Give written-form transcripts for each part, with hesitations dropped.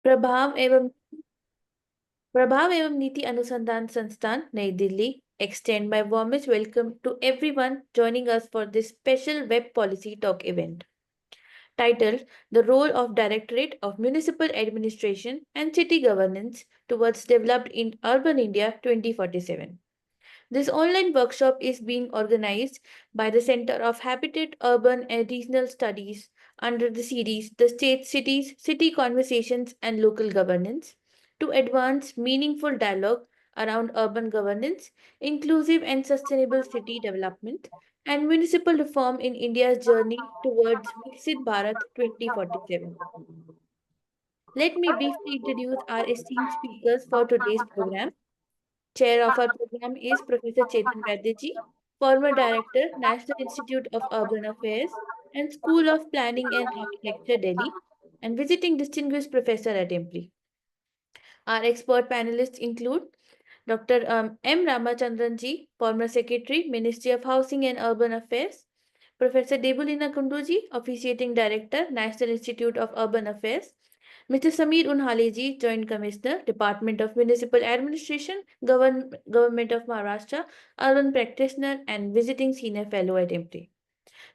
प्रभाव एवं प्रभाव एवं नीति अनुसंधान संस्थान नई Delhi extend my warmest welcome to everyone joining us for this special web policy talk event titled The Role of Directorate of Municipal Administration and City Governance Towards Developed in Urban India 2047. This online workshop is being organized by the Center of Habitat, Urban and Regional Studies under the series The State Cities, City Conversations and Local Governance to advance meaningful dialogue around urban governance, inclusive and sustainable city development, and municipal reform in India's journey towards Viksit Bharat 2047. Let me briefly introduce our esteemed speakers for today's program. Chair of our program is Professor Chetan Vaidya, former Director, National Institute of Urban Affairs and School of Planning and Architecture, Delhi, and visiting distinguished professor at IMPRI. Our expert panelists include Dr. M. Ramachandran ji, former Secretary, Ministry of Housing and Urban Affairs, Professor Debolina Kundu ji, Officiating Director, National Institute of Urban Affairs, Mr. Sameer Unhale ji, Joint Commissioner, Department of Municipal Administration, Government of Maharashtra, Urban Practitioner and Visiting Senior Fellow at IMPRI.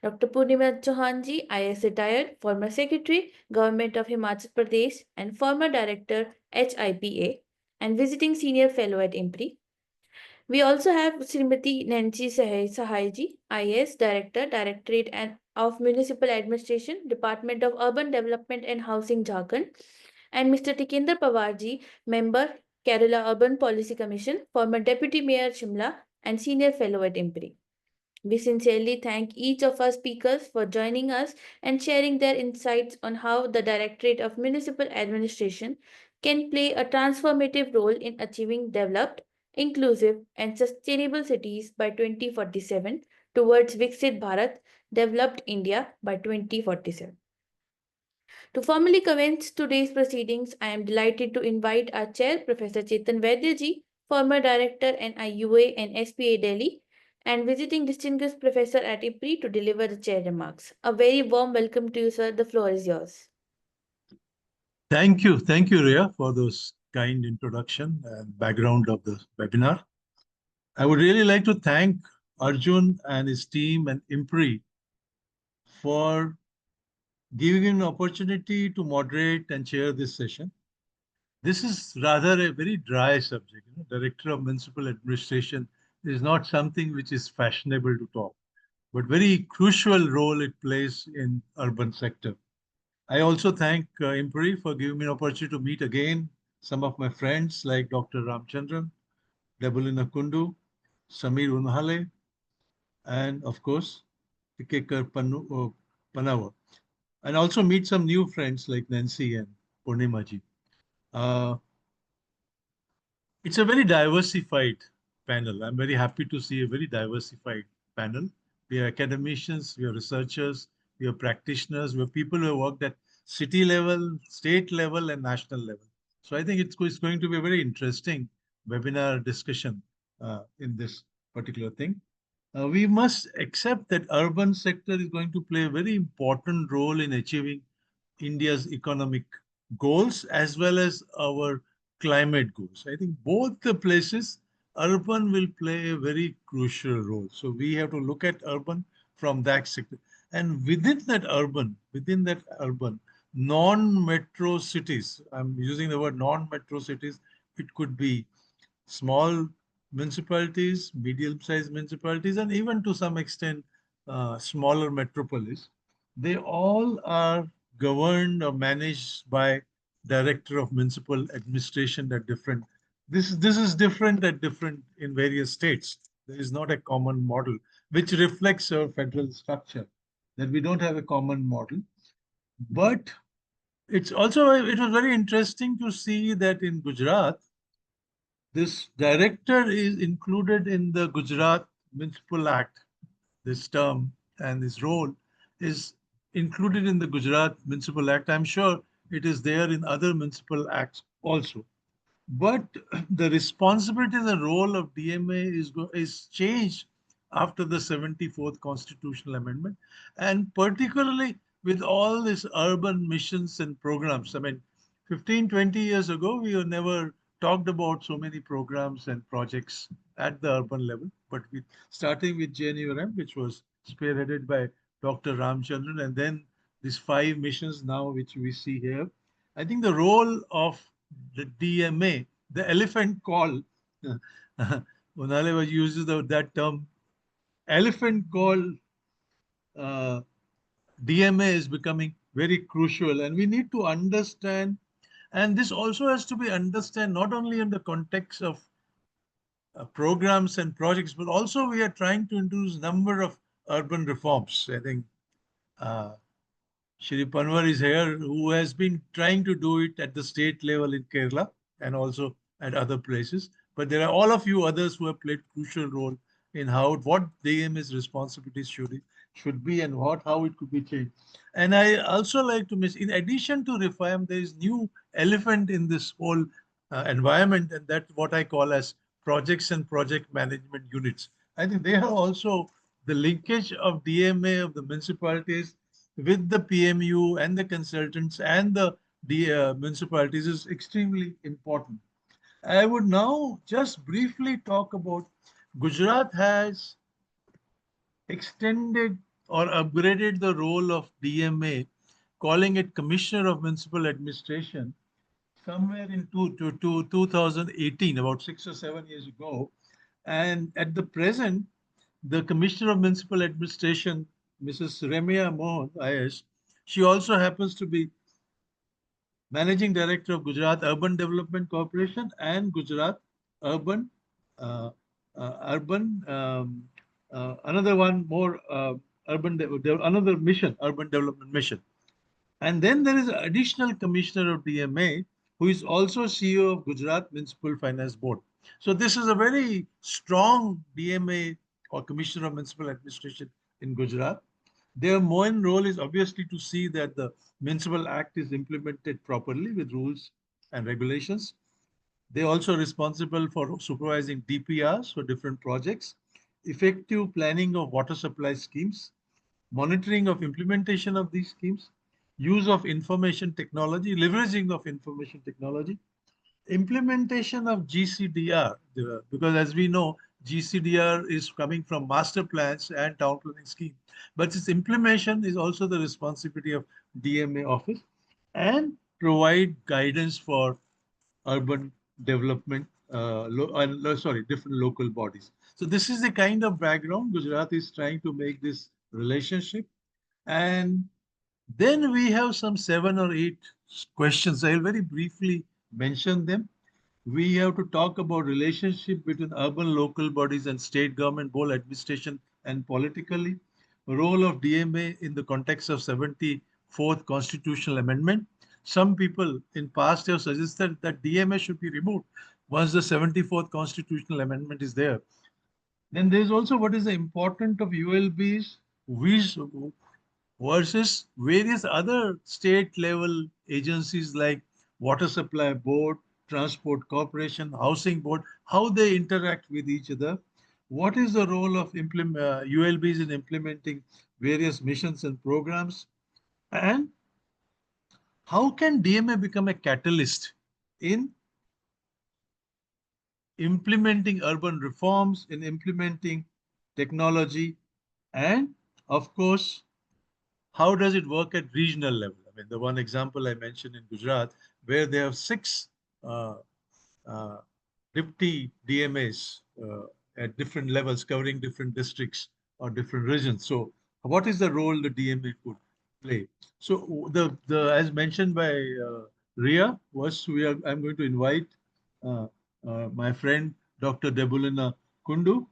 Dr. Purnima Chauhan ji, IS retired, former Secretary, Government of Himachal Pradesh and former Director, HIPA and Visiting Senior Fellow at IMPRI. We also have Srimati Nancy Sahai ji, IS Director, Directorate of Municipal Administration, Department of Urban Development and Housing, Jharkhand, and Mr. Tikender Pawar ji, Member, Kerala Urban Policy Commission, former Deputy Mayor, Shimla, and Senior Fellow at IMPRI. We sincerely thank each of our speakers for joining us and sharing their insights on how the Directorate of Municipal Administration can play a transformative role in achieving developed, inclusive, and sustainable cities by 2047 towards Viksit Bharat, Developed India by 2047. To formally commence today's proceedings, I am delighted to invite our chair, Professor Chetan Vaidya ji, former Director NIUA and SPA Delhi, and visiting distinguished professor at IMPRI to deliver the chair remarks. A very warm welcome to you, sir. The floor is yours. Thank you, Rhea, for those kind introduction and background of the webinar. I would really like to thank Arjun and his team and IMPRI for giving an opportunity to moderate and chair this session. This is rather a very dry subject. Director of Municipal Administration is not something which is fashionable to talk, but very crucial role it plays in urban sector. I also thank IMPRI for giving me an opportunity to meet again some of my friends like Dr. Ramchandran, Debolina Kundu, Sameer Unhale, and of course, Tikekar Panawa. And also meet some new friends like Nancy and Purnima ji. It's a very diversified panel. I'm very happy to see a very diversified panel. We are academicians, we are researchers, we are practitioners, we are people who have worked at city level, state level, and national level. So I think it's going to be a very interesting webinar discussion in this particular thing. We must accept that urban sector is going to play a very important role in achieving India's economic goals as well as our climate goals. I think both the places, urban will play a very crucial role. So we have to look at urban from that sector. And within that urban, non-metro cities, I'm using the word non-metro cities, it could be small municipalities, medium-sized municipalities, and even to some extent, smaller metropolis. They all are governed or managed by Director of Municipal Administration at different. This is different at different in various states. There is not a common model, which reflects our federal structure, that we don't have a common model. But it was very interesting to see that in Gujarat, this director is included in the Gujarat Municipal Act. This term and this role is included in the Gujarat Municipal Act. I'm sure it is there in other municipal acts also. But the responsibility and the role of DMA is changed after the 74th Constitutional Amendment, and particularly with all these urban missions and programs. I mean, 15, 20 years ago, we have never talked about so many programs and projects at the urban level. But starting with JNURM, which was spearheaded by Dr. Ramchandran, and then these 5 missions now, which we see here. I think the role of the DMA, the elephant call, Unale was uses that term, elephant call DMA is becoming very crucial, and we need to understand. And this also has to be understood not only in the context of programs and projects, but also we are trying to introduce number of urban reforms. I think uh, Shri Panwar is here, who has been trying to do it at the state level in Kerala and also at other places. But there are all of you others who have played crucial role in what DM's responsibilities should be and how it could be changed. And I also like to mention, in addition to reform, there is new elephant in this whole environment, and that's what I call as projects and project management units. I think they are also the linkage of DMA of the municipalities with the PMU and the consultants and the municipalities is extremely important. I would now just briefly talk about Gujarat has extended or upgraded the role of DMA, calling it Commissioner of Municipal Administration somewhere in 2018, about 6 or 7 years ago. And at the present, the Commissioner of Municipal Administration, Mrs. Remya Mohan, IS, she also happens to be Managing Director of Gujarat Urban Development Corporation and Gujarat Urban, uh, Urban, another one more another mission, Urban Development Mission. And then there is an additional commissioner of DMA who is also CEO of Gujarat Municipal Finance Board. So this is a very strong DMA or Commissioner of Municipal Administration in Gujarat. Their main role is obviously to see that the Municipal Act is implemented properly with rules and regulations. They're also responsible for supervising DPRs for different projects, effective planning of water supply schemes, monitoring of implementation of these schemes, use of information technology, leveraging of information technology, implementation of GCDR, because as we know, GCDR is coming from master plans and town planning scheme, but its implementation is also the responsibility of DMA office and provide guidance for urban development, different local bodies. So this is the kind of background Gujarat is trying to make this relationship. And then we have some 7 or 8 questions. I'll very briefly mention them. We have to talk about relationship between urban local bodies and state government, both administration and politically. Role of DMA in the context of 74th constitutional amendment. Some people in past have suggested that DMA should be removed once the 74th constitutional amendment is there. Then there's also what is the importance of ULBs versus various other state level agencies like Water Supply Board, Transport Corporation, Housing Board, how they interact with each other. What is the role of ULBs in implementing various missions and programs? And how can DMA become a catalyst in implementing urban reforms, in implementing technology, and of course, how does it work at regional level? I mean, the one example I mentioned in Gujarat, where they have 6 uh, deputy DMAs at different levels, covering different districts or different regions. So, what is the role the DMA could play? So, the as mentioned by Ria, I'm going to invite uh, my friend Dr. Debolina Kundu,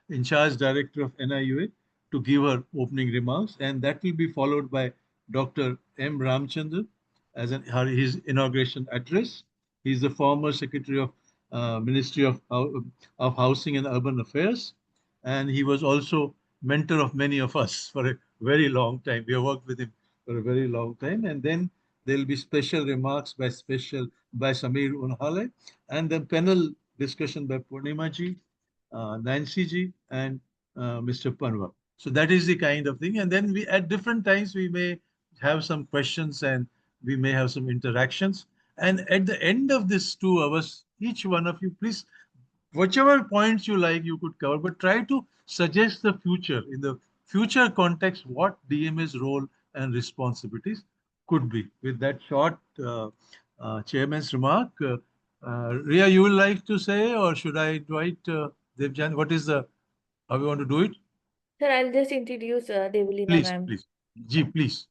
in charge director of NIUA, to give her opening remarks, and that will be followed by Dr. M. Ramchandran as his inauguration address. He is the former Secretary of Ministry of Housing and Urban Affairs, and he was also mentor of many of us for a very long time. We have worked with him for a very long time, and then there will be special remarks by Samir Unhale, and then panel discussion by Purnima ji, Nancy ji, and Mr. Panwa. So that is the kind of thing. And then we, at different times, we may have some questions and we may have some interactions. And at the end of this 2 hours, each one of you, please, whichever points you like, you could cover, but try to suggest the future, in the future context, what DMA's role and responsibilities could be. With that short chairman's remark, Ria, you would like to say, or should I invite Devjan? What is the, how we want to do it? Sir, I'll just introduce Debolina Please, ma'am. please. Ji, please.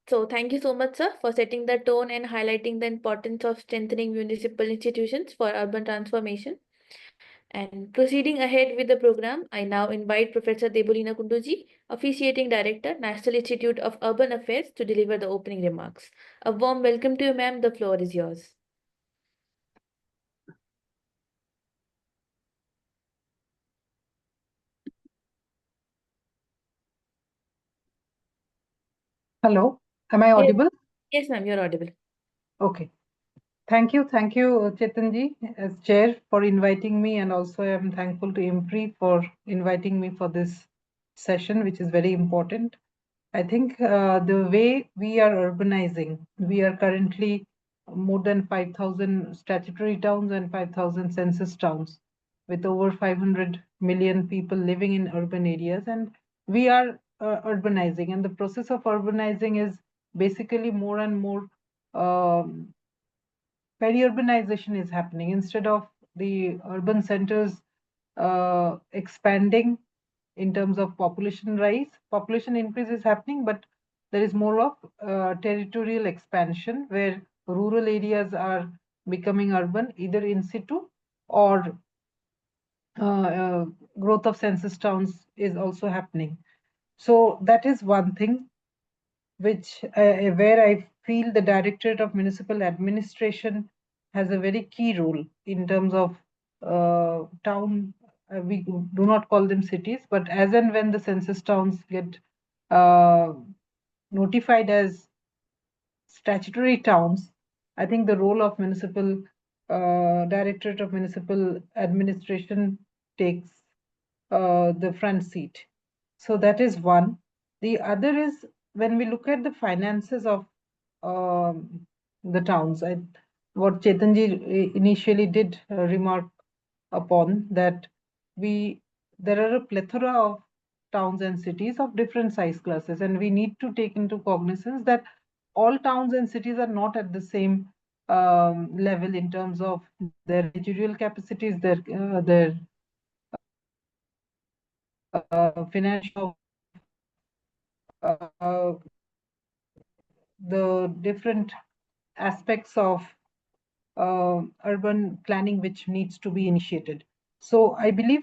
So thank you so much, sir, for setting the tone and highlighting the importance of strengthening municipal institutions for urban transformation. And proceeding ahead with the program, I now invite Professor Debolina Kundu, Officiating Director, National Institute of Urban Affairs, to deliver the opening remarks. A warm welcome to you, ma'am. The floor is yours. Hello, am I Yes, audible? yes, ma'am, you're audible. Okay. Thank you, Chetanji, as chair for inviting me, and also I'm thankful to IMPRI for inviting me for this session, which is very important. I think the way we are urbanizing, we are currently more than 5,000 statutory towns and 5,000 census towns, with over 500 million people living in urban areas, and we are urbanizing. And the process of urbanizing is basically more and more um, peri-urbanization is happening. Instead of the urban centers expanding in terms of population rise, population increase is happening, but there is more of territorial expansion where rural areas are becoming urban, either in situ or growth of census towns is also happening. So that is one thing which where I feel the Directorate of Municipal Administration has a very key role in terms of town. We do not call them cities, but as and when the census towns get uh, notified as statutory towns, I think the role of municipal Directorate of Municipal Administration takes the front seat. So that is one. The other is when we look at the finances of the towns. What Chetanji initially did remark upon that we there are a plethora of towns and cities of different size classes, and we need to take into cognizance that all towns and cities are not at the same level in terms of their managerial capacities, their financial, the different aspects of urban planning which needs to be initiated. So I believe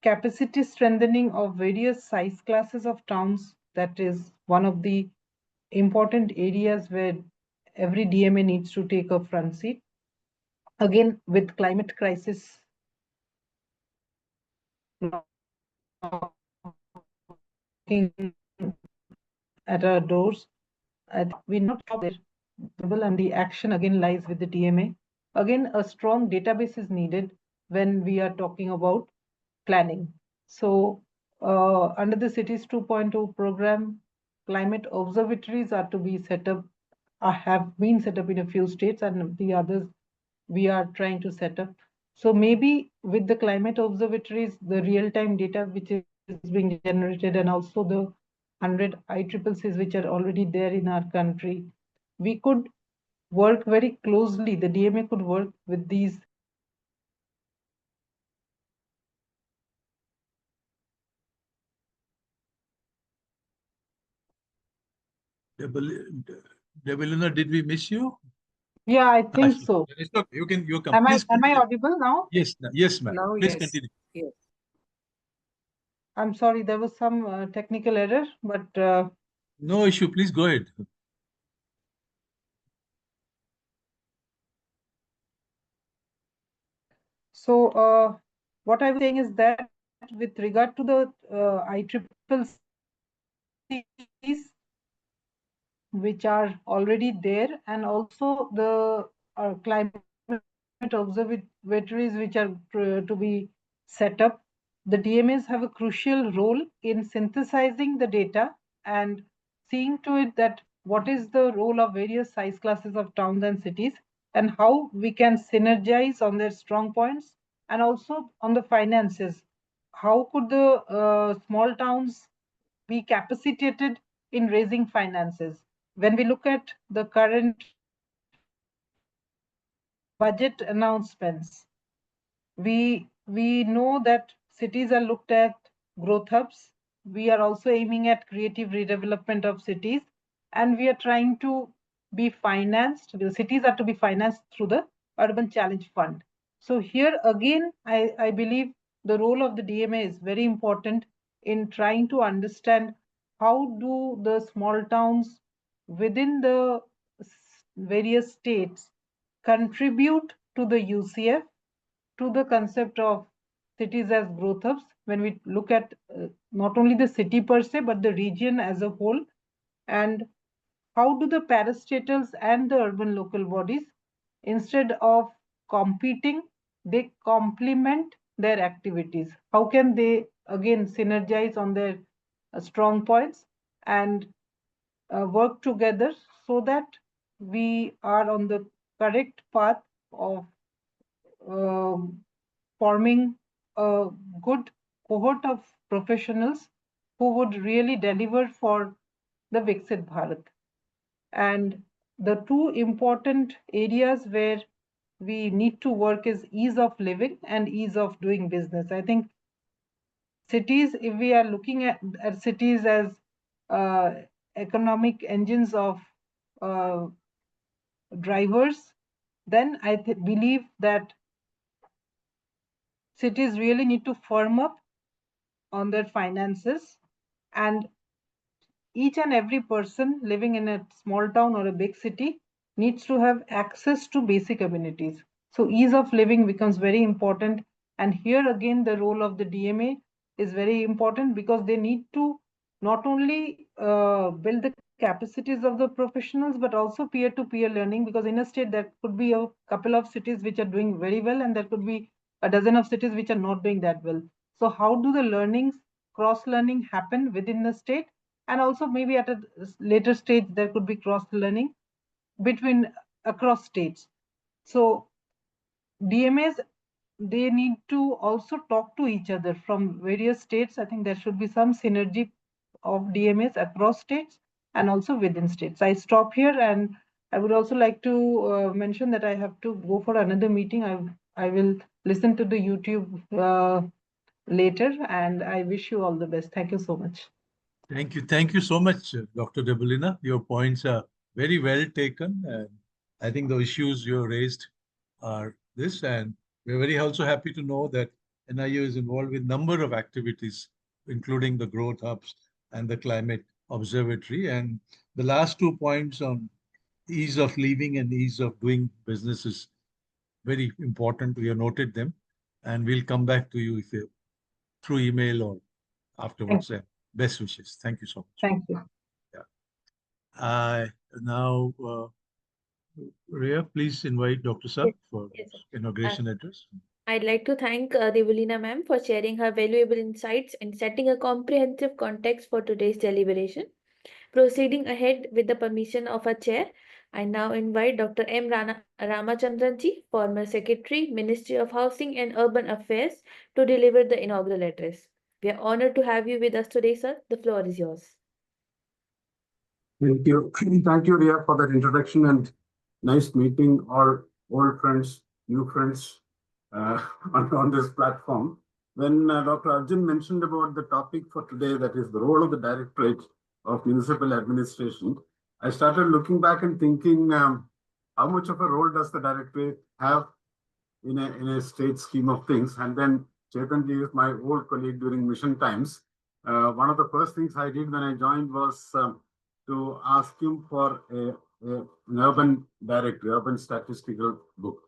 capacity strengthening of various size classes of towns, that is one of the important areas where every DMA needs to take a front seat. Again, with climate crisis at our doors, we not stop there, and the action again lies with the DMA. Again, a strong database is needed when we are talking about planning. So, under the Cities 2.0 program, climate observatories are to be set up, have been set up in a few states, and the others we are trying to set up. So maybe with the climate observatories, the real-time data which is being generated, and also the 100 ICCCs which are already there in our country, we could work very closely. The DMA could work with these Debolina, did we miss you? Yeah, I think Yes, so. it's okay. You come. Am I Please continue. audible now? Yes, yes, ma'am. Now, Please yes. continue. Yes. I'm sorry, there was some technical error, but No issue. Please go ahead. so what I was saying is that with regard to the ICCCs which are already there, and also the climate observatories which are to be set up, the DMAs have a crucial role in synthesizing the data and seeing to it that what is the role of various size classes of towns and cities and how we can synergize on their strong points and also on the finances. How could the small towns be capacitated in raising finances? When we look at the current budget announcements, we know that cities are looked at growth hubs. We are also aiming at creative redevelopment of cities, and we are trying to be financed. The cities are to be financed through the Urban Challenge Fund. So here again, I believe the role of the DMA is very important in trying to understand how do the small towns within the various states contribute to the UCF, to the concept of cities as growth hubs when we look at not only the city per se, but the region as a whole. And how do the parastatals and the urban local bodies, instead of competing, they complement their activities? How can they again synergize on their strong points and work together so that we are on the correct path of forming a good cohort of professionals who would really deliver for the Viksit Bharat. And the two important areas where we need to work is ease of living and ease of doing business. I think cities, if we are looking at cities as economic engines of drivers, then I believe that cities really need to firm up on their finances, and each and every person living in a small town or a big city needs to have access to basic amenities. So ease of living becomes very important, and here again the role of the DMA is very important because they need to not only build the capacities of the professionals but also peer-to-peer learning, because in a state there could be a couple of cities which are doing very well and there could be a dozen of cities which are not doing that well. So how do the learnings, cross learning happen within the state? And also maybe at a later stage there could be cross learning between across states. So DMAs, they need to also talk to each other from various states. I think there should be some synergy of DMAs across states and also within states. I stop here, and I would also like to mention that I have to go for another meeting. I will listen to the YouTube later, and I wish you all the best. Thank you so much. Thank you. Thank you so much, Dr. Debolina. Your points are very well taken. And I think the issues you raised are this. And we're very also happy to know that NIU is involved with a number of activities, including the growth hubs and the climate observatory. And the last 2 points on ease of living and ease of doing business is very important. We have noted them, and we'll come back to you if you through email or afterwards. Best wishes. Thank you so much. Thank you. Yeah. Now, Rhea, please invite Dr. Sir for Yes, sir. inauguration address. I'd like to thank Debolina ma'am for sharing her valuable insights and setting a comprehensive context for today's deliberation. Proceeding ahead with the permission of our chair, I now invite Dr. M. Ramachandranji, former Secretary, Ministry of Housing and Urban Affairs, to deliver the inaugural address. We are honored to have you with us today, sir. The floor is yours. Thank you. Thank you, Ria, for that introduction, and nice meeting all old friends, new friends on this platform. When Dr. Arjun mentioned about the topic for today, that is the role of the Directorate of Municipal Administration, I started looking back and thinking, how much of a role does the Directorate have in a state scheme of things? And then Chetan is my old colleague during mission times. One of the first things I did when I joined was to ask him for an urban directory, urban statistical book.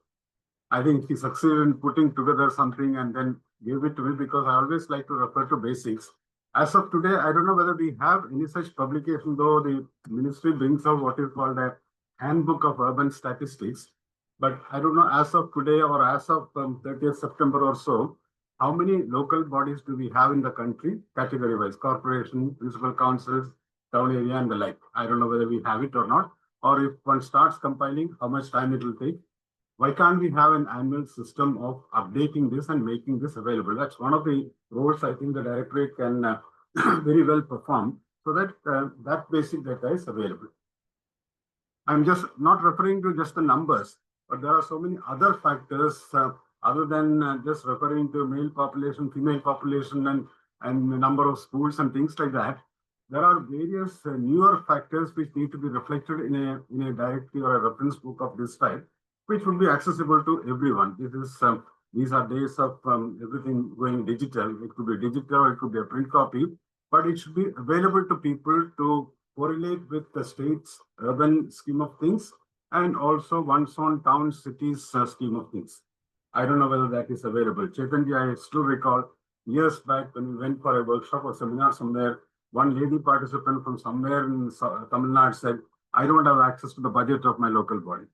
I think he succeeded in putting together something and then gave it to me, because I always like to refer to basics. As of today, I don't know whether we have any such publication, though the ministry brings out what is called a handbook of urban statistics. But I don't know, as of today or as of 30th September or so, how many local bodies do we have in the country, category-wise, corporation, municipal councils, town area and the like. I don't know whether we have it or not, or if one starts compiling, how much time it will take. Why can't we have an annual system of updating this and making this available? That's one of the roles I think the directorate can very well perform, so that that basic data is available. I'm just not referring to just the numbers, but there are so many other factors other than just referring to male population, female population, and the number of schools and things like that. There are various newer factors which need to be reflected in a directory or a reference book of this type, which will be accessible to everyone. These are days of everything going digital. It could be digital, or it could be a print copy, but it should be available to people to correlate with the state's urban scheme of things and also one's own town, cities scheme of things. I don't know whether that is available. Chetan, I still recall years back when we went for a workshop or seminar somewhere, one lady participant from somewhere in Tamil Nadu said, I don't have access to the budget of my local body.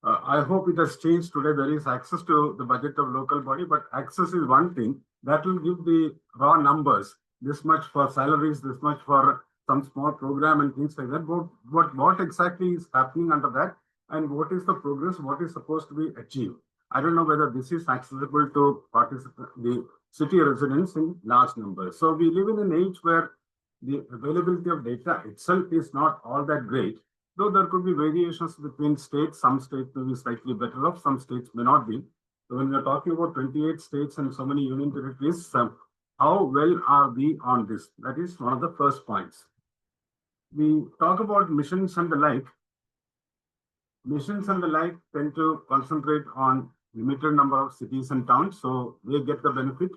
I hope it has changed today. There is access to the budget of local body, but access is one thing that will give the raw numbers. This much for salaries, this much for some small program and things like that. What exactly is happening under that, and what is the progress, what is supposed to be achieved? I don't know whether this is accessible to the city residents in large numbers. So we live in an age where the availability of data itself is not all that great. Though there could be variations between states, some states may be slightly better off, some states may not be. So when we're talking about 28 states and so many union territories, how well are we on this? That is one of the first points. We talk about missions and the like. Missions and the like tend to concentrate on limited number of cities and towns, so they get the benefit.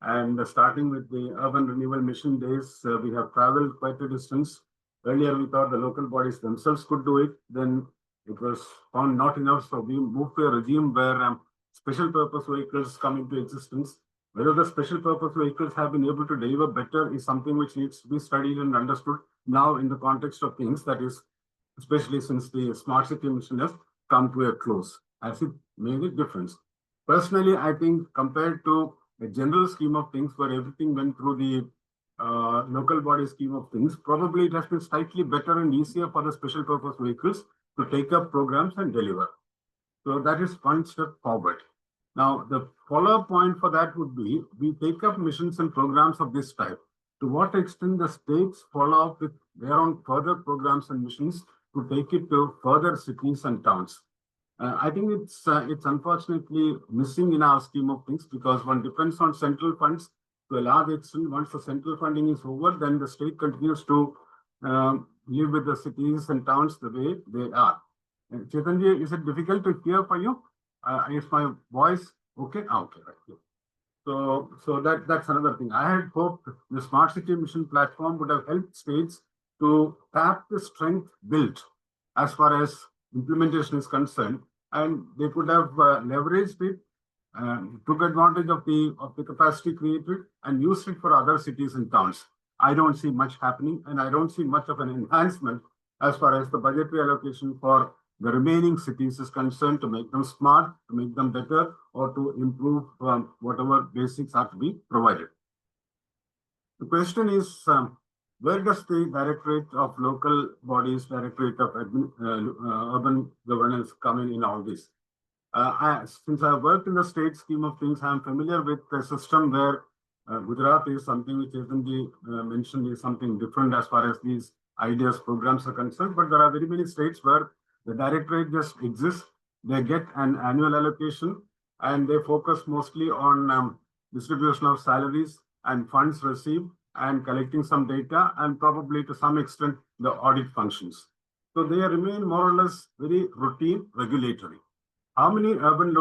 And starting with the urban renewal mission days, we have traveled quite a distance. Earlier, we thought the local bodies themselves could do it. Then it was found not enough. So we moved to a regime where special purpose vehicles come into existence. Whether the special purpose vehicles have been able to deliver better is something which needs to be studied and understood now in the context of things, that is, especially since the smart city mission has come to a close. Has it made a difference? Personally, I think compared to a general scheme of things where everything went through the local body scheme of things, probably it has been slightly better and easier for the special purpose vehicles to take up programs and deliver. So that is one step forward. Now, the follow-up point for that would be, we take up missions and programs of this type. To what extent the states follow up with their own further programs and missions to take it to further cities and towns? I think it's unfortunately missing in our scheme of things, because one depends on central funds to a large extent. Once the central funding is over, then the state continues to live with the cities and towns the way they are. Chetanji, is it difficult to hear for you? Is my voice okay? Okay, right. So that's another thing. I had hoped the Smart City Mission platform would have helped states to tap the strength built as far as implementation is concerned, and they could have leveraged it, took advantage of the capacity created, and used it for other cities and towns. I don't see much happening, and I don't see much of an enhancement as far as the budgetary allocation for the remaining cities is concerned, to make them smart, to make them better, or to improve whatever basics are to be provided. The question is, where does the Directorate of Local Bodies, Directorate of Urban Governance come in all this? Since I've worked in the state scheme of things, I'm familiar with the system where Gujarat is something which Chetanji mentioned is something different as far as these ideas, programs are concerned, but there are very many states where the Directorate just exists. They get an annual allocation and they focus mostly on distribution of salaries and funds received and collecting some data, and probably to some extent the audit functions. So they remain more or less very routine regulatory. How many urban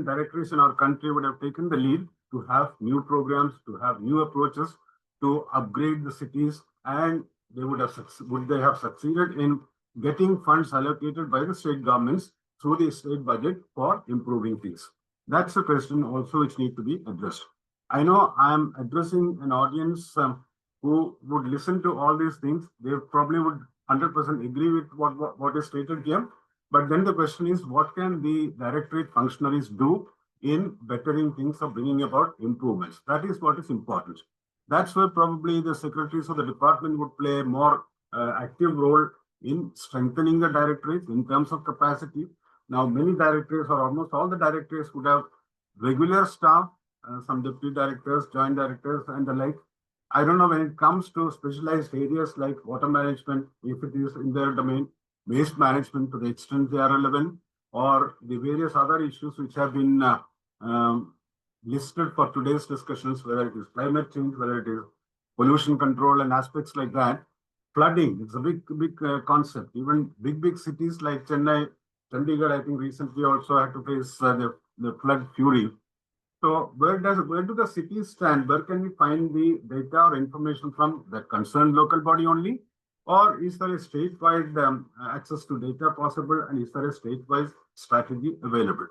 directorates in our country would have taken the lead to have new programs, to have new approaches, to upgrade the cities, and would they have succeeded in getting funds allocated by the state governments through the state budget for improving things? That's a question also which needs to be addressed. I know I am addressing an audience who would listen to all these things. They probably would 100% agree with what is stated here. But then the question is, what can the Directorate functionaries do in bettering things or bringing about improvements? That is what is important. That's where probably the secretaries of the department would play a more active role in strengthening the directorates in terms of capacity. Now, many directorates or almost all the directorates would have regular staff, some deputy directors, joint directors, and the like. I don't know when it comes to specialized areas like water management, if it is in their domain, waste management to the extent they are relevant, or the various other issues which have been listed for today's discussions, whether it is climate change, whether it is pollution control and aspects like that. Flooding, it's a big concept. Even big cities like Chennai, Chandigarh, I think recently also had to face the flood fury. So where do the cities stand? Where can we find the data or information from the concerned local body only? Or is there a statewide access to data possible, and is there a statewide strategy available?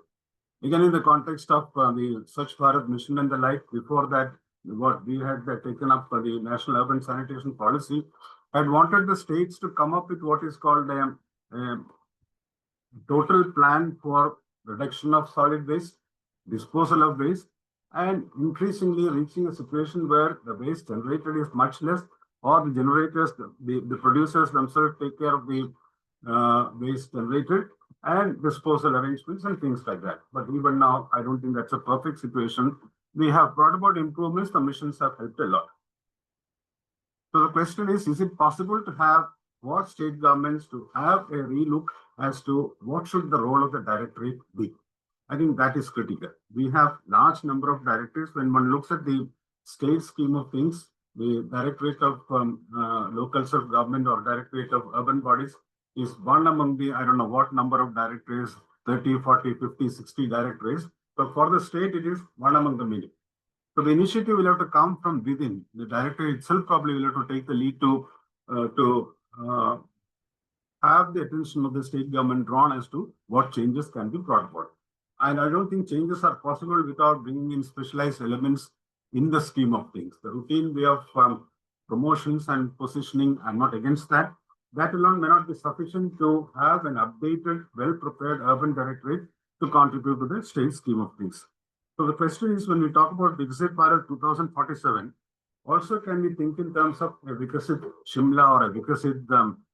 Again, in the context of the Swachh Bharat mission and the like, before that, what we had taken up for the National Urban Sanitation Policy, had wanted the states to come up with what is called a total plan for reduction of solid waste, disposal of waste, and increasingly reaching a situation where the waste generated is much less, or the generators, the producers themselves take care of the waste generated and disposal arrangements and things like that. But even now, I don't think that's a perfect situation. We have brought about improvements. The missions have helped a lot. So the question is it possible to have what state governments to have a relook as to what should the role of the directorate be? I think that is critical. We have large number of directorates. When one looks at the state scheme of things, the Directorate of Local Self-Government or Directorate of Urban Bodies is one among the, I don't know what number of directorates, 30, 40, 50, 60 directorates. But for the state, it is one among the many. So the initiative will have to come from within. The directorate itself probably will have to take the lead to have the attention of the state government drawn as to what changes can be brought about. And I don't think changes are possible without bringing in specialized elements in the scheme of things. The routine way of promotions and positioning, I'm not against that. That alone may not be sufficient to have an updated, well-prepared urban directorate to contribute to the state scheme of things. So the question is, when we talk about Viksit Bharat 2047, also can we think in terms of a Viksit Shimla or a Viksit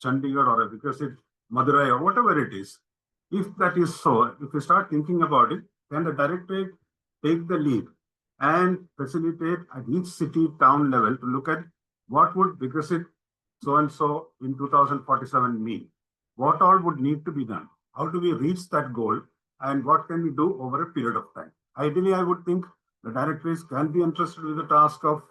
Chandigarh or a Viksit Madurai or whatever it is? If that is so, if we start thinking about it, can the directorate take the lead and facilitate at each city town level to look at what would Viksit so-and-so in 2047 mean? What all would need to be done? How do we reach that goal? And what can we do over a period of time? Ideally, I would think the directorates can be entrusted with the task of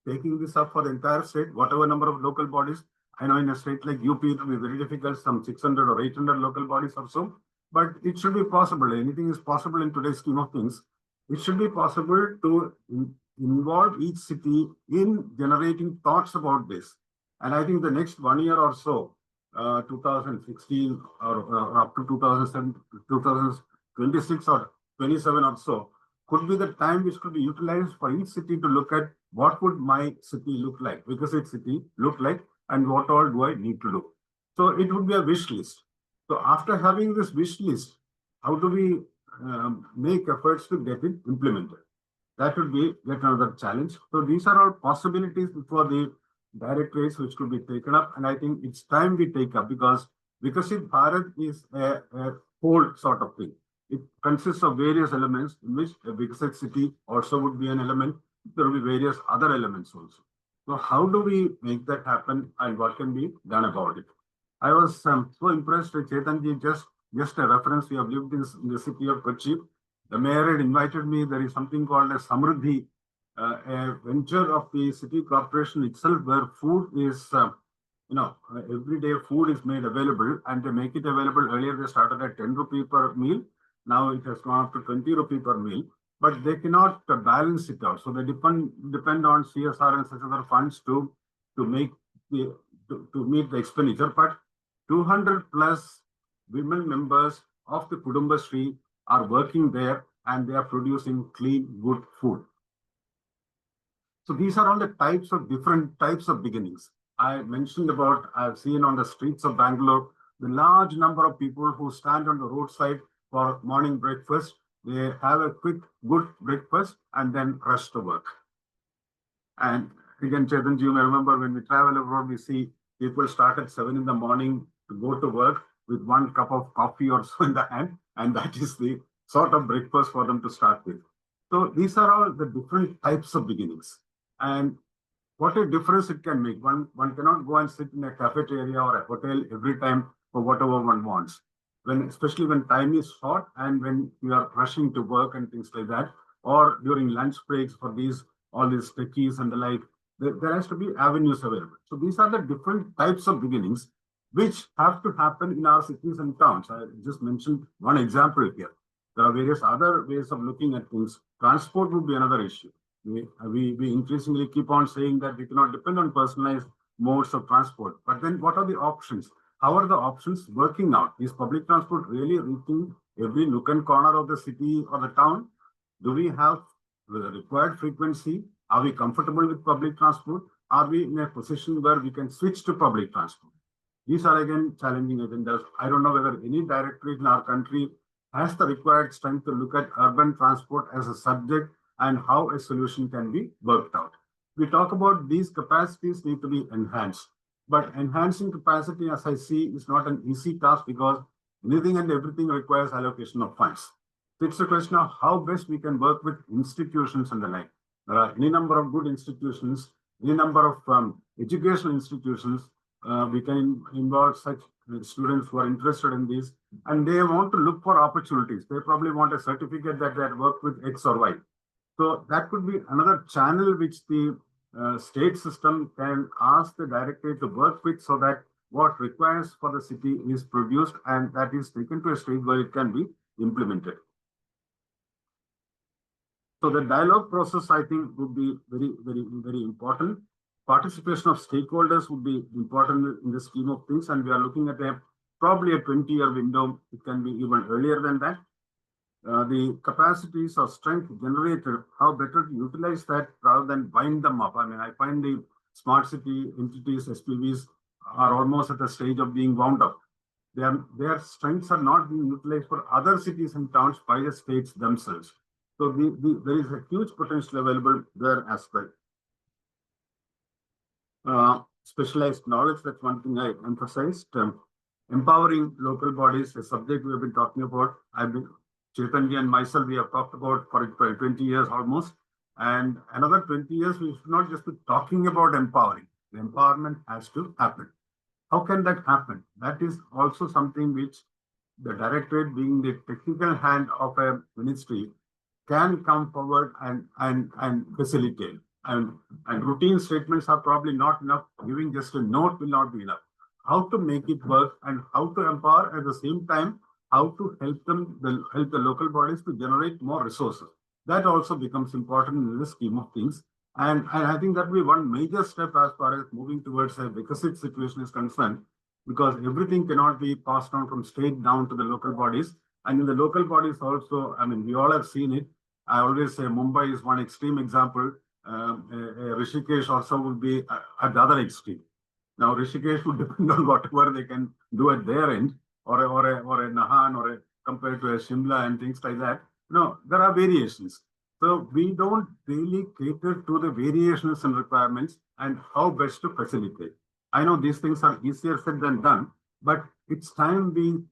taking this up for the entire state, whatever number of local bodies. I know in a state like UP, it will be very difficult, some 600 or 800 local bodies or so, but it should be possible. Anything is possible in today's scheme of things. It should be possible to involve each city in generating thoughts about this. And I think the next 1 year or so, 2016 or up to 2026 or 27 or so, could be the time which could be utilized for each city to look at what would my city look like, Viksit city look like, and what all do I need to do. So it would be a wish list. So after having this wish list, how do we make efforts to get it implemented? That would be yet another challenge. So these are all possibilities before the directorates which could be taken up. And I think it's time we take up, because Viksit Bharat is a whole sort of thing. It consists of various elements, in which a Viksit city also would be an element. There will be various other elements also. So how do we make that happen, and what can be done about it? I was so impressed with Chetan, just a reference. We have lived in the city of Kochi. The mayor had invited me. There is something called a Samruddhi, a venture of the city corporation itself, where food is, everyday food is made available, and they make it available. Earlier they started at 10 rupee per meal. Now it has gone up to 20 rupee per meal, but they cannot balance it out. So they depend on CSR and such other funds to meet the expenditure. But 200 plus women members of the Kudumbashree are working there, and they are producing clean, good food. So these are all the different types of beginnings. I mentioned about, I've seen on the streets of Bangalore, the large number of people who stand on the roadside for morning breakfast. They have a quick, good breakfast and then rush to work. And again, Chetan, you may remember when we travel abroad, we see people start at 7 in the morning to go to work with 1 cup of coffee or so in the hand, and that is the sort of breakfast for them to start with. So these are all the different types of beginnings. And what a difference it can make. One cannot go and sit in a cafeteria or a hotel every time for whatever one wants. Especially when time is short and when you are rushing to work and things like that, or during lunch breaks for all these techies and the like, there has to be avenues available. So these are the different types of beginnings which have to happen in our cities and towns. I just mentioned one example here. There are various other ways of looking at things. Transport would be another issue. We increasingly keep on saying that we cannot depend on personalized modes of transport. But then what are the options? How are the options working out? Is public transport really reaching every nook and corner of the city or the town? Do we have the required frequency? Are we comfortable with public transport? Are we in a position where we can switch to public transport? These are again challenging agendas. I don't know whether any directorate in our country has the required strength to look at urban transport as a subject and how a solution can be worked out. We talk about these capacities need to be enhanced, but enhancing capacity, as I see, is not an easy task because anything and everything requires allocation of funds. So it's a question of how best we can work with institutions and the like. There are any number of good institutions, any number of educational institutions. We can involve such students who are interested in this, and they want to look for opportunities. They probably want a certificate that they had worked with X or Y. So that could be another channel which the state system can ask the directorate to work with so that what requires for the city is produced and that is taken to a stage where it can be implemented. So the dialogue process, I think, would be very, very, very important. Participation of stakeholders would be important in the scheme of things, and we are looking at probably a 20-year window. It can be even earlier than that. The capacities or strength generated, how better to utilize that rather than bind them up. I mean, I find the smart city entities, SPVs, are almost at the stage of being wound up. Their strengths are not being utilized for other cities and towns by the states themselves. So there is a huge potential available there as well. Specialized knowledge, that's one thing I emphasized. Empowering local bodies, a subject we have been talking about. Chetan and myself, we have talked about for 20 years almost. And another 20 years, we should not just be talking about empowering. The empowerment has to happen. How can that happen? That is also something which the directorate, being the technical hand of a ministry, can come forward and facilitate. And routine statements are probably not enough. Giving just a note will not be enough. How to make it work and how to empower at the same time, how to help the local bodies to generate more resources. That also becomes important in the scheme of things. And I think that will be one major step as far as moving towards a Viksit situation is concerned, because everything cannot be passed on from state down to the local bodies. And in the local bodies also, I mean, we all have seen it. I always say Mumbai is one extreme example. Rishikesh also would be at the other extreme. Now, Rishikesh would depend on whatever they can do at their end, or a Nahan, compared to a Shimla and things like that. No, there are variations. So we don't really cater to the variations and requirements and how best to facilitate. I know these things are easier said than done, but it's time we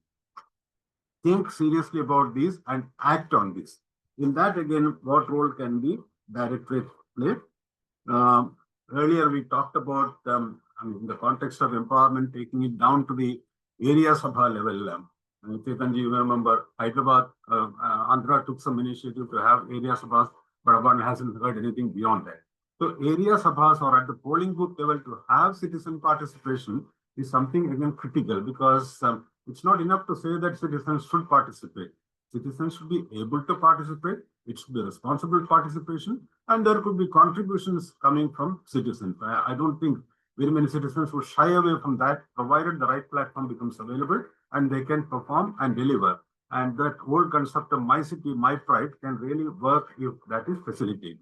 think seriously about these and act on this. In that, again, what role can the directorate play? Earlier, we talked about, in the context of empowerment, taking it down to the area sabha level. Chetan, you remember Hyderabad, Andhra took some initiative to have area sabhas, but one hasn't heard anything beyond that. So area sabhas or at the polling booth level to have citizen participation is something again critical, because it's not enough to say that citizens should participate. Citizens should be able to participate. It should be responsible participation, and there could be contributions coming from citizens. I don't think very many citizens would shy away from that, provided the right platform becomes available and they can perform and deliver. And that whole concept of my city, my pride can really work if that is facilitated.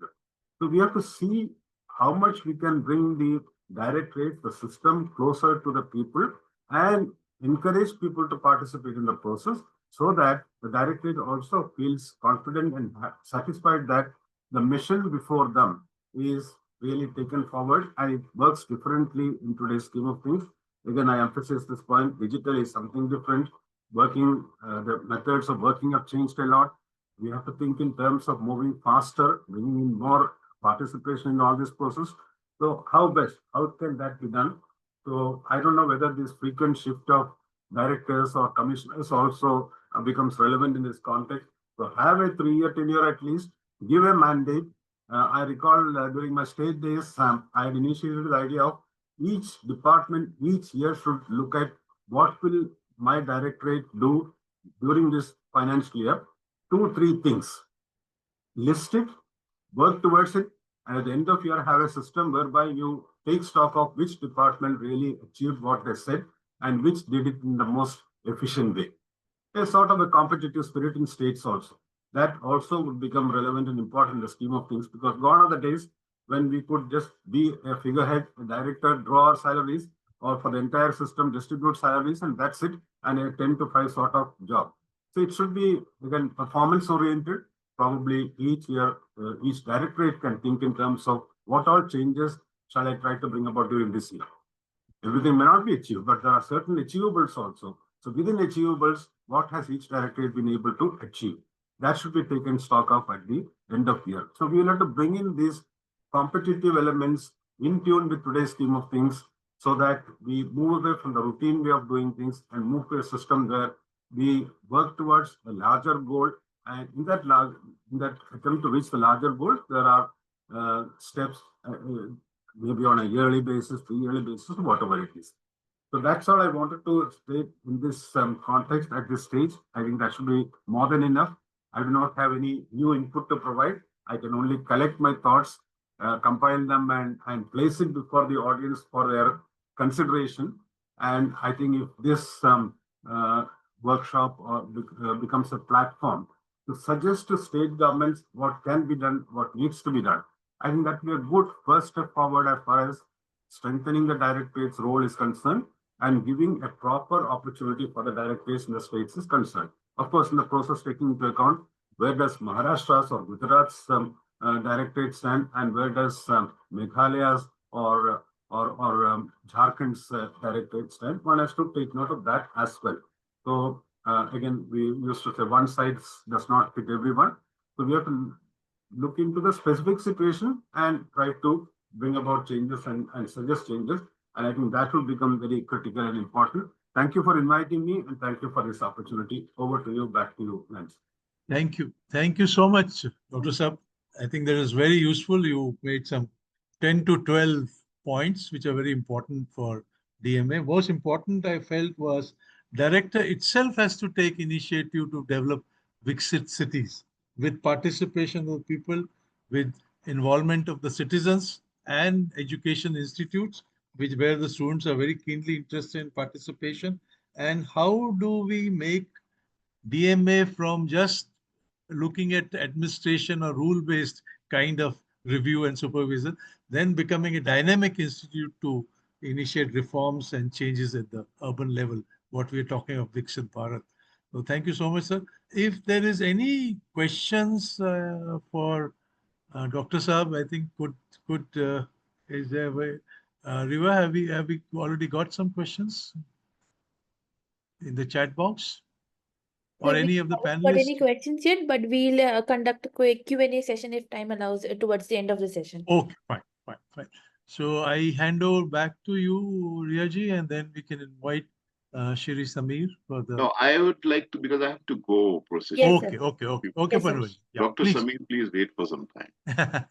So we have to see how much we can bring the directorate, the system closer to the people and encourage people to participate in the process, so that the directorate also feels confident and satisfied that the mission before them is really taken forward, and it works differently in today's scheme of things. Again, I emphasize this point, digital is something different. The methods of working have changed a lot. We have to think in terms of moving faster, bringing in more participation in all this process. So how can that be done? So I don't know whether this frequent shift of directors or commissioners also becomes relevant in this context. So have a 3-year tenure at least, give a mandate. I recall during my state days, I had initiated the idea of each department each year should look at what will my directorate do during this financial year. 2-3 things. List it, work towards it, and at the end of year have a system whereby you take stock of which department really achieved what they said and which did it in the most efficient way. There's sort of a competitive spirit in states also. That also would become relevant and important in the scheme of things, because gone are the days when we could just be a figurehead, a director, draw our salaries, or for the entire system distribute salaries, and that's it, and a 10 to 5 sort of job. So it should be, again, performance oriented. Probably each year, each directorate can think in terms of what all changes shall I try to bring about during this year. Everything may not be achieved, but there are certain achievables also. So within achievables, what has each directorate been able to achieve? That should be taken stock of at the end of year. So we will have to bring in these competitive elements in tune with today's scheme of things, so that we move away from the routine way of doing things and move to a system where we work towards a larger goal. And in that attempt to reach the larger goal, there are steps, maybe on a yearly basis, 3-yearly basis, whatever it is. So that's all I wanted to state in this context at this stage. I think that should be more than enough. I do not have any new input to provide. I can only collect my thoughts, compile them, and place it before the audience for their consideration. And I think if this workshop becomes a platform to suggest to state governments what can be done, what needs to be done, I think that will be a good first step forward as far as strengthening the directorate's role is concerned and giving a proper opportunity for the directorates in the states is concerned. Of course, in the process, taking into account where does Maharashtra's or Gujarat's directorate stand, and where does Meghalaya's or Jharkhand's directorate stand. One has to take note of that as well. So again, we used to say one size does not fit everyone. So we have to look into the specific situation and try to bring about changes and suggest changes. And I think that will become very critical and important. Thank you for inviting me, and thank you for this opportunity. Over to you, back to you, Lance. Thank you. Thank you so much, Dr. Saab. I think that is very useful. You made some 10 to 12 points, which are very important for DMA. Most important, I felt, was director itself has to take initiative to develop Viksit cities with participation of people, with involvement of the citizens and education institutes, where the students are very keenly interested in participation. And how do we make DMA from just looking at administration or rule-based kind of review and supervision, then becoming a dynamic institute to initiate reforms and changes at the urban level, what we are talking of Viksit Bharat. So thank you so much, sir. If there is any questions for Dr. Saab, I think is there a way? Riva, have we already got some questions in the chat box? Or We any of the haven't got any panelists? questions yet, but we'll conduct a quick Q&A session if time allows towards the end of the session. Okay, fine. So I hand over back to you, Riyaji, and then we can invite Shri Samir for the... No, I would like to, because I have to go, proceed. Yes, Okay, sir. okay, Yes, sir. Panwar. Yeah, Dr. please. Samir, please wait for some time.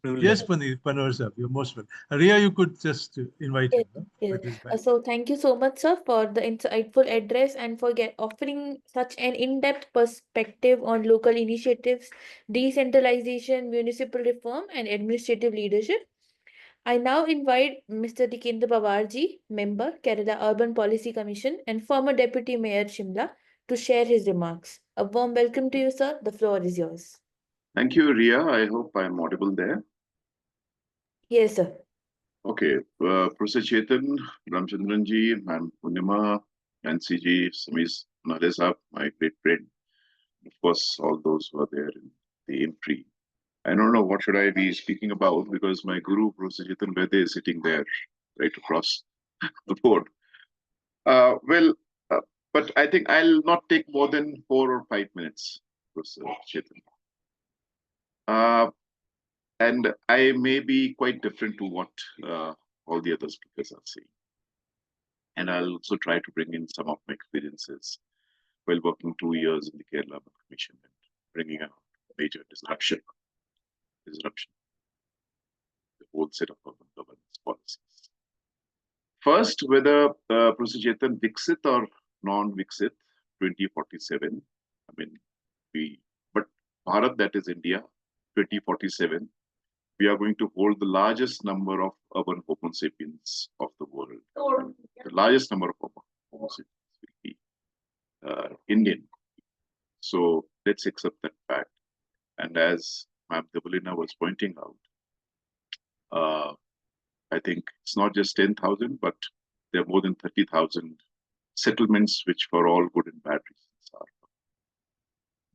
Yes, Panwar sir, you're most welcome. Riya, you could just invite Yes, him. yes. So thank you so much, sir, for the insightful address and for offering such an in-depth perspective on local initiatives, decentralization, municipal reform, and administrative leadership. I now invite Mr. Dikendra Bawarji, member, Kerala Urban Policy Commission and former Deputy Mayor Shimla, to share his remarks. A warm welcome to you, sir. The floor is yours. Thank you, Ria. I hope I'm audible there. Yes, sir. Okay. Professor Chetan, Ramchandranji, and Purnima, NCG, Samis Nadesab, my great friend. Of course, all those who are there in the IMPRI. I don't know what should I be speaking about because my guru, Prof. Chetan Vaidya, is sitting there right across the board. Well, but I think I'll not take more than 4 or 5 minutes, Professor Chetan. And I may be quite different to what all the other speakers are saying. And I'll also try to bring in some of my experiences while working 2 years in the Kerala Urban Commission and bringing out major disruption, the whole set of urban governance policies. First, whether Professor Chetan Viksit or non-Viksit 2047, I mean, but Bharat, that is India, 2047, we are going to hold the largest number of urban Homo sapiens of the world. The largest number of Homo sapiens will be Indian. So let's accept that fact. And as Ma'am Debolina was pointing out, I think it's not just 10,000, but there are more than 30,000 settlements, which for all good and bad reasons are.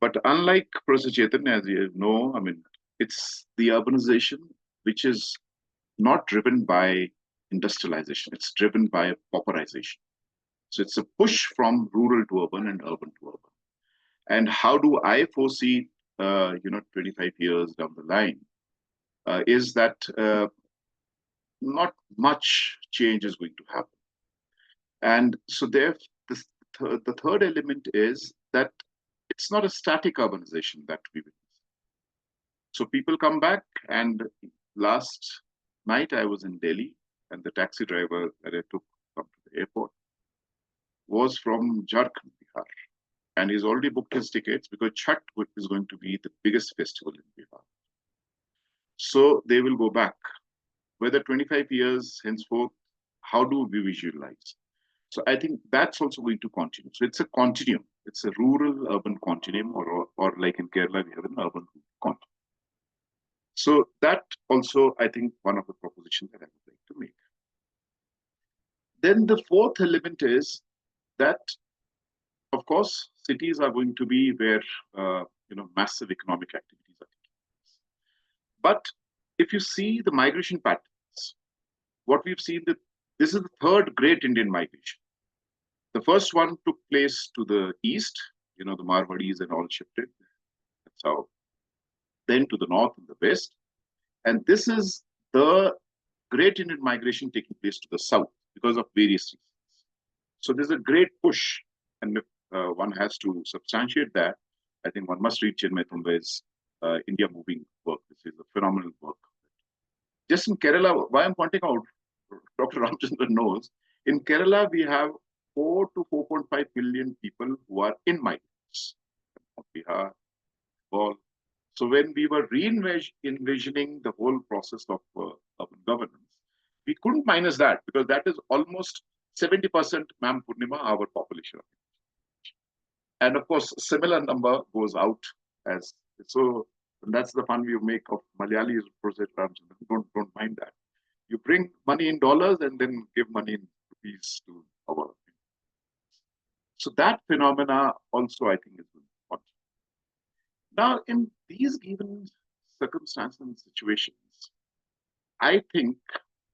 But unlike Professor Chetan, as you know, I mean, it's the urbanization which is not driven by industrialization. It's driven by pauperization. So it's a push from rural to urban and urban to urban. And how do I foresee, 25 years down the line, is that not much change is going to happen. And so there, the third element is that it's not a static urbanization that we witness. So people come back, and last night I was in Delhi, and the taxi driver that I took to the airport was from Jharkhand, Bihar. And he's already booked his tickets because Chhat is going to be the biggest festival in Bihar. So they will go back. Whether 25 years henceforth, how do we visualize? So I think that's also going to continue. So it's a continuum. It's a rural-urban continuum, or like in Kerala, we have an urban continuum. So that also, I think, one of the propositions that I would like to make. Then the fourth element is that, of course, cities are going to be where massive economic activities are taking place. But if you see the migration patterns, what we've seen, that this is the third great Indian migration. The first one took place to the east, the Marwadis and all shifted. That's how. Then to the north and the west. And this is the great Indian migration taking place to the south because of various reasons. So there's a great push, and if one has to substantiate that, I think one must read Chinmay Tumbe's India Moving work. This is a phenomenal work. Just in Kerala, why I'm pointing out, Dr. Ramchandran knows, in Kerala we have 4 to 4.5 billion people who are in migrants. Bihar, Bengal. So when we were envisioning the whole process of urban governance, we couldn't minus that because that is almost 70%, Ma'am Purnima, our population. And of course, similar number goes out as so. And that's the fun we make of Malayalis, Project Ramchandran. Don't mind that. You bring money in dollars and then give money in rupees to our. So that phenomena also, I think, is important. Now, in these given circumstances and situations, I think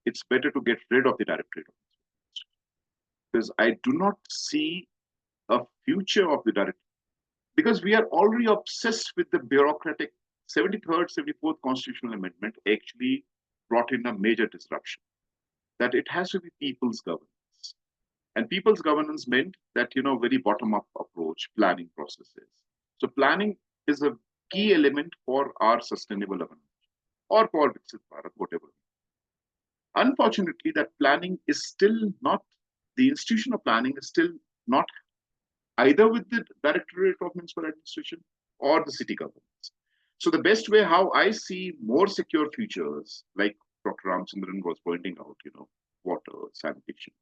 it's better to get rid of the Directorate of Municipal, because I do not see a future of the Directorate, because we are already obsessed with the bureaucratic. 73rd, 74th Constitutional Amendment actually brought in a major disruption, that it has to be people's governance. And people's governance meant that, very bottom-up approach, planning processes. So planning is a key element for our sustainable urban, or for Viksit Bharat, whatever. Unfortunately, that planning is still not, the institution of planning is still not either with the Directorate of Municipal Administration or the city governments. So the best way how I see more secure futures, like Dr. Ramchandran was pointing out, water, sanitation.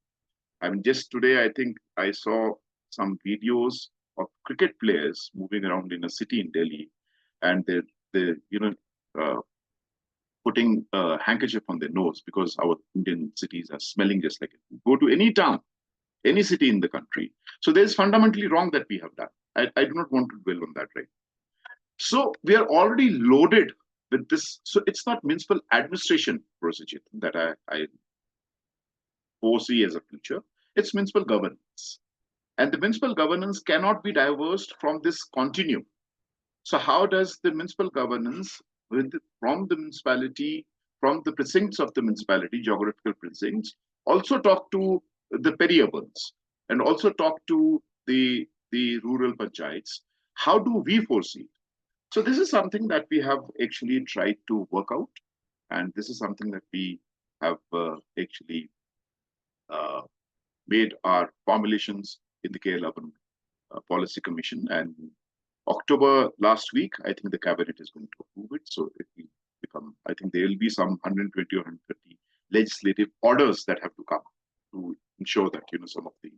I mean, just today, I think I saw some videos of cricket players moving around in a city in Delhi, and they're putting a handkerchief on their nose because our Indian cities are smelling just like it. Go to any town, any city in the country. So there's fundamentally wrong that we have done. I do not want to dwell on that, right? So we are already loaded with this. So it's not municipal administration procedure that I foresee as a future. It's municipal governance. And the municipal governance cannot be diverged from this continuum. So how does the municipal governance from the municipality, from the precincts of the municipality, geographical precincts, also talk to the peri-urbans and also talk to the rural panchayats? How do we foresee it? So this is something that we have actually tried to work out. And this is something that we have actually made our formulations in the Kerala Urban Policy Commission. And October last week, I think the cabinet is going to approve it. So it will become, I think there will be some 120 or 130 legislative orders that have to come to ensure that, some of the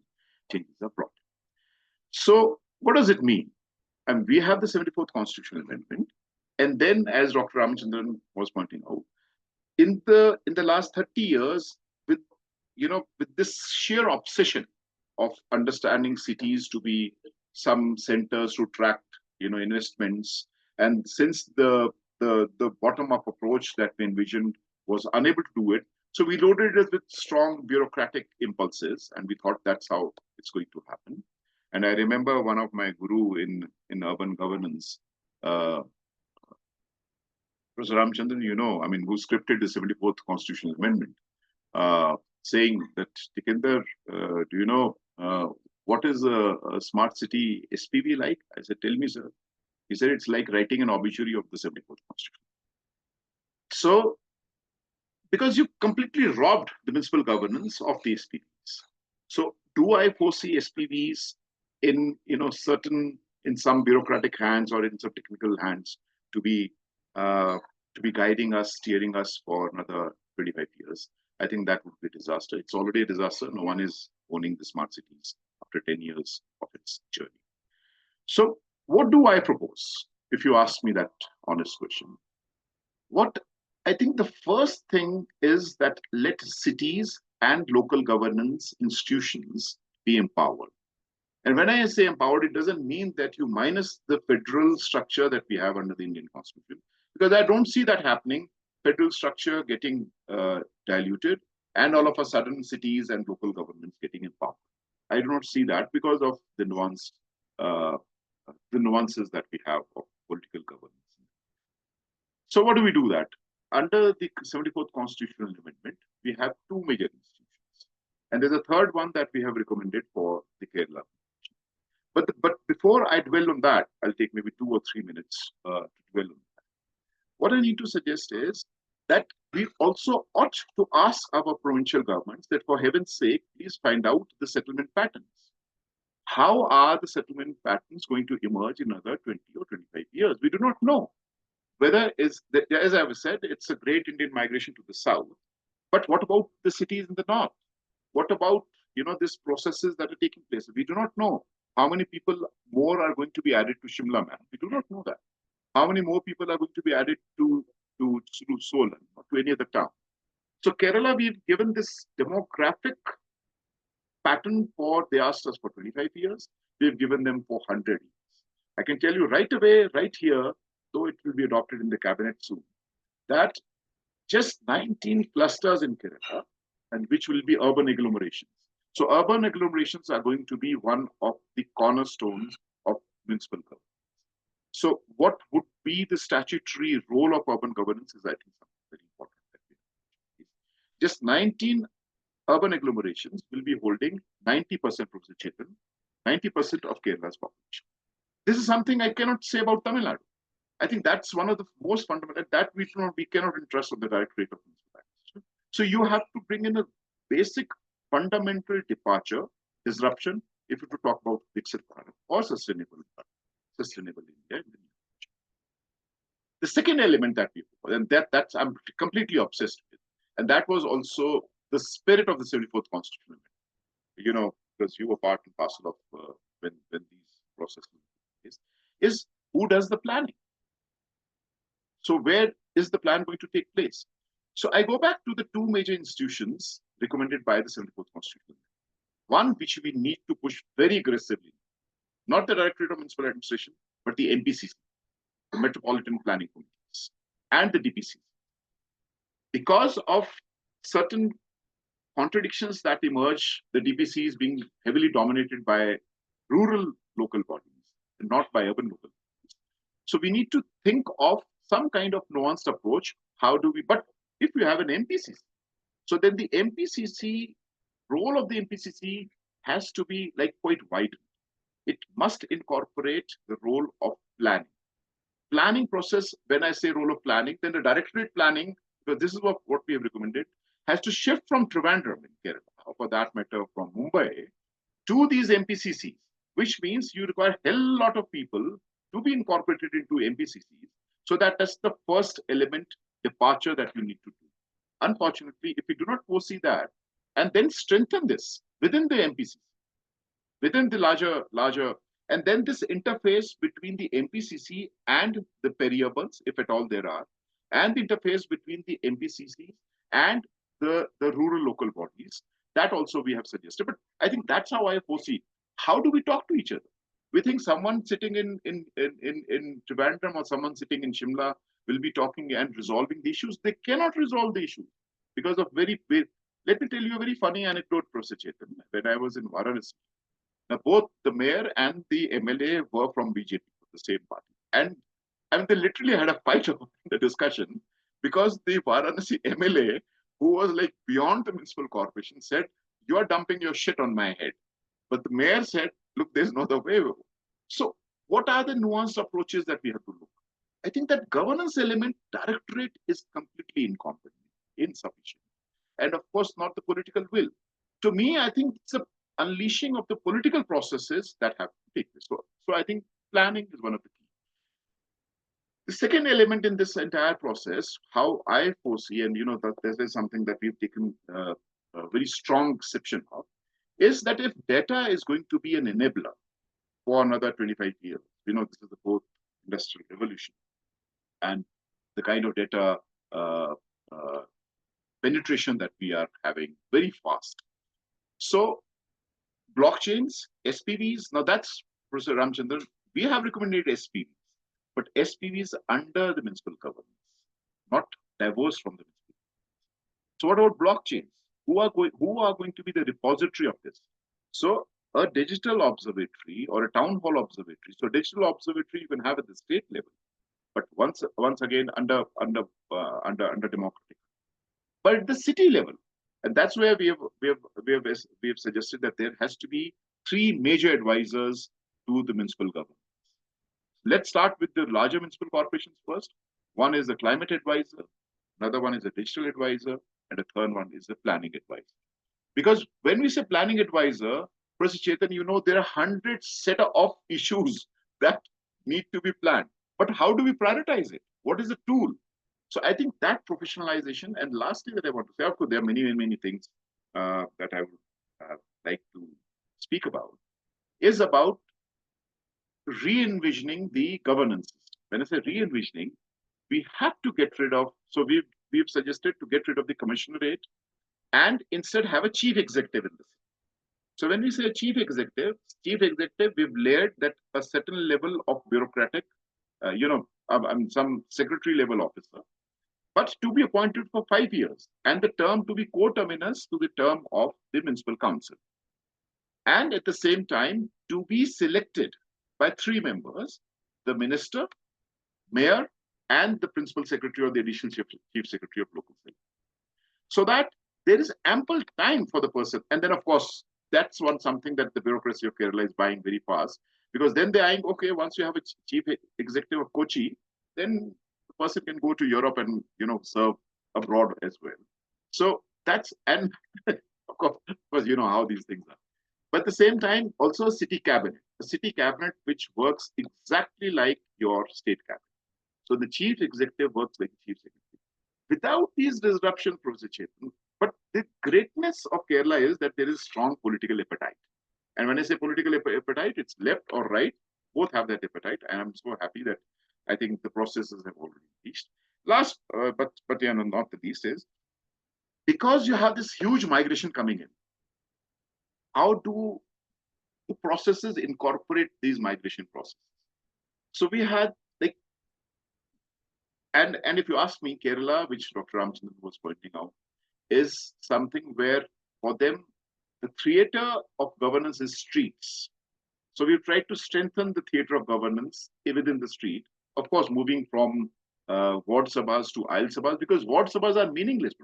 changes are brought. So what does it mean? And we have the 74th Constitutional Amendment. And then, as Dr. Ramachandran was pointing out, in the last 30 years, with this sheer obsession of understanding cities to be some centers to attract investments, and since the bottom-up approach that we envisioned was unable to do it, so we loaded it with strong bureaucratic impulses, and we thought that's how it's going to happen. And I remember one of my guru in urban governance, Professor Ramachandran, who scripted the 74th Constitutional Amendment, saying that, Tikender, do you know what is a smart city SPV like? I said, tell me, sir. He said, it's like writing an obituary of the 74th Constitution. So, because you completely robbed the municipal governance of the SPVs. So, do I foresee SPVs in some bureaucratic hands or in some technical hands to be guiding us, steering us for another 25 years? I think that would be a disaster. It's already a disaster. No one is owning the smart cities after 10 years of its journey. So what do I propose? If you ask me that honest question, what I think the first thing is that let cities and local governance institutions be empowered. And when I say empowered, it doesn't mean that you minus the federal structure that we have under the Indian Constitution, because I don't see that happening. Federal structure getting diluted, and all of a sudden cities and local governments getting empowered. I do not see that because of the nuances that we have of political governance. So what do we do that? Under the 74th Constitutional Amendment, we have two major institutions. And there's a third one that we have recommended for the Kerala. But before I dwell on that, I'll take maybe 2 or 3 minutes to dwell on that. What I need to suggest is that we also ought to ask our provincial governments that, for heaven's sake, please find out the settlement patterns. How are the settlement patterns going to emerge in another 20 or 25 years? We do not know. Whether as I've said, it's a great Indian migration to the south. But what about the cities in the north? What about these processes that are taking place? We do not know how many people more are going to be added to Shimla Man. We do not know that. How many more people are going to be added to Solan or to any other town? So Kerala, we've given this demographic pattern they asked us for 25 years. We've given them for 100 years. I can tell you right away, right here, though it will be adopted in the cabinet soon, that just 19 clusters in Kerala, and which will be urban agglomerations. So urban agglomerations are going to be one of the cornerstones of municipal governance. So what would be the statutory role of urban governance is, I think, something very important. Just 19 urban agglomerations will be holding 90%, Professor Chetan, 90% of Kerala's population. This is something I cannot say about Tamil Nadu. I think that's one of the most fundamental, that we cannot entrust on the Directorate of Municipal Administration. So you have to bring in a basic fundamental departure, disruption, if you talk about Viksit Bharat or sustainable India. The second element that we propose, and that's I'm completely obsessed with, and that was also the spirit of the 74th Constitutional Amendment, because you were part and parcel of when these processes is who does the planning? So where is the plan going to take place? So I go back to the two major institutions recommended by the 74th Constitution. One which we need to push very aggressively, not the Directorate of Municipal Administration, but the MPCC, the Metropolitan Planning Committees. and the DPCs. Because of certain contradictions that emerge, the DPCs being heavily dominated by rural local bodies and not by urban local bodies. So we need to think of some kind of nuanced approach. How do we, but if you have an MPCC, so then the MPCC, role of the MPCC has to be like quite wide. It must incorporate the role of planning process. When I say role of planning, then the directorate planning, because this is what we have recommended, has to shift from Trivandrum in Kerala, or for that matter from Mumbai, to these MPCCs, which means you require a hell lot of people to be incorporated into MPCCs. So that's the first element departure that you need to do. Unfortunately, if we do not foresee that, and then strengthen this within the MPCC, within the larger, and then this interface between the MPCC and the peri-urbans, if at all there are, and the interface between the MPCC and the rural local bodies, that also we have suggested. But I think that's how I foresee. How do we talk to each other? We think someone sitting in Trivandrum or someone sitting in Shimla will be talking and resolving the issues. They cannot resolve the issues because of let me tell you a very funny anecdote, Professor Chetan. When I was in Varanasi, now both the mayor and the MLA were from BJP, the same party. And they literally had a fight over the discussion because the Varanasi MLA, who was like beyond the municipal corporation, said, "You are dumping your shit on my head." But the mayor said, "Look, there's no other way." So what are the nuanced approaches that we have to look? I think that governance element, directorate, is completely incompetent, insufficient. And of course, not the political will. To me, I think it's a unleashing of the political processes that have to take place. So I think planning is one of the key. The second element in this entire process, how I foresee, and that this is something that we've taken a very strong exception of, is that if data is going to be an enabler for another 25 years, this is the fourth industrial revolution, and the kind of data penetration that we are having very fast. So blockchains, SPVs, now that's, Professor Ramchandran, we have recommended SPVs, but SPVs under the municipal governance, not diverse from the municipal. So what about blockchains? Who are going to be the repository of this? So a digital observatory or a town hall observatory. So digital observatory you can have at the state level, but once again under democratic. But at the city level, and that's where we have suggested that there has to be 3 major advisors to the municipal government. Let's start with the larger municipal corporations first. One is the climate advisor, another one is a digital advisor, and a third one is the planning advisor. Because when we say planning advisor, Professor Chetan, there are hundreds set of issues that need to be planned. But how do we prioritize it? What is the tool? So I think that professionalization, and lastly that I want to say, of course, there are many things that I would like to speak about, is about re-envisioning the governance system. When I say re-envisioning, we have to get rid of, so we've suggested to get rid of the commissionerate and instead have a chief executive in this. So when we say chief executive, we've layered that a certain level of bureaucratic, some secretary level officer, but to be appointed for 5 years, and the term to be coterminous to the term of the municipal council. And at the same time, to be selected by 3 members, the minister, mayor, and the principal secretary or the additional chief secretary of local state. So that there is ample time for the person. And then, of course, that's something that the bureaucracy of Kerala is buying very fast, because then they're eyeing, okay, once you have a chief executive of Kochi, then the person can go to Europe and serve abroad as well. So that's, and of course, how these things are. But at the same time, also a city cabinet which works exactly like your state cabinet. So the chief executive works like the chief secretary. Without these disruptions, Professor Chetan, but the greatness of Kerala is that there is strong political appetite. And when I say political appetite, it's left or right, both have that appetite. And I'm so happy that I think the processes have already reached. Last, but not the least is, because you have this huge migration coming in, how do the processes incorporate these migration processes? So we had and if you ask me, Kerala, which Dr. Ramchandran was pointing out, is something where for them, the theater of governance is streets. So we've tried to strengthen the theater of governance within the street. Of course, moving from ward sabhas to aisle sabhas, because ward sabhas are meaningless.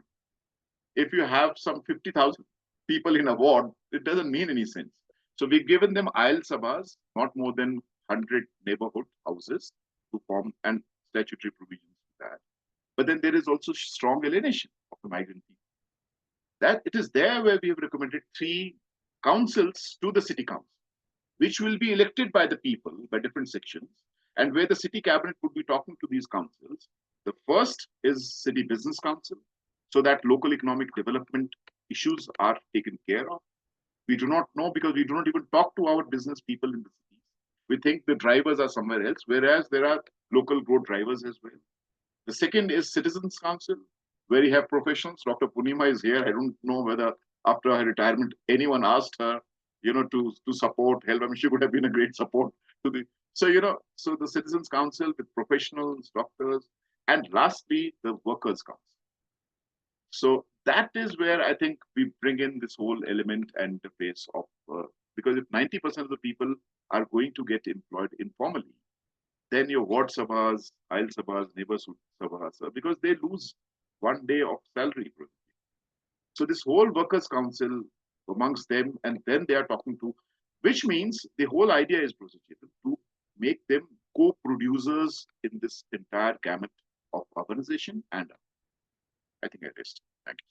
If you have some 50,000 people in a ward, it doesn't mean any sense. So we've given them aisle sabhas, not more than 100 neighborhood houses to form, and statutory provisions for that. But then there is also strong alienation of the migrant people. That it is there where we have recommended 3 councils to the city council, which will be elected by the people, by different sections, and where the city cabinet would be talking to these councils. The first is City Business Council, so that local economic development issues are taken care of. We do not know because we do not even talk to our business people in the cities. We think the drivers are somewhere else, whereas there are local growth drivers as well. The second is Citizens Council, where you have professionals. Dr. Punima is here. I don't know whether after her retirement, anyone asked her, to support, help. I mean, she would have been a great support to the. So, so the Citizens Council with professionals, doctors, and lastly, the Workers Council. So that is where I think we bring in this whole element and the base of, because if 90% of the people are going to get employed informally, then your ward sabhas, aisle sabhas, neighborhood sabhas, because they lose 1 day of salary. So this whole workers' council amongst them, and then they are talking to, which means the whole idea is to make them co-producers in this entire gamut of urbanization. And I think I rest. Thank you.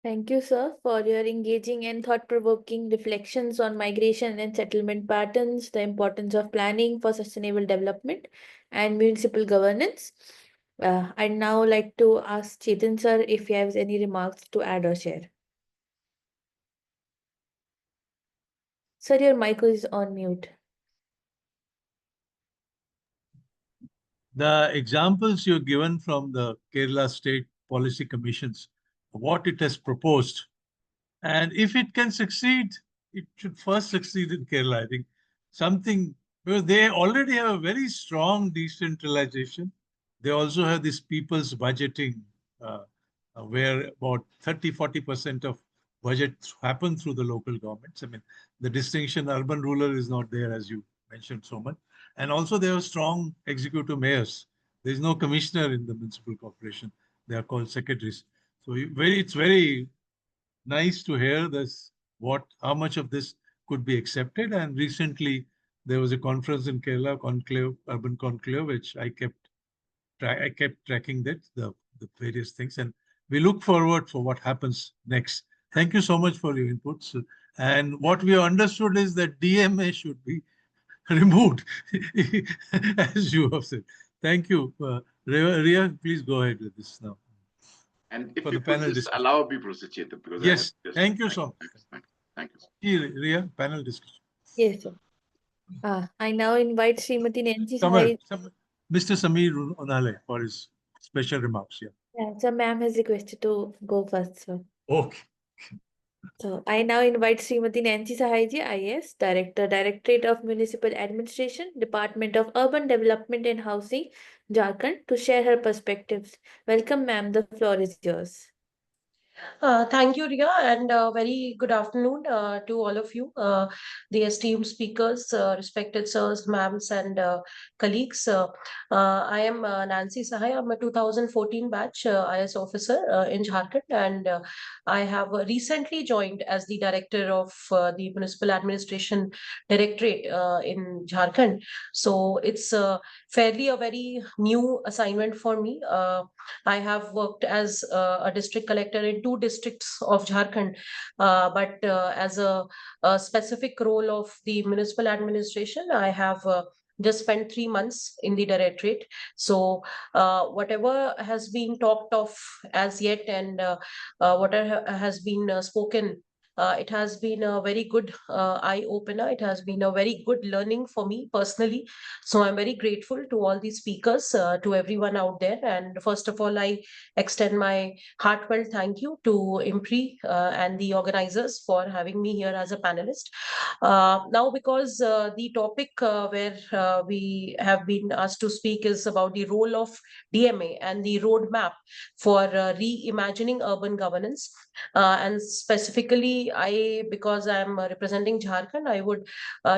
Thank you, sir, for your engaging and thought-provoking reflections on migration and settlement patterns, the importance of planning for sustainable development, and municipal governance. I'd now like to ask Chetan, sir, if he has any remarks to add or share. Sir, your mic is on mute. The examples you've given from the Kerala State Policy Commissions, what it has proposed, and if it can succeed, it should first succeed in Kerala, I think. Something, because they already have a very strong decentralization. They also have this people's budgeting, where about 30-40% of budgets happen through the local governments. I mean, the distinction urban-rural is not there, as you mentioned so much. And also they have strong executive mayors. There is no commissioner in the municipal corporation. They are called secretaries. So it's very nice to hear this, how much of this could be accepted. And recently there was a conference in Kerala, urban conclave, which I kept tracking the various things, and we look forward for what happens next. Thank you so much for your inputs. And what we understood is that DMA should be removed, as you have said. Thank you. Ria, please go ahead with this now. And if for you the panel could just discussion. allow me, Professor Chetan, because yes, I have thank you so much. Thank you. Ria, panel discussion. Yes, sir. I now invite Srimati Nancy Sahai. Mr. Samir Onale for his special remarks. Yeah, so ma'am has requested to go first, sir. Okay. So I now invite Srimati Nancy Sahaiji, IAS, Directorate of Municipal Administration, Department of Urban Development and Housing, Jharkhand, to share her perspectives. Welcome, ma'am. The floor is yours. Thank you, Ria, and very good afternoon to all of you, the esteemed speakers, respected sirs, ma'ams, and colleagues. I am Nancy Sahai. I'm a 2014 batch IS officer in Jharkhand, and I have recently joined as the director of the Municipal Administration Directorate in Jharkhand. So it's fairly a very new assignment for me. I have worked as a district collector in 2 districts of Jharkhand, but as a specific role of the municipal administration, I have just spent 3 months in the directorate. So whatever has been talked of as yet, and whatever has been spoken, it has been a very good eye opener. It has been a very good learning for me personally. So I'm very grateful to all the speakers, to everyone out there. And first of all, I extend my heartfelt thank you to IMPRI and the organizers for having me here as a panelist. Now, because the topic where we have been asked to speak is about the role of DMA and the roadmap for reimagining urban governance. And specifically, because I'm representing Jharkhand, I would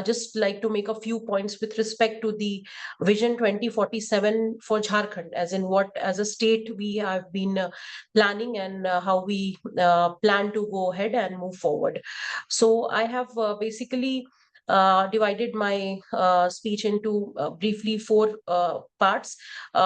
just like to make a few points with respect to the Vision 2047 for Jharkhand, as in what, as a state, we have been planning and how we plan to go ahead and move forward. So I have basically divided my speech into briefly four parts.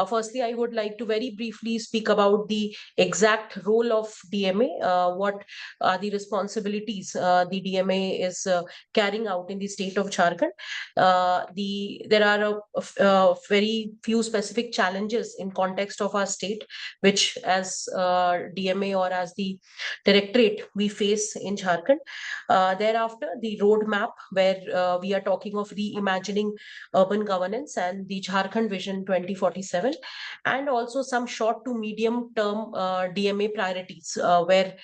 Firstly, I would like to very briefly speak about the exact role of DMA, what are the responsibilities the DMA is carrying out in the state of Jharkhand. There are very few specific challenges in context of our state, which as DMA or as the directorate we face in Jharkhand. Thereafter, the roadmap, where we are talking of reimagining urban governance and the Jharkhand Vision 2047, and also some short to medium term DMA priorities, where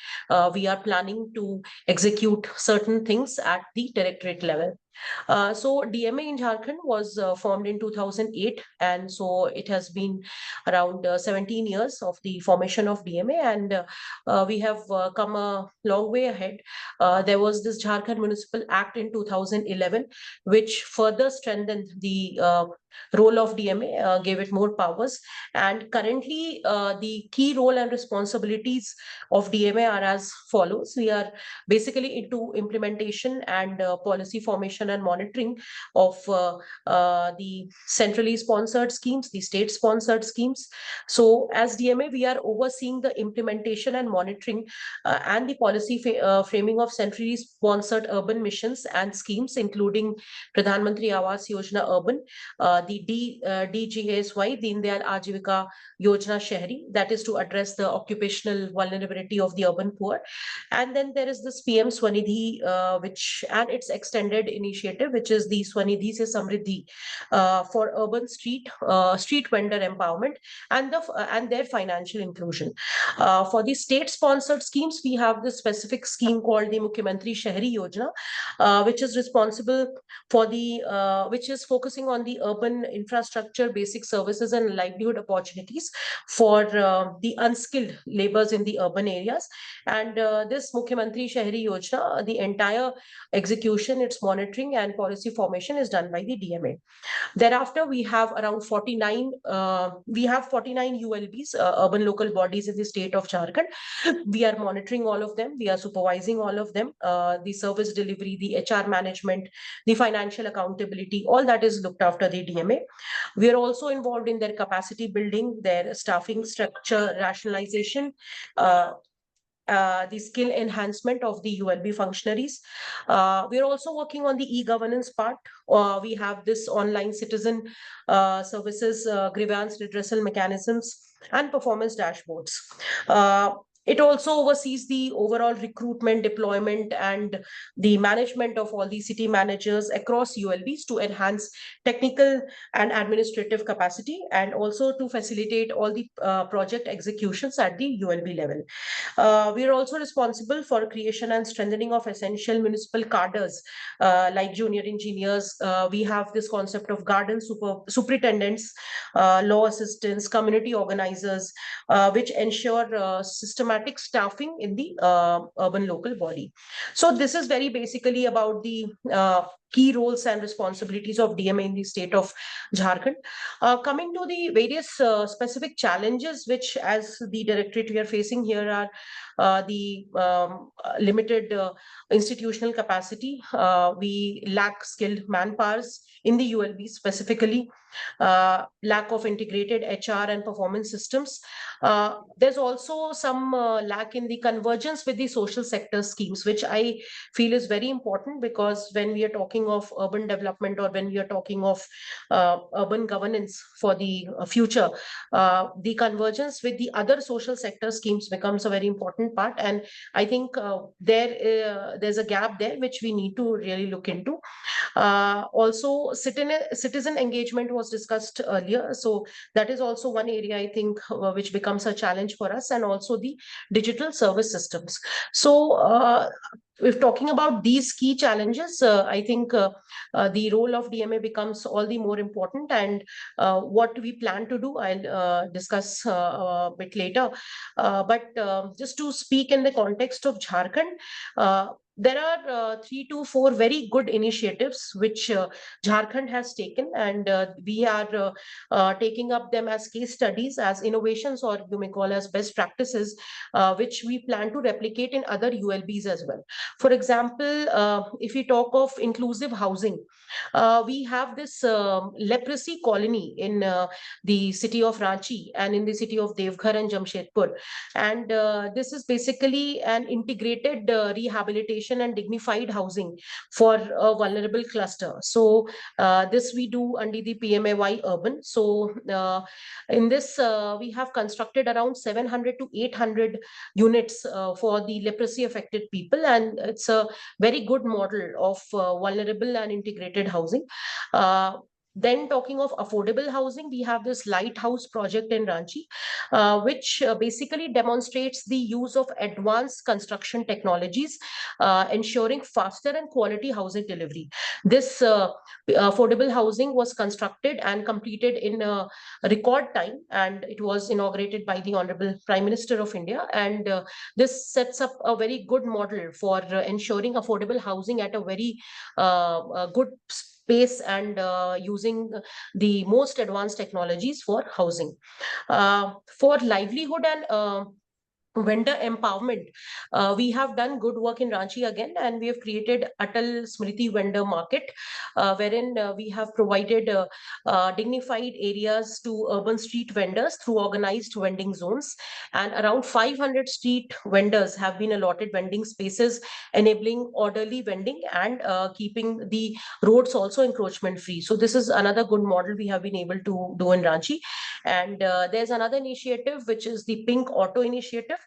we are planning to execute certain things at the directorate level. So DMA in Jharkhand was formed in 2008, and so it has been around 17 years of the formation of DMA, and we have come a long way ahead. There was this Jharkhand Municipal Act in 2011, which further strengthened the role of DMA, gave it more powers. And currently, the key role and responsibilities of DMA are as follows. We are basically into implementation and policy formation and monitoring of the centrally sponsored schemes, the state sponsored schemes. So as DMA, we are overseeing the implementation and monitoring and the policy framing of centrally sponsored urban missions and schemes, including Pradhan Mantri Awas Yojana Urban, the DGASY, Deen Dayal Ajivika Yojana Shehri, that is to address the occupational vulnerability of the urban poor. And then there is this PM Swanidhi, which and its extended initiative, which is the Swanidhi Se Samriddhi, for urban street vendor empowerment and their financial inclusion. For the state-sponsored schemes, we have this specific scheme called the Mukhyamantri Shehri Yojana, which is responsible for which is focusing on the urban infrastructure, basic services, and livelihood opportunities for the unskilled laborers in the urban areas. And this Mukhyamantri Shehri Yojana, the entire execution, its monitoring and policy formation is done by the DMA. Thereafter, we have around 49 ULBs, urban local bodies in the state of Jharkhand. We are monitoring all of them. We are supervising all of them. The service delivery, the HR management, the financial accountability, all that is looked after the DMA. We are also involved in their capacity building, their staffing structure rationalization, the skill enhancement of the ULB functionaries. We are also working on the e-governance part. We have this online citizen services, grievance redressal mechanisms, and performance dashboards. It also oversees the overall recruitment, deployment, and the management of all the city managers across ULBs to enhance technical and administrative capacity, and also to facilitate all the project executions at the ULB level. We are also responsible for creation and strengthening of essential municipal cadres, like junior engineers. We have this concept of garden superintendents, law assistants, community organizers, which ensure systematic staffing in the urban local body. So this is very basically about the key roles and responsibilities of DMA in the state of Jharkhand. Coming to the various specific challenges which, as the directorate, we are facing here are the limited institutional capacity. We lack skilled manpowers in the ULB specifically, lack of integrated HR and performance systems. There's also some lack in the convergence with the social sector schemes, which I feel is very important, because when we are talking of urban development, or when we are talking of urban governance for the future, the convergence with the other social sector schemes becomes a very important part. And I think there's a gap there which we need to really look into. Also, citizen engagement was discussed earlier. So that is also one area, I think, which becomes a challenge for us. And also the digital service systems. So if talking about these key challenges, I think the role of DMA becomes all the more important, and what we plan to do, I'll discuss a bit later. But just to speak in the context of Jharkhand, there are 3 to 4 very good initiatives which Jharkhand has taken, and we are taking up them as case studies, as innovations, or you may call as best practices, which we plan to replicate in other ULBs as well. For example, if we talk of inclusive housing, we have this leprosy colony in the city of Ranchi and in the city of Devghar and Jamshedpur. And this is basically an integrated rehabilitation and dignified housing for a vulnerable cluster. So this we do under the PMAY Urban. So in this, we have constructed around 700 to 800 units for the leprosy affected people, and it's a very good model of vulnerable and integrated housing. Then talking of affordable housing, we have this lighthouse project in Ranchi, which basically demonstrates the use of advanced construction technologies, ensuring faster and quality housing delivery. This affordable housing was constructed and completed in a record time, and it was inaugurated by the Honorable Prime Minister of India. And this sets up a very good model for ensuring affordable housing at a very good space, and using the most advanced technologies for housing. For livelihood and vendor empowerment, we have done good work in Ranchi again, and we have created Atal Smriti Vendor Market, wherein we have provided dignified areas to urban street vendors through organized vending zones, and around 500 street vendors have been allotted vending spaces, enabling orderly vending and keeping the roads also encroachment free. So this is another good model we have been able to do in Ranchi. And there's another initiative, which is the Pink Auto Initiative,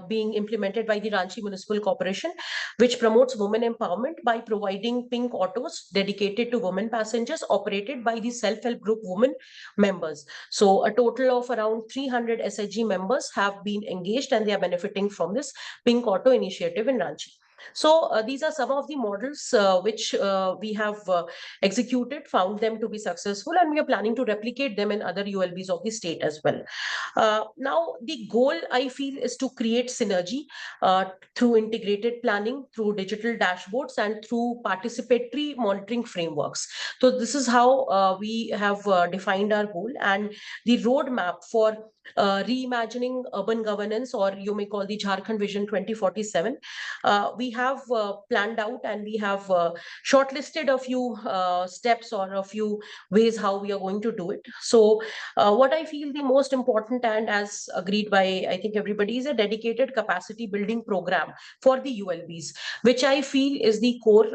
being implemented by the Ranchi Municipal Corporation, which promotes women empowerment by providing pink autos dedicated to women passengers, operated by the self-help group women members. So a total of around 300 SHG members have been engaged, and they are benefiting from this pink auto initiative in Ranchi. So these are some of the models which we have executed, found them to be successful, and we are planning to replicate them in other ULBs of the state as well. Now, the goal, I feel, is to create synergy through integrated planning, through digital dashboards, and through participatory monitoring frameworks. So this is how we have defined our goal, and the roadmap for reimagining urban governance, or you may call the Jharkhand Vision 2047. We have planned out, and we have shortlisted a few steps or a few ways how we are going to do it. So what I feel the most important, and as agreed by, I think, everybody, is a dedicated capacity building program for the ULBs, which I feel is the core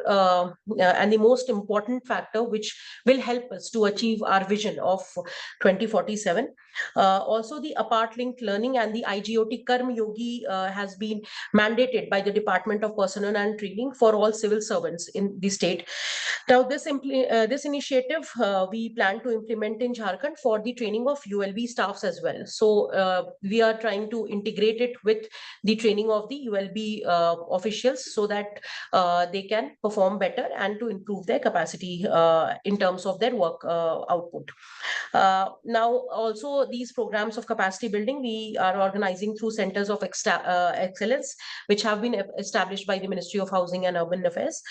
and the most important factor which will help us to achieve our vision of 2047. Also, the apart linked learning and the IGOT Karm Yogi has been mandated by the Department of Personnel and Training for all civil servants in the state. Now, this initiative we plan to implement in Jharkhand for the training of ULB staffs as well. So we are trying to integrate it with the training of the ULB officials, so that they can perform better and to improve their capacity in terms of their work output. Now, also these programs of capacity building we are organizing through centers of excellence, which have been established by the Ministry of Housing and Urban Affairs.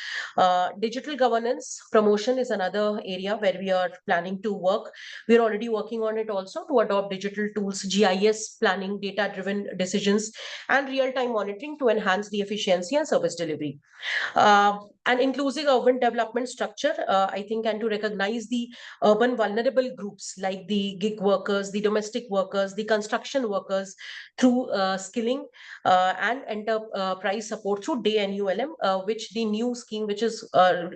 Digital governance promotion is another area where we are planning to work. We're already working on it also, to adopt digital tools, GIS planning, data-driven decisions, and real-time monitoring to enhance the efficiency and service delivery. An inclusive urban development structure, I think, and to recognize the urban vulnerable groups like the gig workers, the domestic workers, the construction workers, through skilling and enterprise support through Day NULM, which the new scheme, which is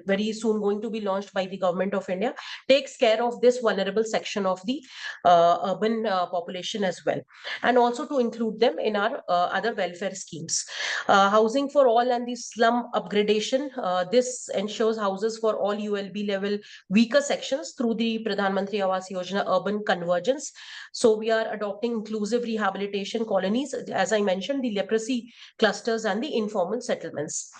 very soon going to be launched by the Government of India, takes care of this vulnerable section of the urban population as well, and also to include them in our other welfare schemes. Housing for all and the slum upgradation, this ensures houses for all ULB level weaker sections through the Pradhan Mantri Awas Yojana urban convergence. So we are adopting inclusive rehabilitation colonies, as I mentioned, the leprosy clusters and the informal settlements.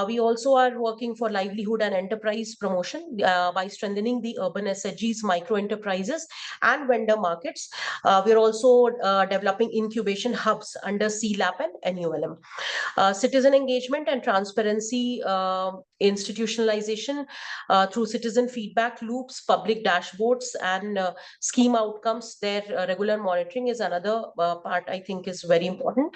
We also are working for livelihood and enterprise promotion by strengthening the urban SHGs, micro enterprises, and vendor markets. We are also developing incubation hubs under CLAP and NULM. Citizen engagement and transparency, institutionalization through citizen feedback loops, public dashboards, and scheme outcomes. Their regular monitoring is another part I think is very important.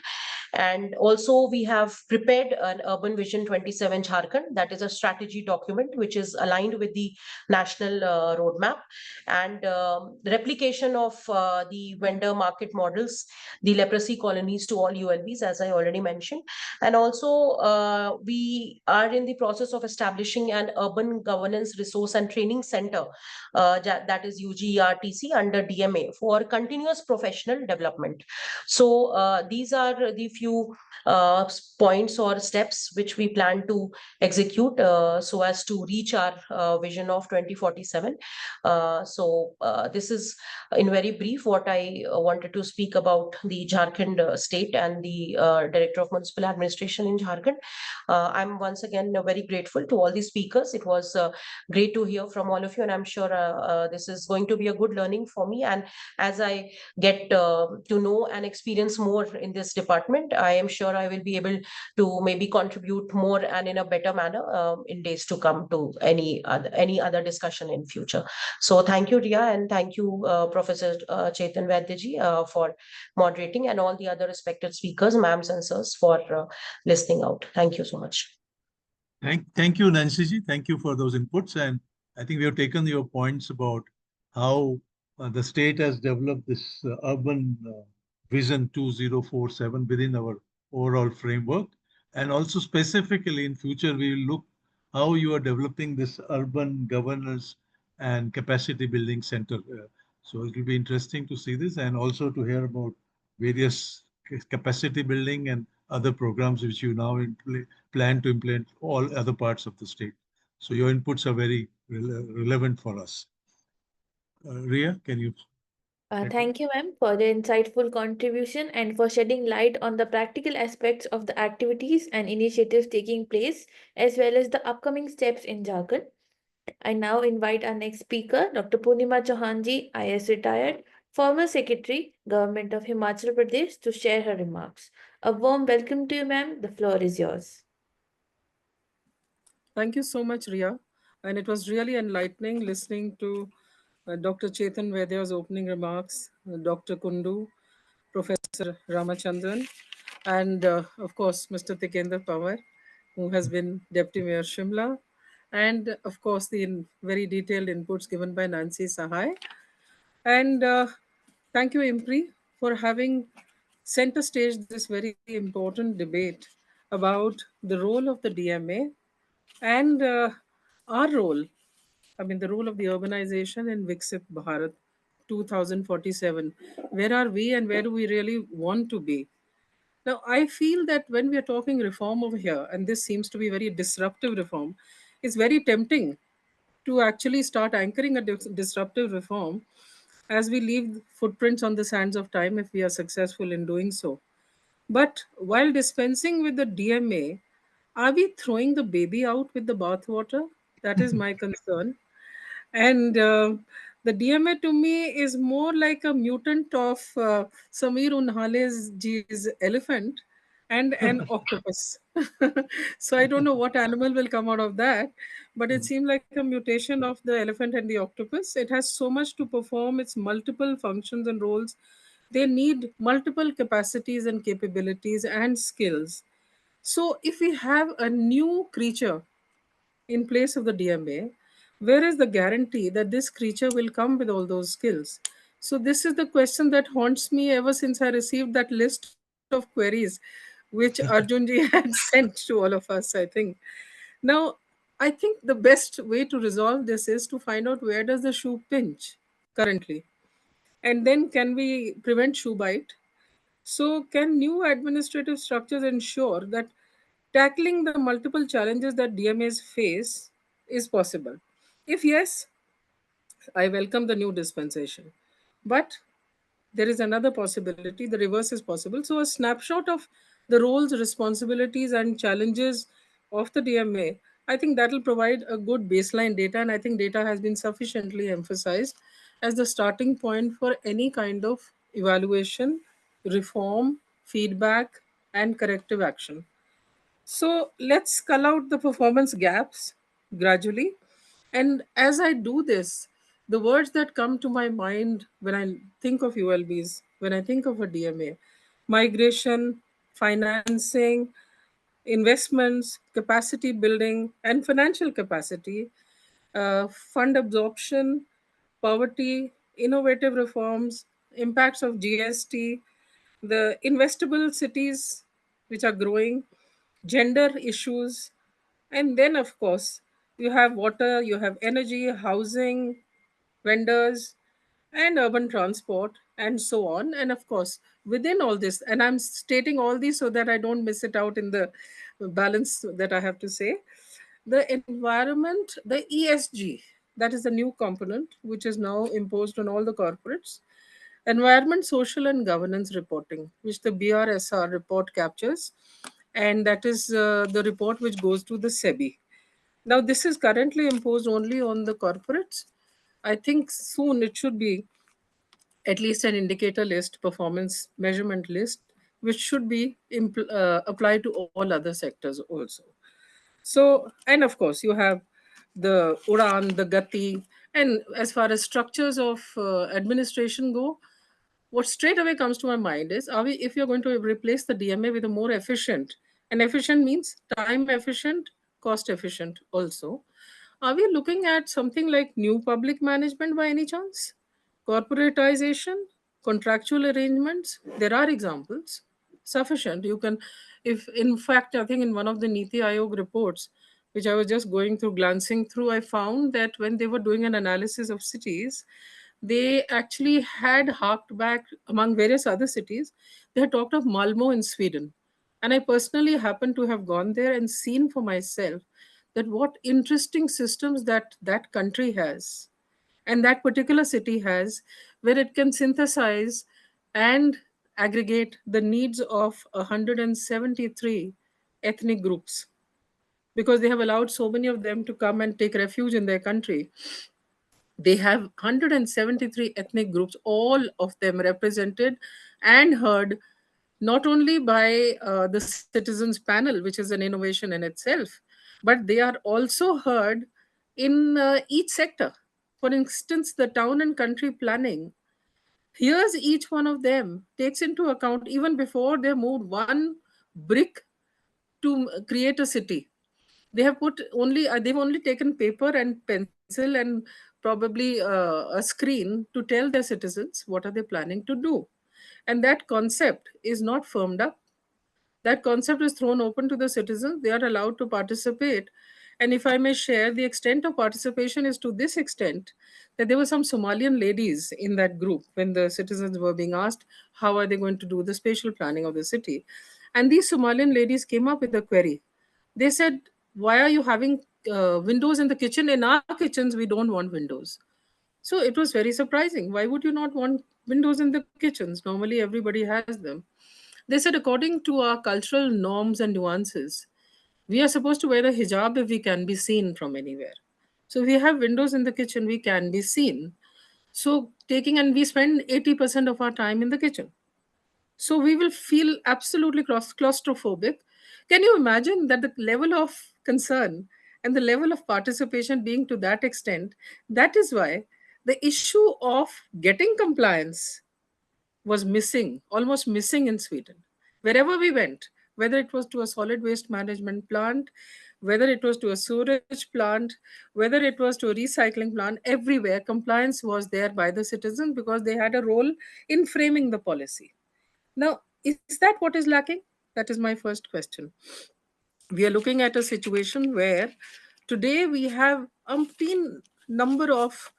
And also, we have prepared an Urban Vision 27 Jharkhand, that is a strategy document which is aligned with the national roadmap. And the replication of the vendor market models, the leprosy colonies to all ULBs, as I already mentioned. And also, we are in the process of establishing an urban governance resource and training center, that is UGERTC under DMA for continuous professional development. So these are the few points or steps which we plan to execute so as to reach our vision of 2047. This is in very brief what I wanted to speak about the Jharkhand state and the Director of Municipal Administration in Jharkhand. I'm once again very grateful to all the speakers. It was great to hear from all of you, and I'm sure this is going to be a good learning for me. And as I get to know and experience more in this department, I am sure I will be able to maybe contribute more and in a better manner in days to come to any other discussion in future. So thank you, Ria, and thank you, Professor Chetan Vaidya for moderating, and all the other respected speakers, ma'ams and sirs, for listening out. Thank you so much. Thank you, Nancy ji. Thank you for those inputs. And I think we have taken your points about how the state has developed this urban vision 2047 within our overall framework. And also specifically in future, we will look how you are developing this urban governance and capacity building center. So it will be interesting to see this and also to hear about various capacity building and other programs which you now plan to implement all other parts of the state. So your inputs are very relevant for us. Ria, can you? Thank you, ma'am, for the insightful contribution and for shedding light on the practical aspects of the activities and initiatives taking place, as well as the upcoming steps in Jharkhand. I now invite our next speaker, Dr. Purnima Chauhanji, IS retired, former Secretary, Government of Himachal Pradesh, to share her remarks. A warm welcome to you, ma'am. The floor is yours. Thank you so much, Ria. And it was really enlightening listening to Dr. Chetan Vaidya's opening remarks, Dr. Kundu, Professor Ramachandran, and of course, Mr. Tikendra Pawar, who has been Deputy Mayor Shimla, and of course, the very detailed inputs given by Nancy Sahai. And thank you, IMPRI, for having center stage this very important debate about the role of the DMA and our role, I mean, the role of the urbanization in Viksit Bharat 2047. Where are we and where do we really want to be? Now, I feel that when we are talking reform over here, and this seems to be very disruptive reform, it's very tempting to actually start anchoring a disruptive reform as we leave footprints on the sands of time if we are successful in doing so. But while dispensing with the DMA, are we throwing the baby out with the bathwater? That is my concern. And the DMA to me is more like a mutant of Samir Unhale's G's elephant and an octopus. So I don't know what animal will come out of that, but it seems like a mutation of the elephant and the octopus. It has so much to perform, its multiple functions and roles. They need multiple capacities and capabilities and skills. So if we have a new creature in place of the DMA, where is the guarantee that this creature will come with all those skills? So this is the question that haunts me ever since I received that list of queries which Arjunji had sent to all of us, I think. Now, I think the best way to resolve this is to find out where does the shoe pinch currently, and then can we prevent shoe bite? So can new administrative structures ensure that tackling the multiple challenges that DMAs face is possible? If yes, I welcome the new dispensation. But there is another possibility, the reverse is possible. So, a snapshot of the roles, responsibilities, and challenges of the DMA, I think that will provide a good baseline data, and I think data has been sufficiently emphasized as the starting point for any kind of evaluation, reform, feedback, and corrective action. So let's cull out the performance gaps gradually. And as I do this, the words that come to my mind when I think of ULBs, when I think of a DMA, migration, financing, investments, capacity building, and financial capacity, fund absorption, poverty, innovative reforms, impacts of GST, the investable cities which are growing, gender issues, and then, of course, you have water, you have energy, housing, vendors, and urban transport, and so on. And of course, within all this, and I'm stating all these so that I don't miss it out in the balance that I have to say, the environment, the ESG, that is the new component which is now imposed on all the corporates. Environment, social, and governance reporting, which the BRSR report captures, and that is the report which goes to the SEBI. Now, this is currently imposed only on the corporates. I think soon it should be at least an indicator list, performance measurement list, which should be applied to all other sectors also. So, and of course, you have the Udan, the Gati, and as far as structures of administration go, what straight away comes to my mind is, are we, if you're going to replace the DMA with a more efficient, and efficient means time efficient, cost efficient also, are we looking at something like new public management by any chance? Corporatization, contractual arrangements, there are examples sufficient. You can, if in fact, I think in one of the Niti Aayog reports, which I was just going through, glancing through, I found that when they were doing an analysis of cities, they actually had harked back among various other cities. They had talked of Malmo in Sweden. And I personally happened to have gone there and seen for myself that what interesting systems that country has and that particular city has, where it can synthesize and aggregate the needs of 173 ethnic groups, because they have allowed so many of them to come and take refuge in their country. They have 173 ethnic groups, all of them represented and heard, not only by the citizens panel, which is an innovation in itself, but they are also heard in each sector. For instance, the town and country planning, here's each one of them takes into account, even before they moved one brick to create a city, they have put only they've only taken paper and pencil and probably a screen to tell their citizens what are they planning to do. And that concept is not firmed up. That concept is thrown open to the citizens. They are allowed to participate. And if I may share, the extent of participation is to this extent that there were some Somalian ladies in that group when the citizens were being asked how are they going to do the spatial planning of the city. And these Somalian ladies came up with a query. They said, why are you having windows in the kitchen? In our kitchens, we don't want windows. So it was very surprising. Why would you not want windows in the kitchens? Normally, everybody has them. They said, according to our cultural norms and nuances, we are supposed to wear a hijab if we can be seen from anywhere. So we have windows in the kitchen, we can be seen. So taking, and we spend 80% of our time in the kitchen. So we will feel absolutely claustrophobic. Can you imagine that the level of concern and the level of participation being to that extent? That is why the issue of getting compliance was missing, almost missing in Sweden. Wherever we went, whether it was to a solid waste management plant, whether it was to a sewage plant, whether it was to a recycling plant, everywhere compliance was there by the citizens because they had a role in framing the policy. Now, is that what is lacking? That is my first question. We are looking at a situation where today we have umpteen number of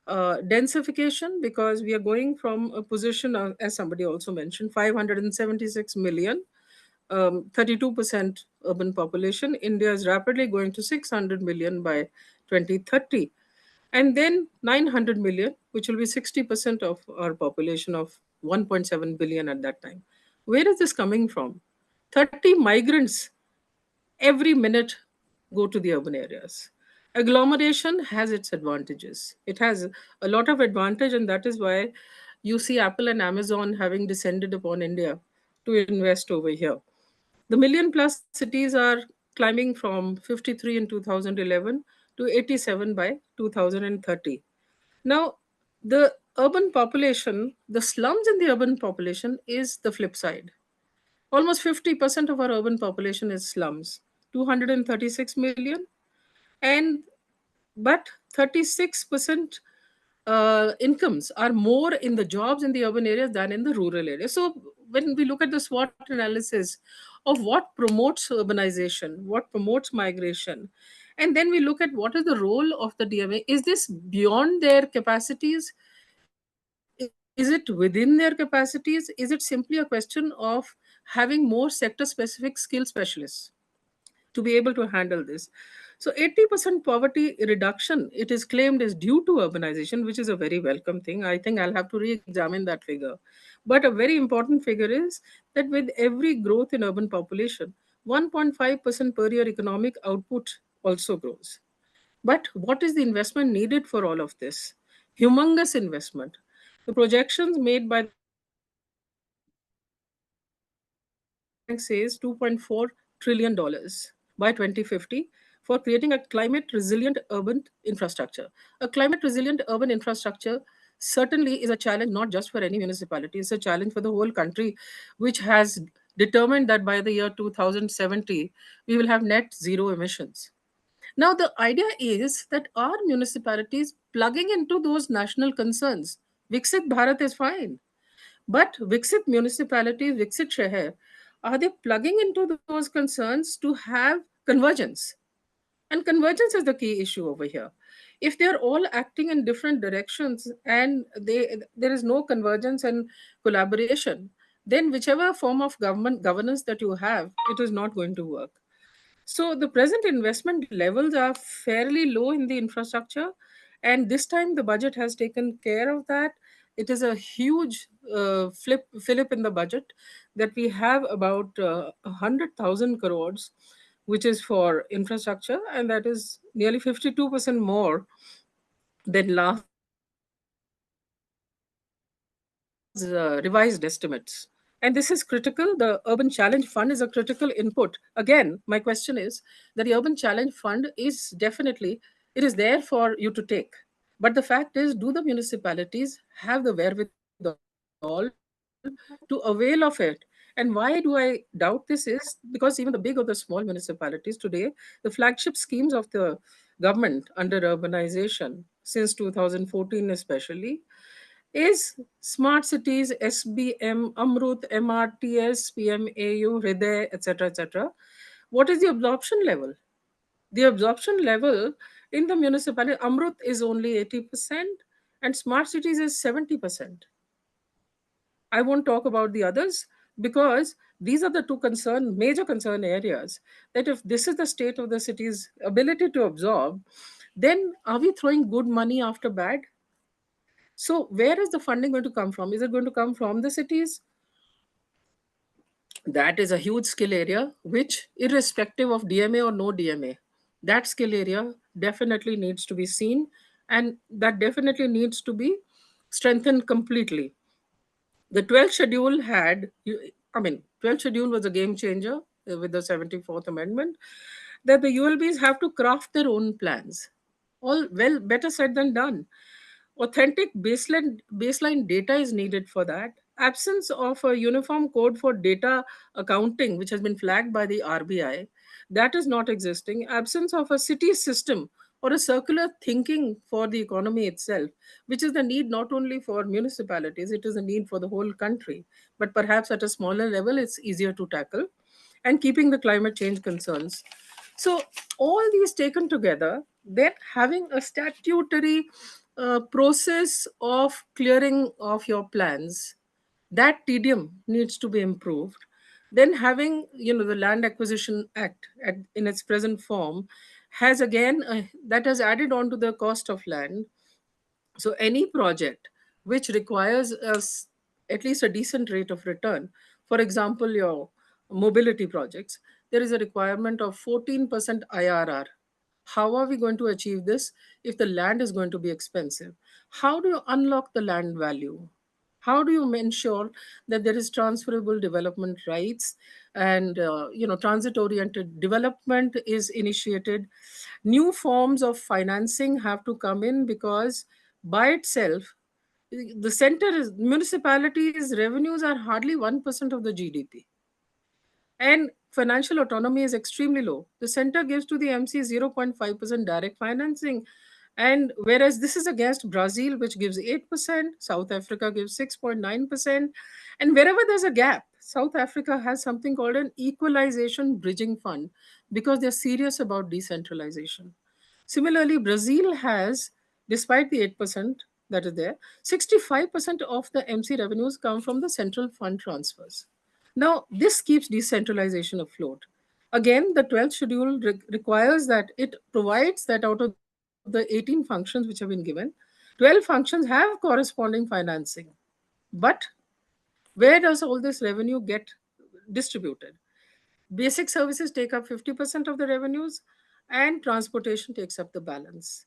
densification, because we are going from a position of, as somebody also mentioned, 576 million 32% urban population. India is rapidly going to 600 million by 2030. And then 900 million, which will be 60% of our population of 1.7 billion at that time. Where is this coming from? 30 migrants every minute go to the urban areas. Agglomeration has its advantages. It has a lot of advantage, and that is why you see Apple and Amazon having descended upon India to invest over here. The million plus cities are climbing from 53 in 2011 to 87 by 2030. Now, the urban population, the slums in the urban population is the flip side. Almost 50% of our urban population is slums, 236 million, and but 36% incomes are more in the jobs in the urban areas than in the rural areas. So when we look at the SWOT analysis of what promotes urbanization, what promotes migration, and then we look at what is the role of the DMA, is this beyond their capacities? Is it within their capacities? Is it simply a question of having more sector specific skill specialists to be able to handle this? So 80% poverty reduction, it is claimed, is due to urbanization, which is a very welcome thing. I think I'll have to re-examine that figure. But a very important figure is that with every growth in urban population, 1.5% per year economic output also grows. But what is the investment needed for all of this? Humongous investment. The projections made by the World Bank says $2.4 trillion by 2050 for creating a climate resilient urban infrastructure. A climate resilient urban infrastructure certainly is a challenge not just for any municipality, it's a challenge for the whole country, which has determined that by the year 2070, we will have net zero emissions. Now, the idea is that our municipalities plugging into those national concerns, Viksit Bharat is fine. But Viksit municipality, Viksit Shahar, are they plugging into those concerns to have convergence? And convergence is the key issue over here. If they're all acting in different directions and there is no convergence and collaboration, then whichever form of government governance that you have, it is not going to work. So the present investment levels are fairly low in the infrastructure, and this time the budget has taken care of that. It is a huge fillip in the budget that we have about 100,000 crores, which is for infrastructure, and that is nearly 52% more than last year's revised estimates. And this is critical. The Urban Challenge Fund is a critical input. Again, my question is that the Urban Challenge Fund is definitely, it is there for you to take. But the fact is, do the municipalities have the wherewithal to avail of it? And why do I doubt this is because even the big or the small municipalities today, the flagship schemes of the government under urbanization since 2014 especially is smart cities, SBM, Amrut, MRTS, PMAU, Hriday, etc., etc. What is the absorption level? The absorption level in the municipality, Amrut is only 80% and smart cities is 70%. I won't talk about the others because these are the two major concern areas. That if this is the state of the city's ability to absorb, then are we throwing good money after bad? So, where is the funding going to come from? Is it going to come from the cities? That is a huge skill area, which, irrespective of DMA or no DMA, that skill area definitely needs to be seen and that definitely needs to be strengthened completely. The 12th schedule I mean, 12th schedule was a game changer with the 74th Amendment, that the ULBs have to craft their own plans. All well, better said than done. Authentic baseline data is needed for that. Absence of a uniform code for data accounting, which has been flagged by the RBI, that is not existing. Absence of a city system or a circular thinking for the economy itself, which is the need not only for municipalities, it is a need for the whole country. But perhaps at a smaller level, it's easier to tackle. And keeping the climate change concerns. So, all these taken together, then having a statutory process of clearing of your plans, that tedium needs to be improved. Then having, the Land Acquisition Act in its present form has again, that has added on to the cost of land. So any project which requires us at least a decent rate of return, for example, your mobility projects, there is a requirement of 14% IRR. How are we going to achieve this if the land is going to be expensive? How do you unlock the land value? How do you ensure that there is transferable development rights, and transit oriented development is initiated? New forms of financing have to come in, because by itself, the center is municipalities revenues are hardly 1% of the GDP, and financial autonomy is extremely low. The center gives to the MC 0.5% direct financing, and whereas this is against Brazil, which gives 8%, South Africa gives 6.9%, and wherever there's a gap, South Africa has something called an equalization bridging fund, because they're serious about decentralization. Similarly, Brazil has, despite the 8% that is there, 65% of the MC revenues come from the central fund transfers. Now, this keeps decentralization afloat. Again, the 12th schedule requires that it provides that out of the 18 functions which have been given, 12 functions have corresponding financing. But where does all this revenue get distributed? Basic services take up 50% of the revenues, and transportation takes up the balance.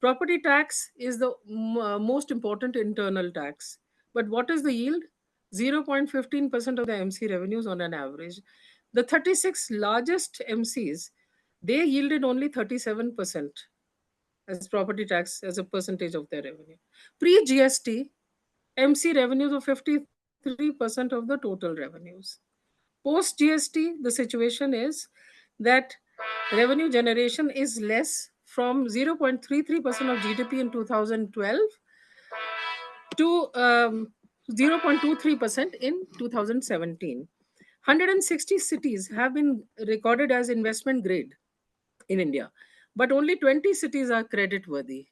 Property tax is the most important internal tax. But what is the yield? 0.15% of the MC revenues on an average. The 36 largest MCs, they yielded only 37% as property tax as a percentage of their revenue. Pre GST, MC revenues of 53% of the total revenues. Post GST, the situation is that revenue generation is less, from 0.33% of GDP in 2012 to 0.23% in 2017. 160 cities have been recorded as investment grade in India, but only 20 cities are credit worthy.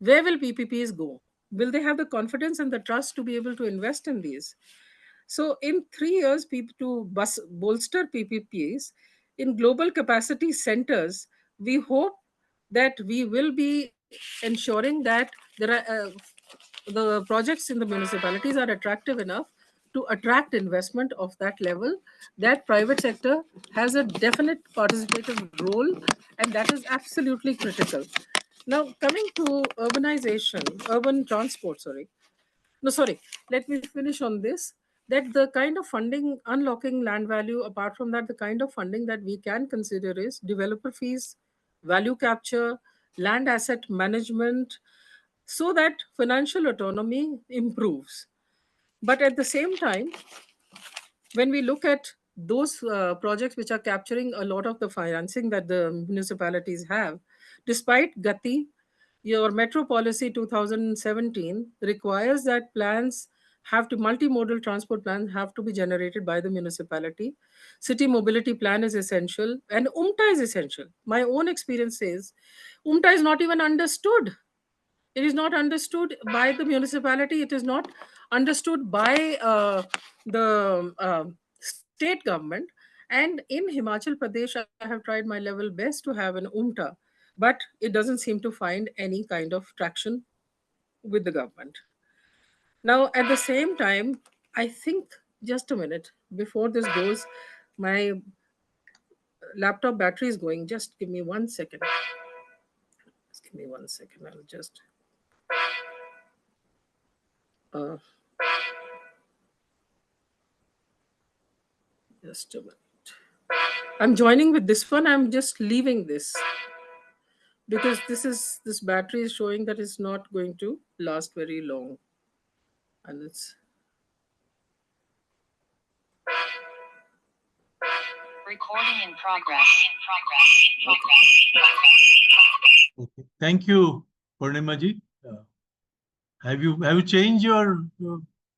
Where will PPPs go? Will they have the confidence and the trust to be able to invest in these? So, in 3 years, to bolster PPPs in global capacity centers, we hope that we will be ensuring that there are the projects in the municipalities are attractive enough to attract investment of that level, that private sector has a definite participative role, and that is absolutely critical. Now, coming to urban transport, let me finish on this. That the kind of funding, unlocking land value, apart from that, the kind of funding that we can consider is developer fees, value capture, land asset management, so that financial autonomy improves. But at the same time, when we look at those projects which are capturing a lot of the financing that the municipalities have, despite Gati, your Metro Policy 2017 requires that plans have to, multimodal transport plans have to be generated by the municipality. City mobility plan is essential, and UMTA is essential. My own experience says UMTA is not even understood. It is not understood by the municipality. It is not understood by the state government. And in Himachal Pradesh, I have tried my level best to have an UMTA, but it doesn't seem to find any kind of traction with the government. Now, at the same time, I think, just a minute before this goes, my laptop battery is going. Just give me 1 second. Just give me 1 second. I'll just. Just a minute. I'm joining with this one. I'm just leaving this because this battery is showing that it's not going to last very long. And it's recording in progress. Okay. Thank you, Purnimaji. Have you changed your?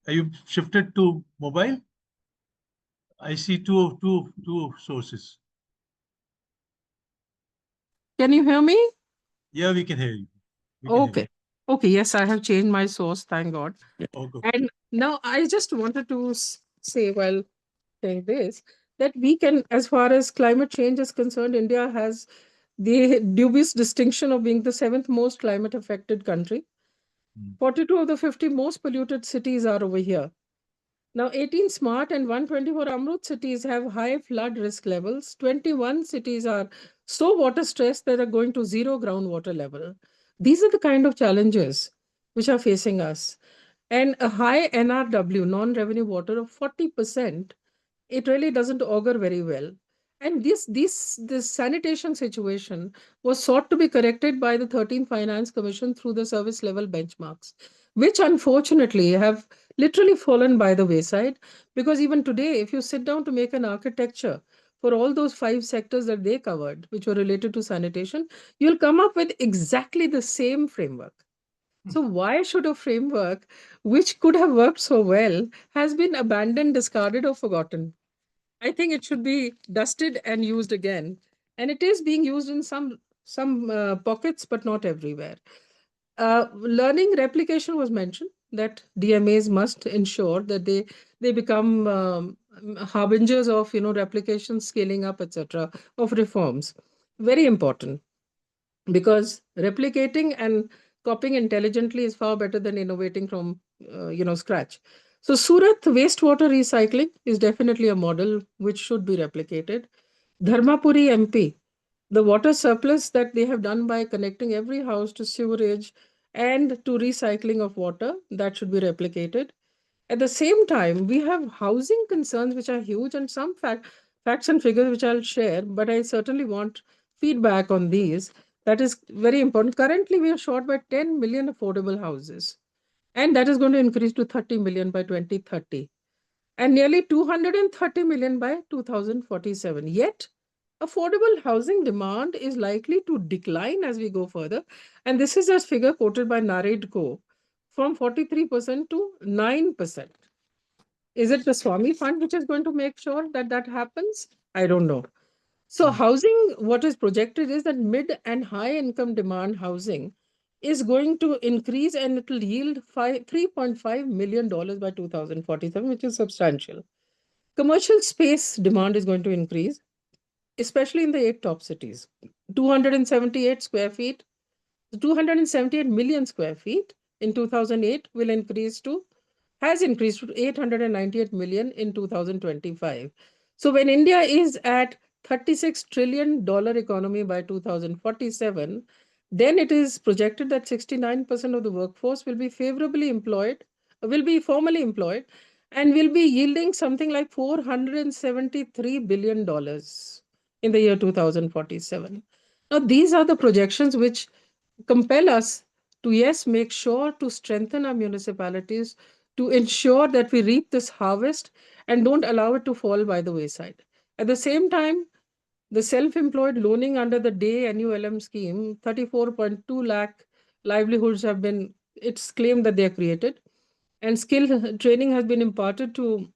Have you shifted to mobile? I see two sources. Can you hear me? Yeah, we can hear you. We can hear Okay. Okay. Yes, I have changed my source. Thank God. you. Okay. And now I just wanted to say, well, saying this, that we can, as far as climate change is concerned, India has the dubious distinction of being the 7th most climate affected country. 42 of the 50 most polluted cities are over here. Now, 18 smart and 124 Amrut cities have high flood risk levels. 21 cities are so water stressed that are going to zero groundwater level. These are the kind of challenges which are facing us. And a high NRW, non-revenue water, of 40%, it really doesn't augur very well. And this sanitation situation was sought to be corrected by the 13th Finance Commission through the service level benchmarks, which unfortunately have literally fallen by the wayside. Because even today, if you sit down to make an architecture for all those 5 sectors that they covered, which were related to sanitation, you'll come up with exactly the same framework. So why should a framework which could have worked so well has been abandoned, discarded, or forgotten? I think it should be dusted and used again. And it is being used in some pockets, but not everywhere. Learning replication was mentioned, that DMAs must ensure that they become harbingers of replication, scaling up, etc., of reforms. Very important, because replicating and copying intelligently is far better than innovating from scratch. So Surat wastewater recycling is definitely a model which should be replicated. Dharmapuri MP, the water surplus that they have done by connecting every house to sewerage and to recycling of water, that should be replicated. At the same time, we have housing concerns which are huge, and some facts and figures which I'll share, but I certainly want feedback on these. That is very important. Currently, we are short by 10 million affordable houses, and that is going to increase to 30 million by 2030, and nearly 230 million by 2047. Yet, affordable housing demand is likely to decline as we go further. And this is a figure quoted by NAREDCO, from 43% to 9%. Is it the Swami Fund which is going to make sure that that happens? I don't know. So housing, what is projected is that mid and high income demand housing is going to increase, and it will yield $3.5 million by 2047, which is substantial. Commercial space demand is going to increase, especially in the 8 top cities. 278 square feet, 278 million square feet in 2008 has increased to 898 million in 2025. So when India is at $36 trillion economy by 2047, then it is projected that 69% of the workforce will be will be formally employed, and will be yielding something like $473 billion in the year 2047. Now, these are the projections which compel us to, yes, make sure to strengthen our municipalities, to ensure that we reap this harvest and don't allow it to fall by the wayside. At the same time, the self-employed loaning under the day NULM scheme, 34.2 lakh livelihoods have been, it's claimed that they are created, and skill training has been imparted to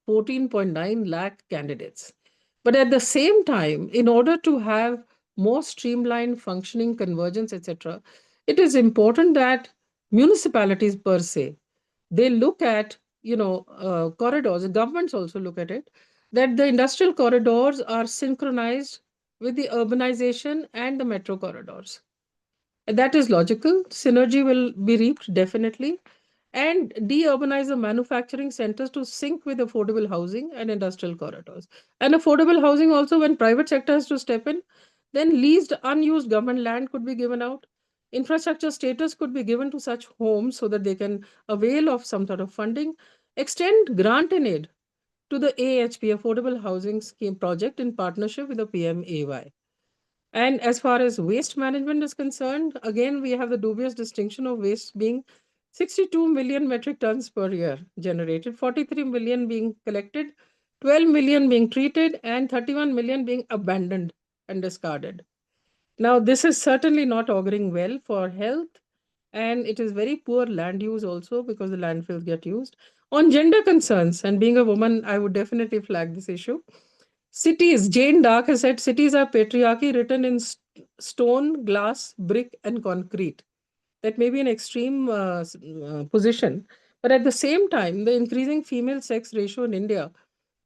14.9 lakh candidates. But at the same time, in order to have more streamlined functioning convergence, etc., it is important that municipalities per se, they look at corridors. Governments also look at it, that the industrial corridors are synchronized with the urbanization and the metro corridors. And that is logical. Synergy will be reaped definitely, and de-urbanize the manufacturing centers to sync with affordable housing and industrial corridors. And affordable housing also, when private sector has to step in, then leased unused government land could be given out. Infrastructure status could be given to such homes so that they can avail of some sort of funding. Extend grant and aid to the AHP, Affordable Housing Scheme project, in partnership with the PMAY. And as far as waste management is concerned, again, we have the dubious distinction of waste being 62 million metric tons per year generated, 43 million being collected, 12 million being treated, and 31 million being abandoned and discarded. Now, this is certainly not auguring well for health, and it is very poor land use also, because the landfills get used. On gender concerns, and being a woman, I would definitely flag this issue. Cities, Jane Dark has said, cities are patriarchy written in stone, glass, brick, and concrete. That may be an extreme position, but at the same time, the increasing female sex ratio in India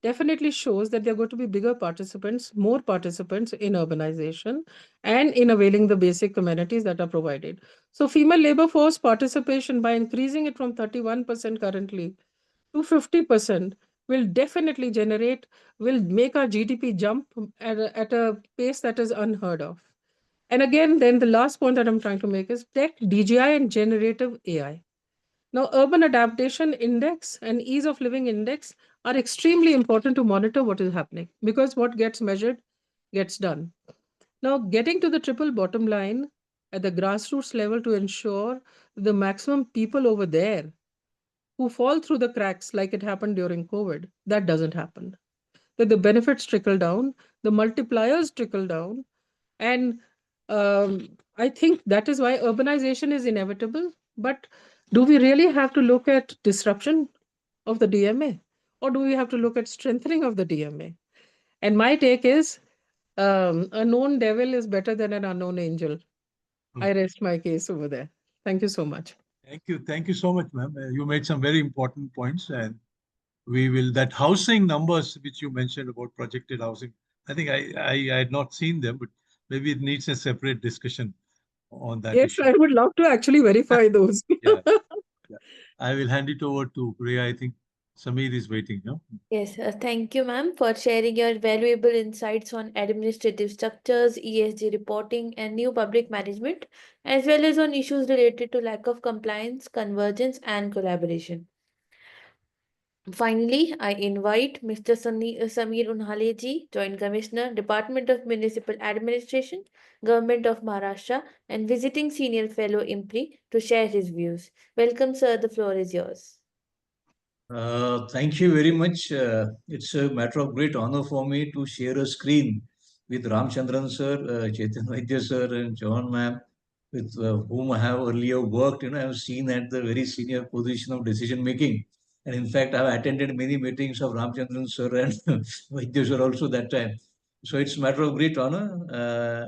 definitely shows that there are going to be bigger participants, more participants in urbanization and in availing the basic amenities that are provided. So female labor force participation, by increasing it from 31% currently to 50%, will definitely will make our GDP jump at a pace that is unheard of. And again, then the last point that I'm trying to make is tech, DGI, and generative AI. Now, Urban Adaptation Index and Ease of Living Index are extremely important to monitor what is happening, because what gets measured gets done. Now, getting to the triple bottom line at the grassroots level to ensure the maximum people over there who fall through the cracks like it happened during COVID, that doesn't happen. That the benefits trickle down, the multipliers trickle down, and I think that is why urbanization is inevitable. But do we really have to look at disruption of the DMA? Or do we have to look at strengthening of the DMA? And my take is a known devil is better than an unknown angel. I rest my case over there. Thank you so much. Thank you. Thank you so much, ma'am. You made some very important points, and we will, that housing numbers which you mentioned about projected housing, I think I had not seen them, but maybe it needs a separate discussion on that Yes, issue. I would love to actually verify those. Yeah. Yeah. I will hand it over to Priya. I think Sameer is waiting. No? Yes, thank you, ma'am, for sharing your valuable insights on administrative structures, ESG reporting, and new public management, as well as on issues related to lack of compliance, convergence, and collaboration. Finally, I invite Mr. Sameer Unhale Joint Commissioner, Department of Municipal Administration, Government of Maharashtra, and visiting Senior Fellow IMPRI to share his views. Welcome, sir. The floor is yours. Thank you very much. It's a matter of great honor for me to share a screen with Ramchandran sir, Chetan Vaidya sir, and John ma'am, with whom I have earlier worked. I have seen at the very senior position of decision making. And in fact, I have attended many meetings of Ramchandran sir and Vaidya sir also that time. So it's a matter of great honor.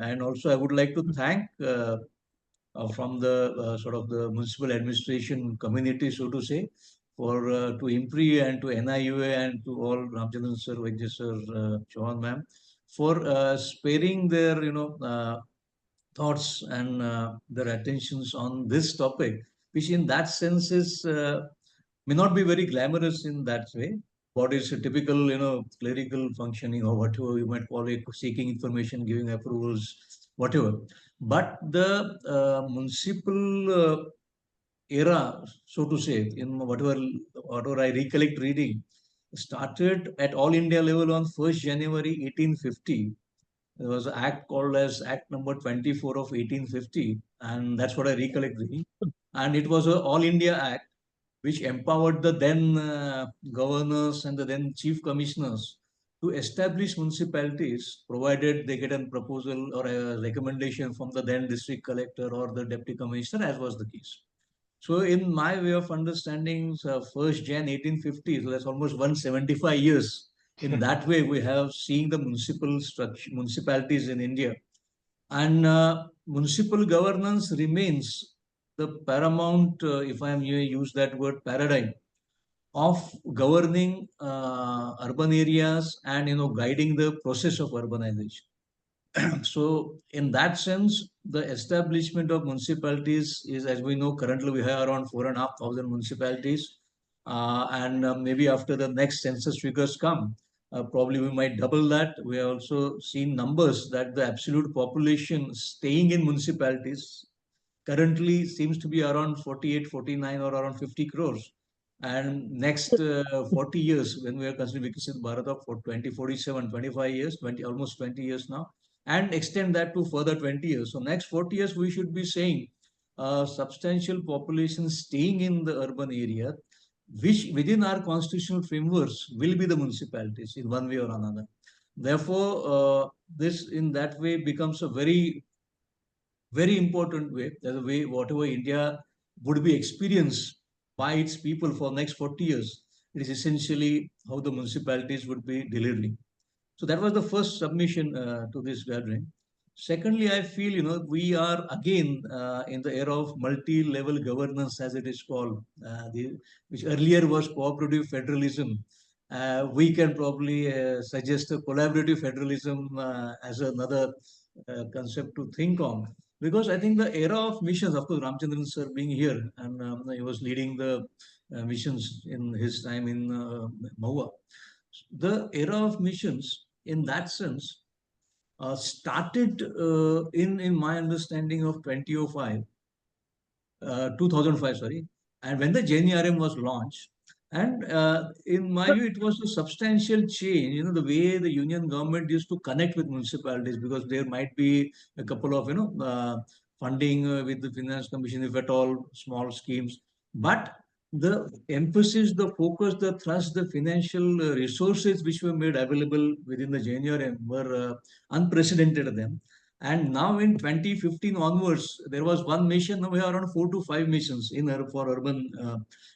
And also, I would like to thank from the sort of the municipal administration community, so to say, for to IMPRI and to NIUA and to all Ramchandran sir, Vaidya sir, Chauhan ma'am, for sparing their thoughts and their attentions on this topic, which in that sense is may not be very glamorous in that way. What is a typical, clerical functioning or whatever you might call it, seeking information, giving approvals, whatever. But the municipal era, so to say, in whatever I recollect reading, started at all India level on 1st January 1850. There was an act called as Act number 24 of 1850, and that's what I recollect reading. And it was an all India act which empowered the then governors and the then chief commissioners to establish municipalities, provided they get a proposal or a recommendation from the then district collector or the deputy commissioner, as was the case. So, in my way of understanding, 1st Jan 1850, so that's almost 175 years. In that way, we have seen the municipal structure, municipalities in India, and municipal governance remains the paramount, if I may use that word, paradigm of governing urban areas and guiding the process of urbanization. So in that sense, the establishment of municipalities is, as we know, currently we have around 4,500 municipalities, and maybe after the next census figures come, probably we might double that. We have also seen numbers that the absolute population staying in municipalities currently seems to be around 48, 49 or around 50 crores. And next 40 years, when we are considering Viksit Bharat for 2047, 25 years, 20, almost 20 years now, and extend that to further 20 years. So next 40 years, we should be saying substantial population staying in the urban area, which within our constitutional frameworks will be the municipalities in one way or another. Therefore, this in that way becomes a very important way, the way whatever India would be experienced by its people for next 40 years. It is essentially how the municipalities would be delivering. So that was the first submission to this gathering. Secondly, I feel we are again in the era of multi-level governance, as it is called, which earlier was cooperative federalism. we can probably suggest a collaborative federalism as another concept to think on. Because I think the era of missions, of course, Ramchandran sir being here, and he was leading the missions in his time in Maua. The era of missions, in that sense, started in my understanding of 2005, sorry, and when the JNRM was launched, and in my view, it was a substantial change. The way the union government used to connect with municipalities, because there might be a couple of funding with the finance commission, if at all, small schemes, but the emphasis, the focus, the thrust, the financial resources which were made available within the JNRM were unprecedented then. And now in 2015 onwards, there was one mission. Now we are around 4 to 5 missions for urban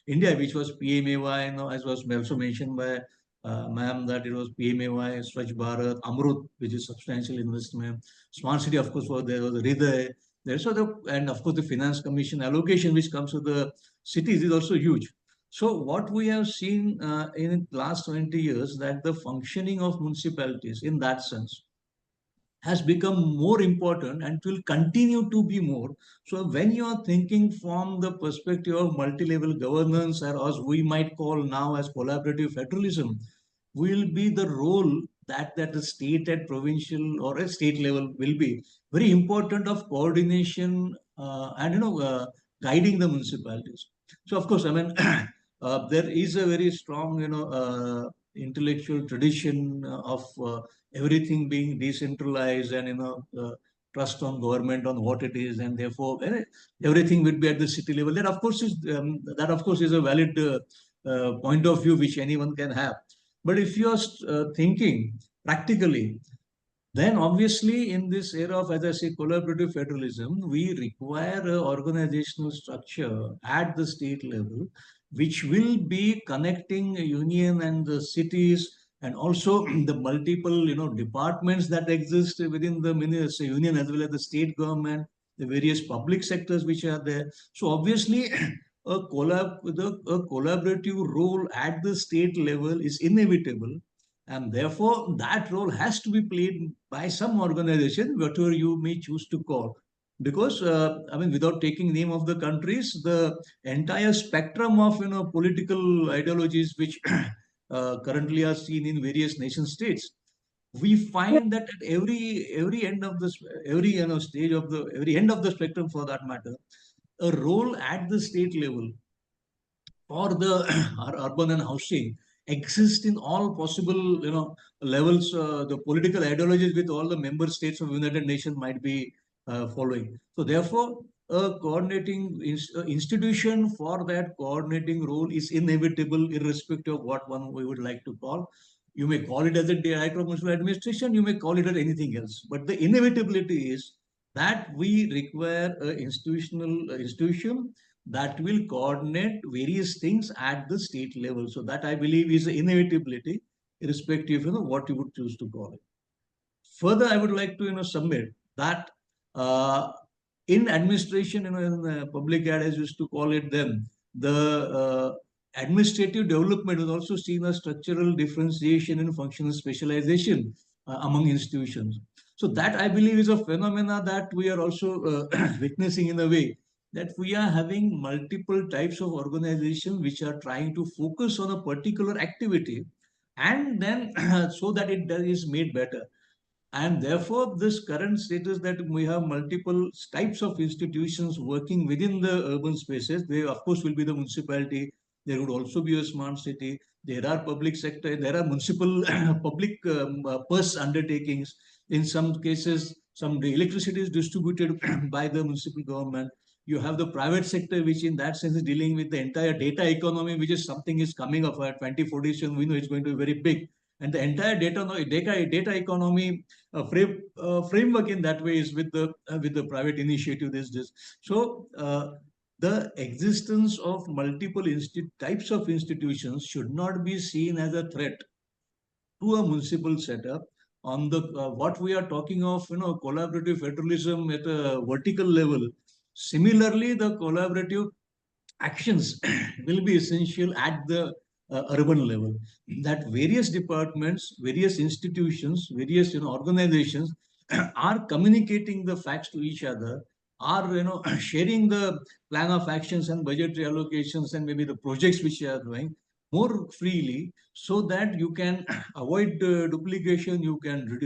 India, which was PMAY, as was also mentioned by ma'am, that it was PMAY, Swachh Bharat, Amrut, which is substantial investment. Smart City, of course, there was Hriday. And of course, the Finance Commission allocation, which comes to the cities, is also huge. So what we have seen in the last 20 years, that the functioning of municipalities in that sense has become more important and will continue to be more. So when you are thinking from the perspective of multi-level governance, or as we might call now as collaborative federalism, will be the role that the state at provincial or a state level will be very important of coordination and guiding the municipalities. So of course, I mean, there is a very strong intellectual tradition of everything being decentralized and trust on government on what it is, and therefore everything would be at the city level. That of course is a valid point of view which anyone can have. But if you are thinking practically, then obviously in this era of, as I say, collaborative federalism, we require an organizational structure at the state level, which will be connecting union and the cities, and also the multiple departments that exist within the union as well as the state government, the various public sectors which are there. So obviously a collaborative role at the state level is inevitable, and therefore that role has to be played by some organization, whatever you may choose to call. Because I mean, without taking name of the countries, the entire spectrum of political ideologies which currently are seen in various nation states, we find that at every end of this, every stage of the every end of the spectrum, for that matter, a role at the state level for the urban and housing exist in all possible levels. The political ideologies with all the member states of United Nations might be following. So therefore, a coordinating institution for that coordinating role is inevitable, irrespective of what one we would like to call. You may call it as a Director of Municipal Administration, you may call it as anything else, but the inevitability is that we require an institution that will coordinate various things at the state level. So that, I believe, is an inevitability, irrespective of what you would choose to call it. Further, I would like to submit that in administration, in public ad, as used to call it then, the administrative development was also seen as structural differentiation and functional specialization among institutions. So that, I believe, is a phenomena that we are also witnessing in a way, that we are having multiple types of organizations which are trying to focus on a particular activity, and then so that it is made better. And therefore, this current status that we have multiple types of institutions working within the urban spaces, they of course will be the municipality, there would also be a smart city, there are public sector, there are municipal public purse undertakings. In some cases, some electricity is distributed by the municipal government. You have the private sector, which in that sense is dealing with the entire data economy, which is something is coming up at 2047. We know it's going to be very big. And the entire data economy framework in that way is with the private initiative. So the existence of multiple types of institutions should not be seen as a threat to a municipal setup. On the what we are talking of, collaborative federalism at a vertical level. Similarly, the collaborative actions will be essential at the urban level. That various departments, various institutions, various organizations are communicating the facts to each other, are sharing the plan of actions and budgetary allocations and maybe the projects which they are doing more freely, so that you can avoid duplication, you can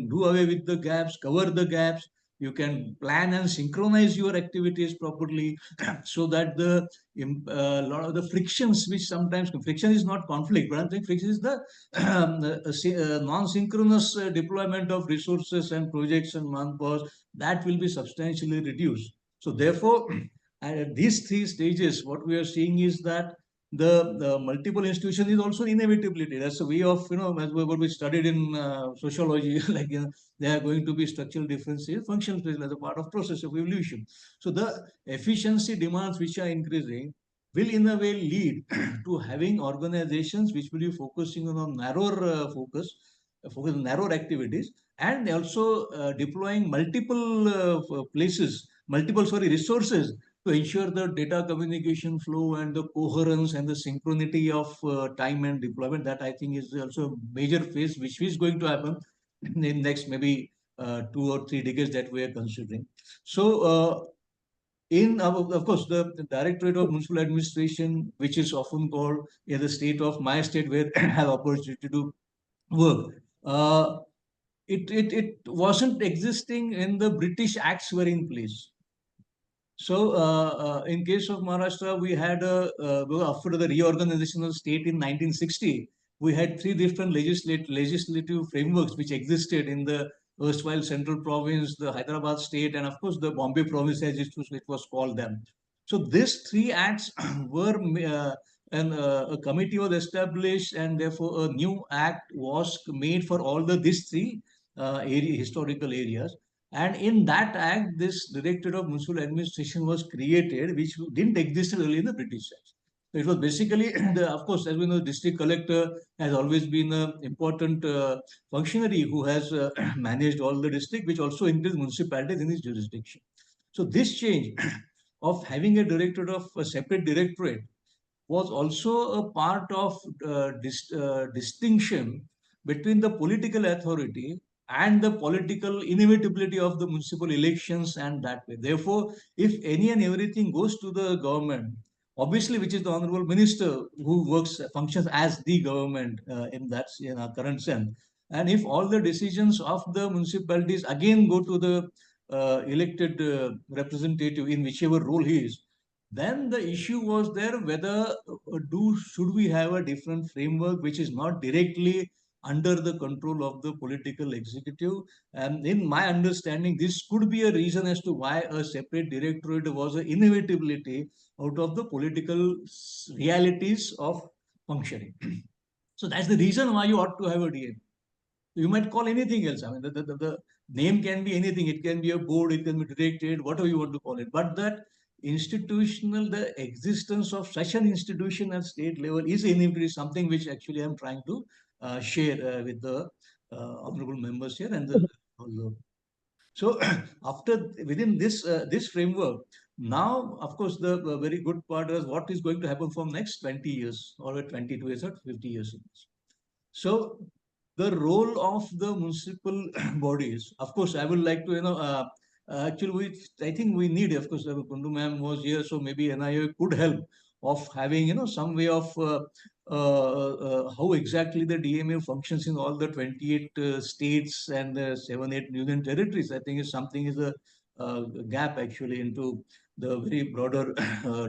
do away with the gaps, cover the gaps, you can plan and synchronize your activities properly so that the lot of the frictions, which sometimes friction is not conflict, but I think friction is the non-synchronous deployment of resources and projects and manpower, that will be substantially reduced. So therefore, at these three stages, what we are seeing is that the multiple institution is also inevitability. That's a way of, as we studied in sociology, like, there are going to be structural differences, functional as a part of process of evolution. So the efficiency demands which are increasing will in a way lead to having organizations which will be focusing on narrower focus on narrower activities, and also deploying multiple resources to ensure the data communication flow and the coherence and the synchronity of time and deployment. That I think is also a major phase which is going to happen in next maybe 2 or 3 decades that we are considering. So of course, the Directorate of Municipal Administration, which is often called the state of my state, where I have opportunity to work, it wasn't existing when the British Acts were in place. So, in case of Maharashtra, we had after the reorganization of the state in 1960, we had 3 different legislative frameworks which existed in the erstwhile central province, the Hyderabad state, and of course the Bombay province, as it was called then. So these 3 acts were, a committee was established, and therefore a new act was made for all these 3 historical areas. And in that act, this Directorate of Municipal Administration was created, which didn't exist earlier in the British Act. So it was basically, of course, as we know, district collector has always been an important functionary who has managed all the district, which also includes municipalities in his jurisdiction. So this change of having a separate directorate was also a part of distinction between the political authority and the political inevitability of the municipal elections, and that way. Therefore, if any and everything goes to the government, obviously, which is the honorable minister who functions as the government in our current sense, and if all the decisions of the municipalities again go to the elected representative in whichever role he is, then the issue was there whether should we have a different framework which is not directly under the control of the political executive. And in my understanding, this could be a reason as to why a separate directorate was an inevitability out of the political realities of functioning. So that's the reason why you ought to have a DM. You might call anything else. I mean, the name can be anything. It can be a board, it can be directed, whatever you want to call it. But that the existence of such an institution at state level is inevitably something which actually I'm trying to share with the honorable members here and the. So within this framework, now of course the very good part is what is going to happen from next 20 years or 22 years or 50 years. So the role of the municipal bodies, of course, I would like to, actually, I think we need, of course, Kundu ma'am was here, so maybe NIUA could help of having, some way of how exactly the DMA functions in all the 28 states and 7-8 union territories. I think is a gap actually into the very broader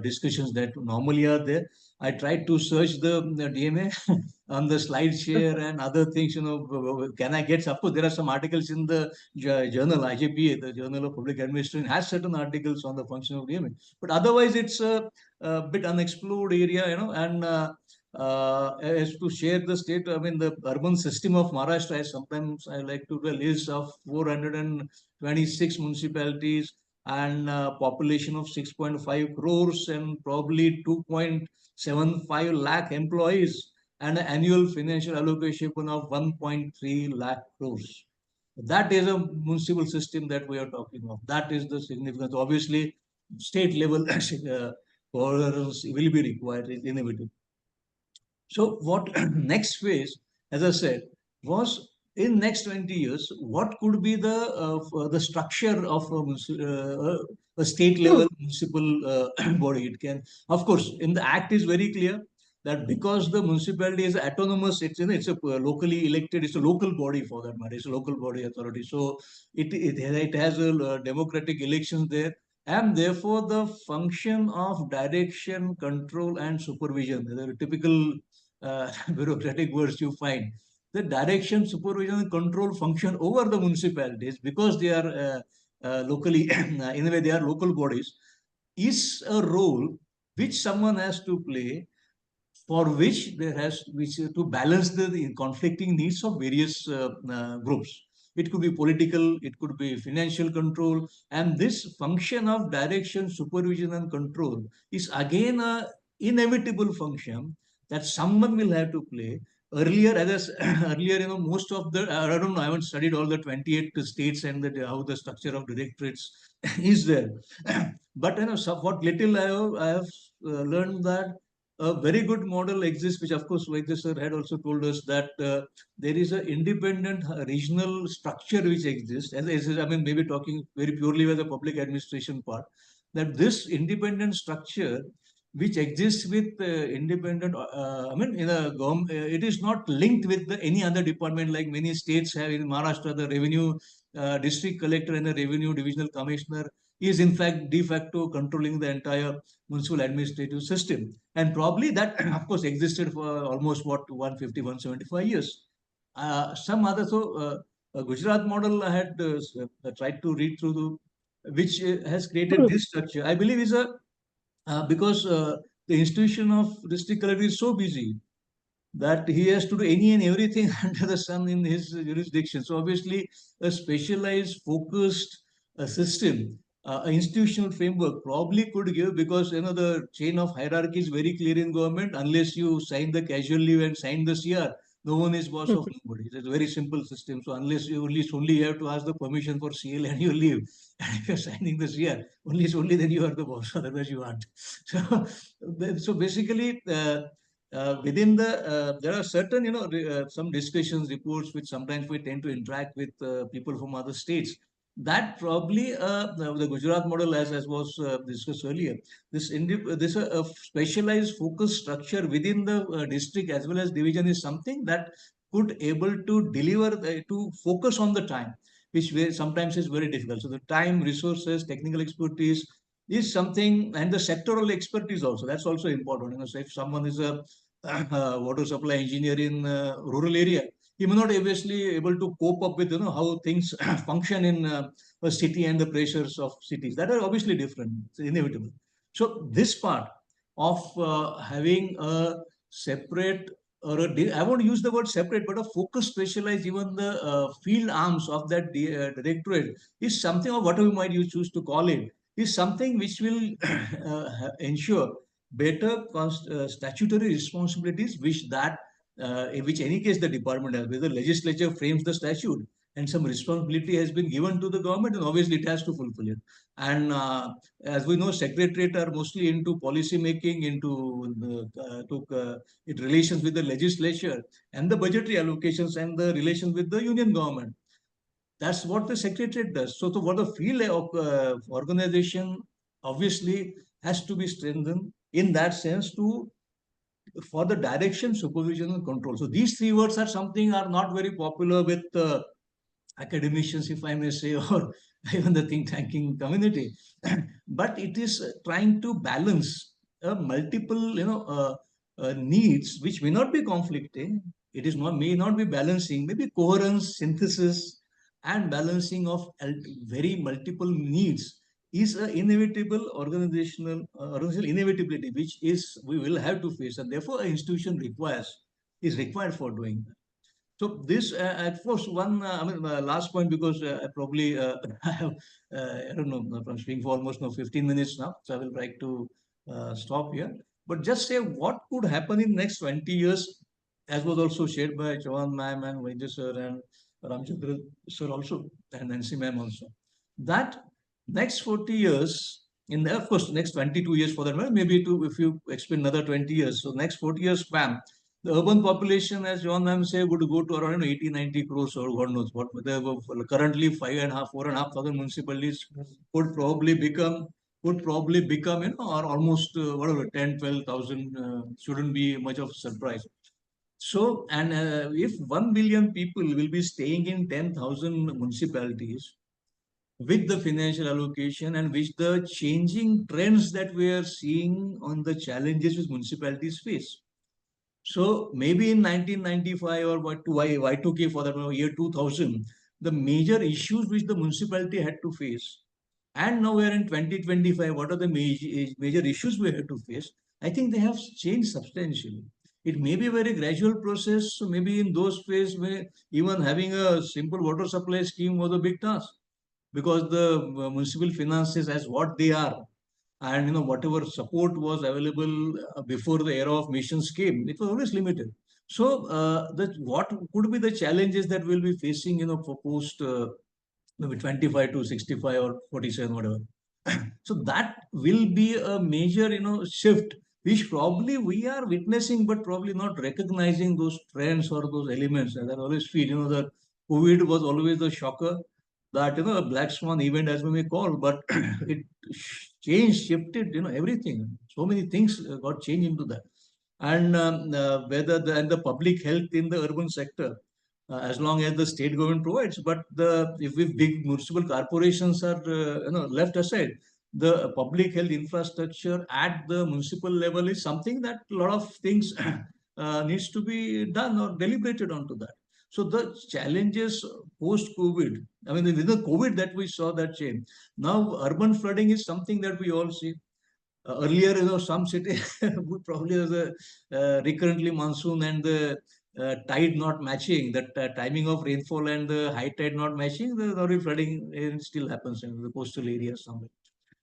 discussions that normally are there. I tried to search the DMA on the slide share and other things, can I get, of course, there are some articles in the journal, IJPA, the Journal of Public Administration, has certain articles on the function of DMA. But otherwise, it's a bit unexplored area, and as to share the state, I mean, the urban system of Maharashtra, sometimes I like to do a list of 426 municipalities and population of 6.5 crores and probably 2.75 lakh employees and an annual financial allocation of 1.3 lakh crores. That is a municipal system that we are talking of. That is the significance. Obviously, state level will be required, is inevitable. So what next phase, as I said, was in next 20 years, what could be the structure of a state level municipal body? It can, of course, in the act is very clear that because the municipality is autonomous, it's a locally elected, it's a local body for that matter, it's a local body authority. So it has a democratic elections there, and therefore the function of direction, control, and supervision, the typical bureaucratic words you find, the direction, supervision, and control function over the municipalities, because they are locally, in a way, they are local bodies, is a role which someone has to play, for which there has which to balance the conflicting needs of various groups. It could be political, it could be financial control, and this function of direction, supervision, and control is again a inevitable function that someone will have to play. Earlier, earlier, most of the I don't know, I haven't studied all the 28 states and how the structure of directorates is there, but so what little I have learned that a very good model exists, which of course Vaidya sir had also told us that there is an independent regional structure which exists. I mean, maybe talking very purely with the public administration part, that this independent structure which exists with independent, I mean, in a government, it is not linked with any other department like many states have. In Maharashtra, the revenue district collector and the revenue divisional commissioner is in fact de facto controlling the entire municipal administrative system. And probably that, of course, existed for almost what, 150, 175 years. Some other, so Gujarat model I had tried to read through, which has created this structure. I believe is a because the institution of district collector is so busy that he has to do any and everything under the sun in his jurisdiction. So obviously, a specialized, focused system, institutional framework probably could give, because the chain of hierarchy is very clear in government. Unless you sign the casual leave and sign the CR, no one is boss of nobody. It's a very simple system. So unless you only have to ask the permission for CL and you leave, and if you're signing the CR, only then you are the boss. Otherwise you aren't. So basically. Within there are certain some discussions, reports, which sometimes we tend to interact with people from other states, that probably the Gujarat model, as was discussed earlier, this a specialized focus structure within the district as well as division is something that could able to deliver to focus on the time, which sometimes is very difficult. So the time, resources, technical expertise is something, and the sectoral expertise also, that's also important. So if someone is a water supply engineer in rural area, he may not obviously able to cope up with how things function in a city and the pressures of cities that are obviously different. It's inevitable. So this part of having a separate, or I won't use the word separate, but a focus specialized, even the field arms of that directorate is something, or whatever might you choose to call it, is something which will ensure better statutory responsibilities, in which any case the department has, whether the legislature frames the statute and some responsibility has been given to the government, and obviously it has to fulfill it. And as we know, secretariat are mostly into policy making, into it relations with the legislature and the budgetary allocations and the relations with the union government. That's what the secretariat does. So what the field of organization obviously has to be strengthened in that sense to for the direction, supervision, and control. So these three words are something are not very popular with academicians, if I may say, or even the think tanking community. But it is trying to balance multiple, needs which may not be conflicting. It is not may not be balancing, maybe coherence, synthesis, and balancing of very multiple needs is an inevitable organizational inevitability, which is we will have to face, and therefore an institution is required for doing that. So this, at first, one, last point, because I probably I have, I don't know, I'm speaking for almost 15 minutes now, so I will try to stop here. But just say what could happen in next 20 years, as was also shared by Chetan ma'am and Vaidya sir and Ramchandra sir also, and Nancy ma'am also. That next 40 years, of course, next 22 years for that matter, maybe if you expend another 20 years, so next 40 years span, The urban population, as John ma'am said, would go to around 80, 90 crores or God knows what. Currently 5.5, 4,500 municipalities would probably become, or almost whatever, 10, 12,000, shouldn't be much of a surprise. So, and if 1 billion people will be staying in 10,000 municipalities with the financial allocation and with the changing trends that we are seeing on the challenges which municipalities face. So maybe in 1995 or Y2K for that year 2000, the major issues which the municipality had to face, and now we are in 2025, what are the major issues we have to face? I think they have changed substantially. It may be a very gradual process. So maybe in those phases, even having a simple water supply scheme was a big task because the municipal finances as what they are, and whatever support was available before the era of missions came, it was always limited. So what could be the challenges that we'll be facing, for post maybe 25 to 65 or 47, whatever. So that will be a major, shift, which probably we are witnessing, but probably not recognizing those trends or those elements. And I always feel, that COVID was always the shocker, that, a black swan event, as we may call, but it changed, shifted, everything. So many things got changed into that. And whether the public health in the urban sector, as long as the state government provides. But if big municipal corporations are left aside, the public health infrastructure at the municipal level is something that a lot of things needs to be done or deliberated onto that. So the challenges post-COVID, I mean, with the COVID that we saw that change. Now, urban flooding is something that we all see. Earlier, some city would probably have a recurrently monsoon and the tide not matching, that timing of rainfall and the high tide not matching, the already flooding still happens in the coastal areas somewhere.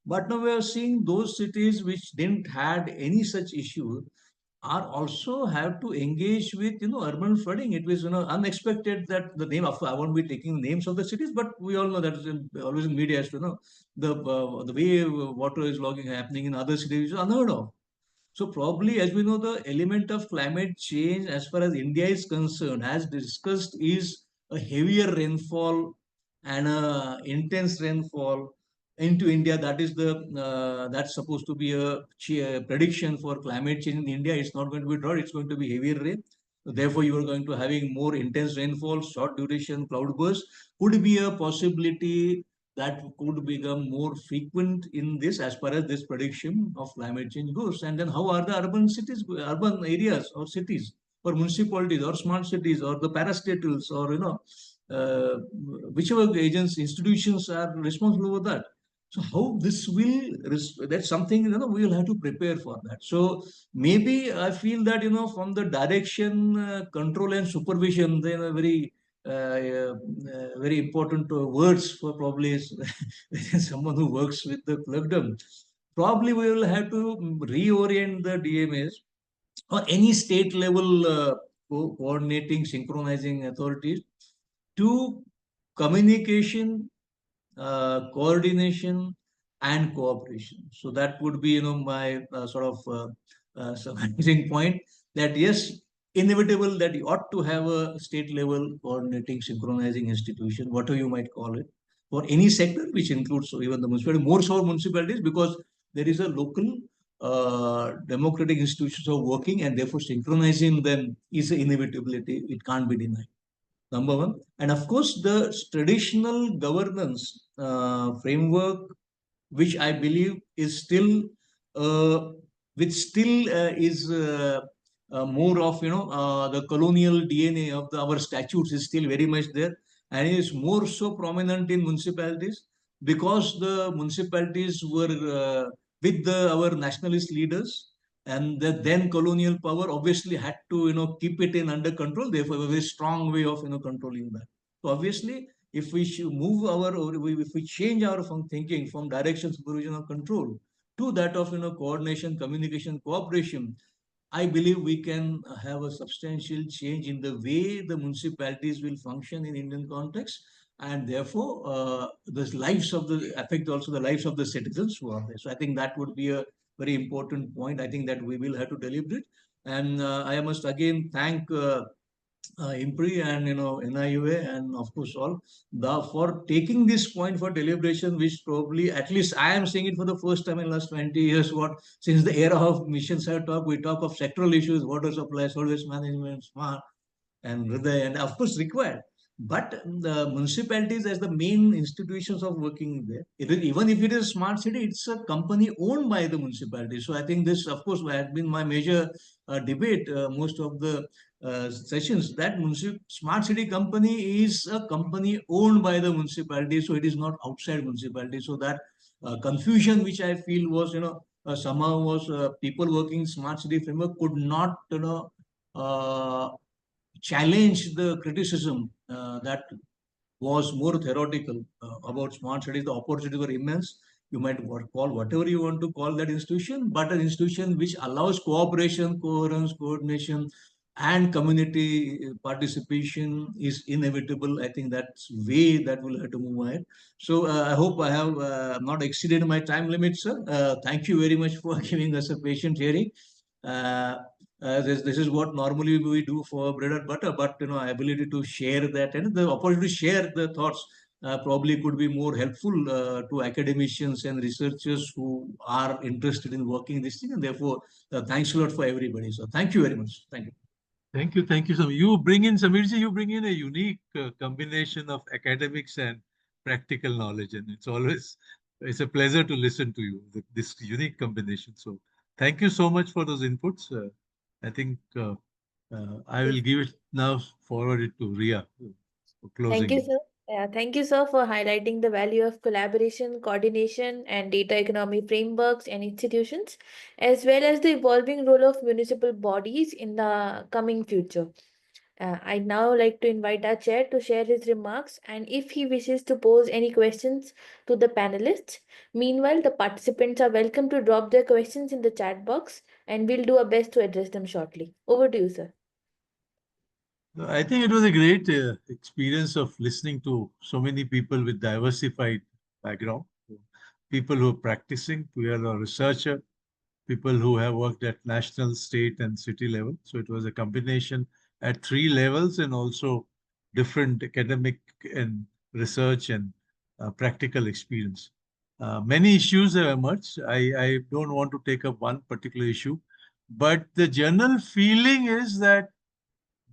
But now we are seeing those cities which didn't had any such issue are also have to engage with urban flooding. It was unexpected that the name of, I won't be taking names of the cities, but we all know that is always in media as to the way water is logging happening in other cities is unheard of. So probably, as we know, the element of climate change as far as India is concerned, as discussed, is a heavier rainfall and a intense rainfall into India. That is that's supposed to be a prediction for climate change in India. It's not going to be drought, it's going to be heavier rain. Therefore, you are going to having more intense rainfall, short duration cloud bursts could be a possibility that could become more frequent in this as far as this prediction of climate change goes. And then how are the urban areas or cities or municipalities or smart cities or the parastatals or uh, whichever agents, institutions are responsible for that. So how this will, that's something, we will have to prepare for that. So maybe I feel that, from the direction, control and supervision, they are very important words for probably someone who works with the clerkdom. Probably we will have to reorient the DMAs or any state level coordinating, synchronizing authorities to communication, coordination, and cooperation. So that would be, my sort of summarizing point, that yes, inevitable that you ought to have a state level coordinating, synchronizing institution, whatever you might call it, for any sector, which includes even the municipality, more so municipalities, because there is a local democratic institutions are working, and therefore synchronizing them is an inevitability. It can't be denied. Number one. And of course, the traditional governance framework, which I believe is still, which still is more of, the colonial DNA of our statutes is still very much there, and is more so prominent in municipalities because the municipalities were with our nationalist leaders, and the then colonial power obviously had to keep it in under control. Therefore, a very strong way of controlling that. So obviously, if we should move if we change our from thinking from direction, supervision, or control to that of coordination, communication, cooperation, I believe we can have a substantial change in the way the municipalities will function in Indian context, and therefore the lives of the affect also the lives of the citizens who are there. So I think that would be a very important point. I think that we will have to deliberate. And I must again thank IMPRI and NIUA and of course all for taking this point for deliberation, which probably at least I am saying it for the first time in the last 20 years. What since the era of missions I talk, we talk of sectoral issues, water supply, solid waste management, smart and Hriday, and of course required. But the municipalities as the main institutions of working there, even if it is a smart city, it's a company owned by the municipality. So I think this, of course, had been my major debate most of the sessions, that smart city company is a company owned by the municipality, so it is not outside municipality. So that confusion which I feel was, somehow was people working smart city framework could not, uh, challenge the criticism that was more theoretical about smart cities. The opportunities were immense. You might call whatever you want to call that institution, but an institution which allows cooperation, coherence, coordination, and community participation is inevitable. I think that's way that will have to move ahead. So I hope I have not exceeded my time limit, sir. Thank you very much for giving us a patient hearing. Uh, this is what normally we do for bread and butter, but ability to share that and the opportunity to share the thoughts probably could be more helpful to academicians and researchers who are interested in working this thing, and therefore thanks a lot for everybody. So thank you very much. Thank you. Thank you, Samir. You bring in, Samirji, you bring in a unique combination of academics and practical knowledge, and it's a pleasure to listen to you, this unique combination. So thank you so much for those inputs. I think I will give it now, forward it to Ria for Thank you, closing. sir. Yeah, thank you, sir, for highlighting the value of collaboration, coordination, and data economy frameworks and institutions, as well as the evolving role of municipal bodies in the coming future. I'd now like to invite our chair to share his remarks and if he wishes to pose any questions to the panelists. Meanwhile, the participants are welcome to drop their questions in the chat box and we'll do our best to address them shortly. Over to you, sir. I think it was a great experience of listening to so many people with diversified background, people who are practicing, we are a researcher, people who have worked at national, state, and city level. So it was a combination at three levels and also different academic and research and practical experience. Many issues have emerged. I don't want to take up one particular issue, but the general feeling is that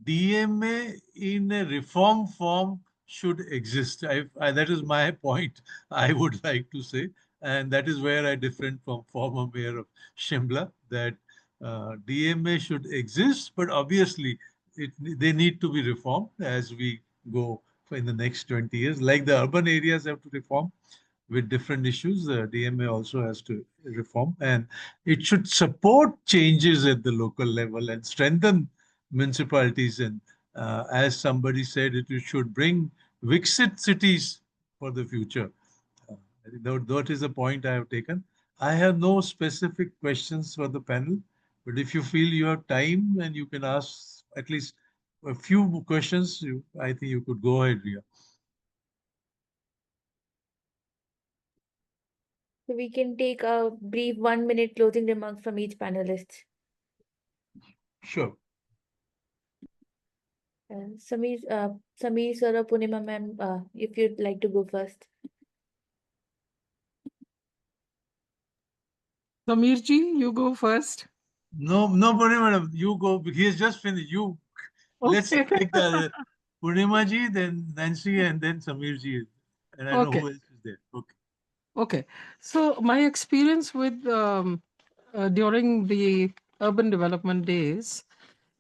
DMA in a reform form should exist. That is my point, I would like to say. And that is where I differ from former mayor of Shimla, that DMA should exist, but obviously they need to be reformed as we go in the next 20 years. Like the urban areas have to reform with different issues, the DMA also has to reform, and it should support changes at the local level and strengthen municipalities. And as somebody said, it should bring Viksit cities for the future. I think that is the point I have taken. I have no specific questions for the panel, but if you feel you have time and you can ask at least a few questions, I think you could go ahead, Ria. So we can take a brief 1 minute closing remarks from each panelist. Sure. Sameer sir or Punima ma'am, if you'd like to go first. Sameerji, you go first. No, madam, you go. He has just finished. Let's Okay. take the Purnima ji, then Nancy, and then Samir ji. And I know Okay. who else is there. Okay. Okay. So my experience with during the urban development days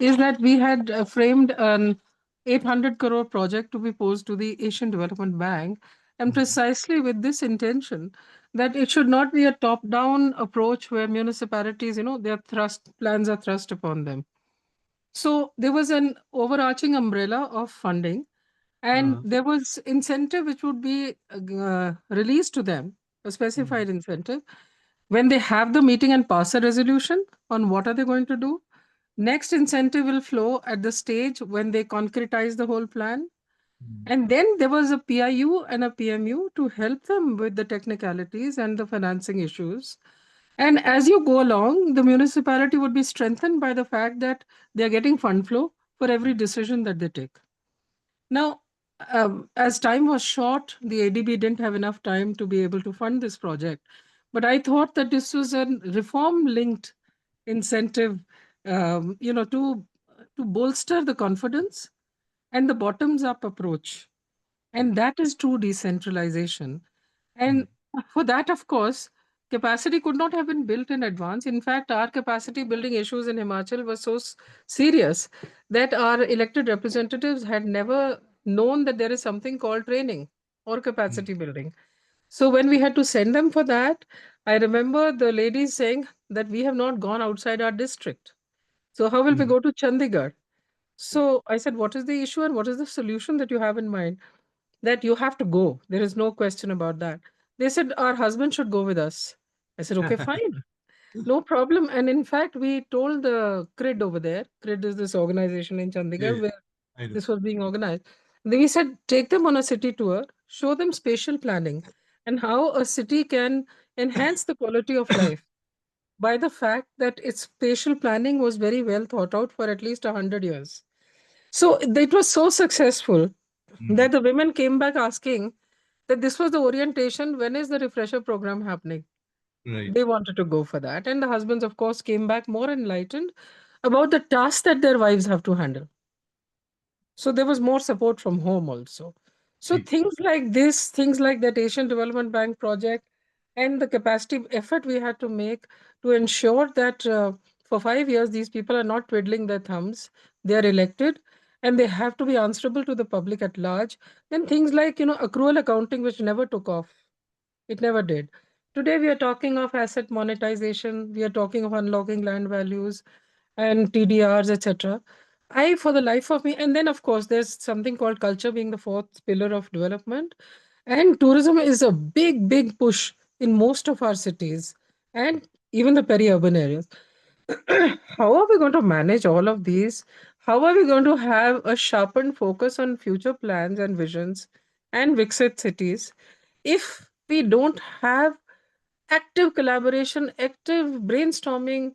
is that we had framed an 800 crore project to be posed to the Asian Development Bank, and precisely with this intention that it should not be a top-down approach where municipalities, their plans are thrust upon them. So there was an overarching umbrella of funding, and there was incentive which would be released to them, a specified incentive, when they have the meeting and pass a resolution on what are they going to do. Next incentive will flow at the stage when they concretize the whole plan. And then there was a PIU and a PMU to help them with the technicalities and the financing issues. And as you go along, the municipality would be strengthened by the fact that they are getting fund flow for every decision that they take. Now, as time was short, the ADB didn't have enough time to be able to fund this project. But I thought that this was a reform-linked incentive, to bolster the confidence and the bottoms-up approach. And that is true decentralization. And for that, of course, capacity could not have been built in advance. In fact, our capacity building issues in Himachal were so serious that our elected representatives had never known that there is something called training or capacity building. So when we had to send them for that, I remember the ladies saying that we have not gone outside our district. So how will we go to Chandigarh? So I said, what is the issue and what is the solution that you have in mind? That you have to go. There is no question about that. They said, our husband should go with us. I said, okay, fine. No problem. And in fact, we told the CRID over there, CRID is this organization in Chandigarh Yeah, where I know. this was being organized. We said, take them on a city tour, show them spatial planning and how a city can enhance the quality of life by the fact that its spatial planning was very well thought out for at least 100 years. So it was so successful that the women came back asking that this was the orientation. When is the refresher program happening? Right. They wanted to go for that. And the husbands, of course, came back more enlightened about the tasks that their wives have to handle. So there was more support from home also. So See. things like this, things like that Asian Development Bank project, and the capacity effort we had to make to ensure that for 5 years, these people are not twiddling their thumbs. They are elected and they have to be answerable to the public at large. Then things like, accrual accounting, which never took off. It never did. Today, we are talking of asset monetization. We are talking of unlocking land values and TDRs, etc. For the life of me, and then of course, there's something called culture being the fourth pillar of development. And tourism is a big, big push in most of our cities and even the peri-urban areas. How are we going to manage all of these? How are we going to have a sharpened focus on future plans and visions and Viksit cities if we don't have active collaboration, active brainstorming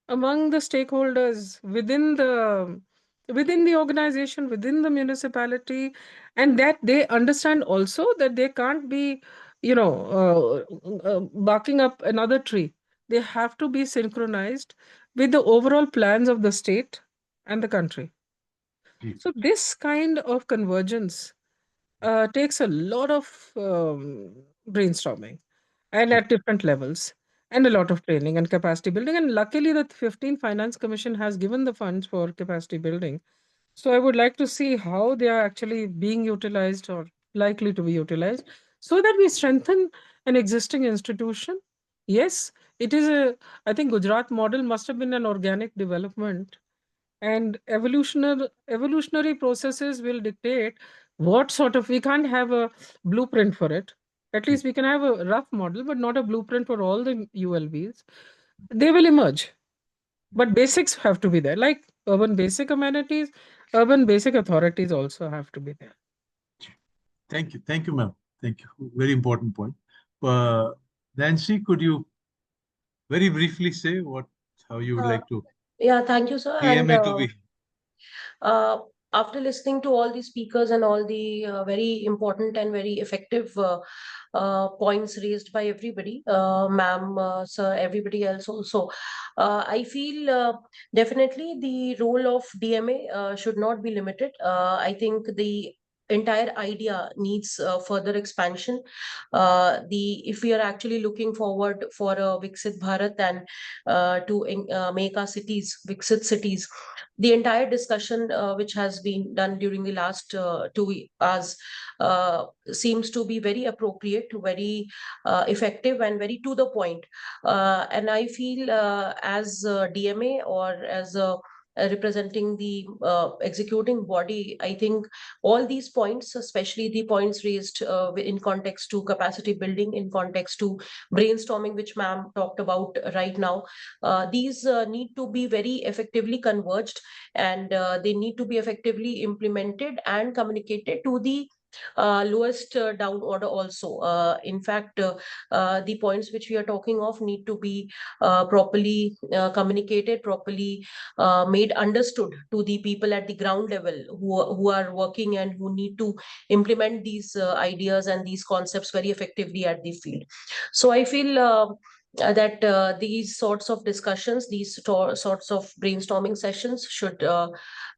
among the stakeholders within the organization, within the municipality, and that they understand also that they can't be, barking up another tree. They have to be synchronized with the overall plans of the state and the country. So this kind of convergence takes a lot of brainstorming and at different levels and a lot of training and capacity building. And luckily, the 15th Finance Commission has given the funds for capacity building. So I would like to see how they are actually being utilized or likely to be utilized so that we strengthen an existing institution. Yes, I think Gujarat model must have been an organic development, and evolutionary processes will dictate what sort of, we can't have a blueprint for it. At least we can have a rough model, but not a blueprint for all the ULBs. They will emerge, but basics have to be there, like urban basic amenities. Urban basic authorities also have to be there. Thank you, ma'am. Thank you. Very important point. Nancy, could you very briefly say how you would Uh, like to yeah, thank you, sir. And DMA to be? uh, after listening to all the speakers and all the very important and very effective points raised by everybody, ma'am, sir, everybody else also, I feel definitely the role of DMA should not be limited. I think the entire idea needs further expansion. The If we are actually looking forward for a Viksit Bharat and to make our cities Viksit cities, the entire discussion which has been done during the last 2 hours seems to be very appropriate, very effective, and very to the point. And I feel as a DMA or as a representing the executing body, I think all these points, especially the points raised in context to capacity building, in context to brainstorming, which ma'am talked about right now, these need to be very effectively converged, and they need to be effectively implemented and communicated to the lowest down order also. In fact, the points which we are talking of need to be properly communicated, properly made understood to the people at the ground level who are working and who need to implement these ideas and these concepts very effectively at the field. So I feel that these sorts of discussions, these sorts of brainstorming sessions should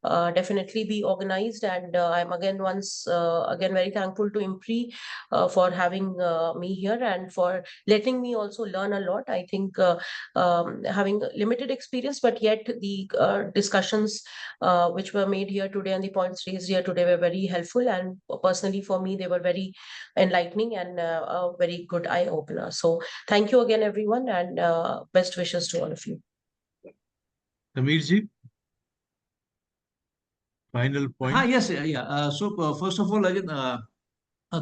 definitely be organized. And I'm again very thankful to IMPRI for having me here and for letting me also learn a lot. I think having limited experience, but yet the discussions which were made here today and the points raised here today were very helpful. And personally, for me, they were very enlightening and a very good eye opener. So thank you again, everyone, and best wishes to all of you. Sameerji, final point. Yes, yeah. So first of all, again,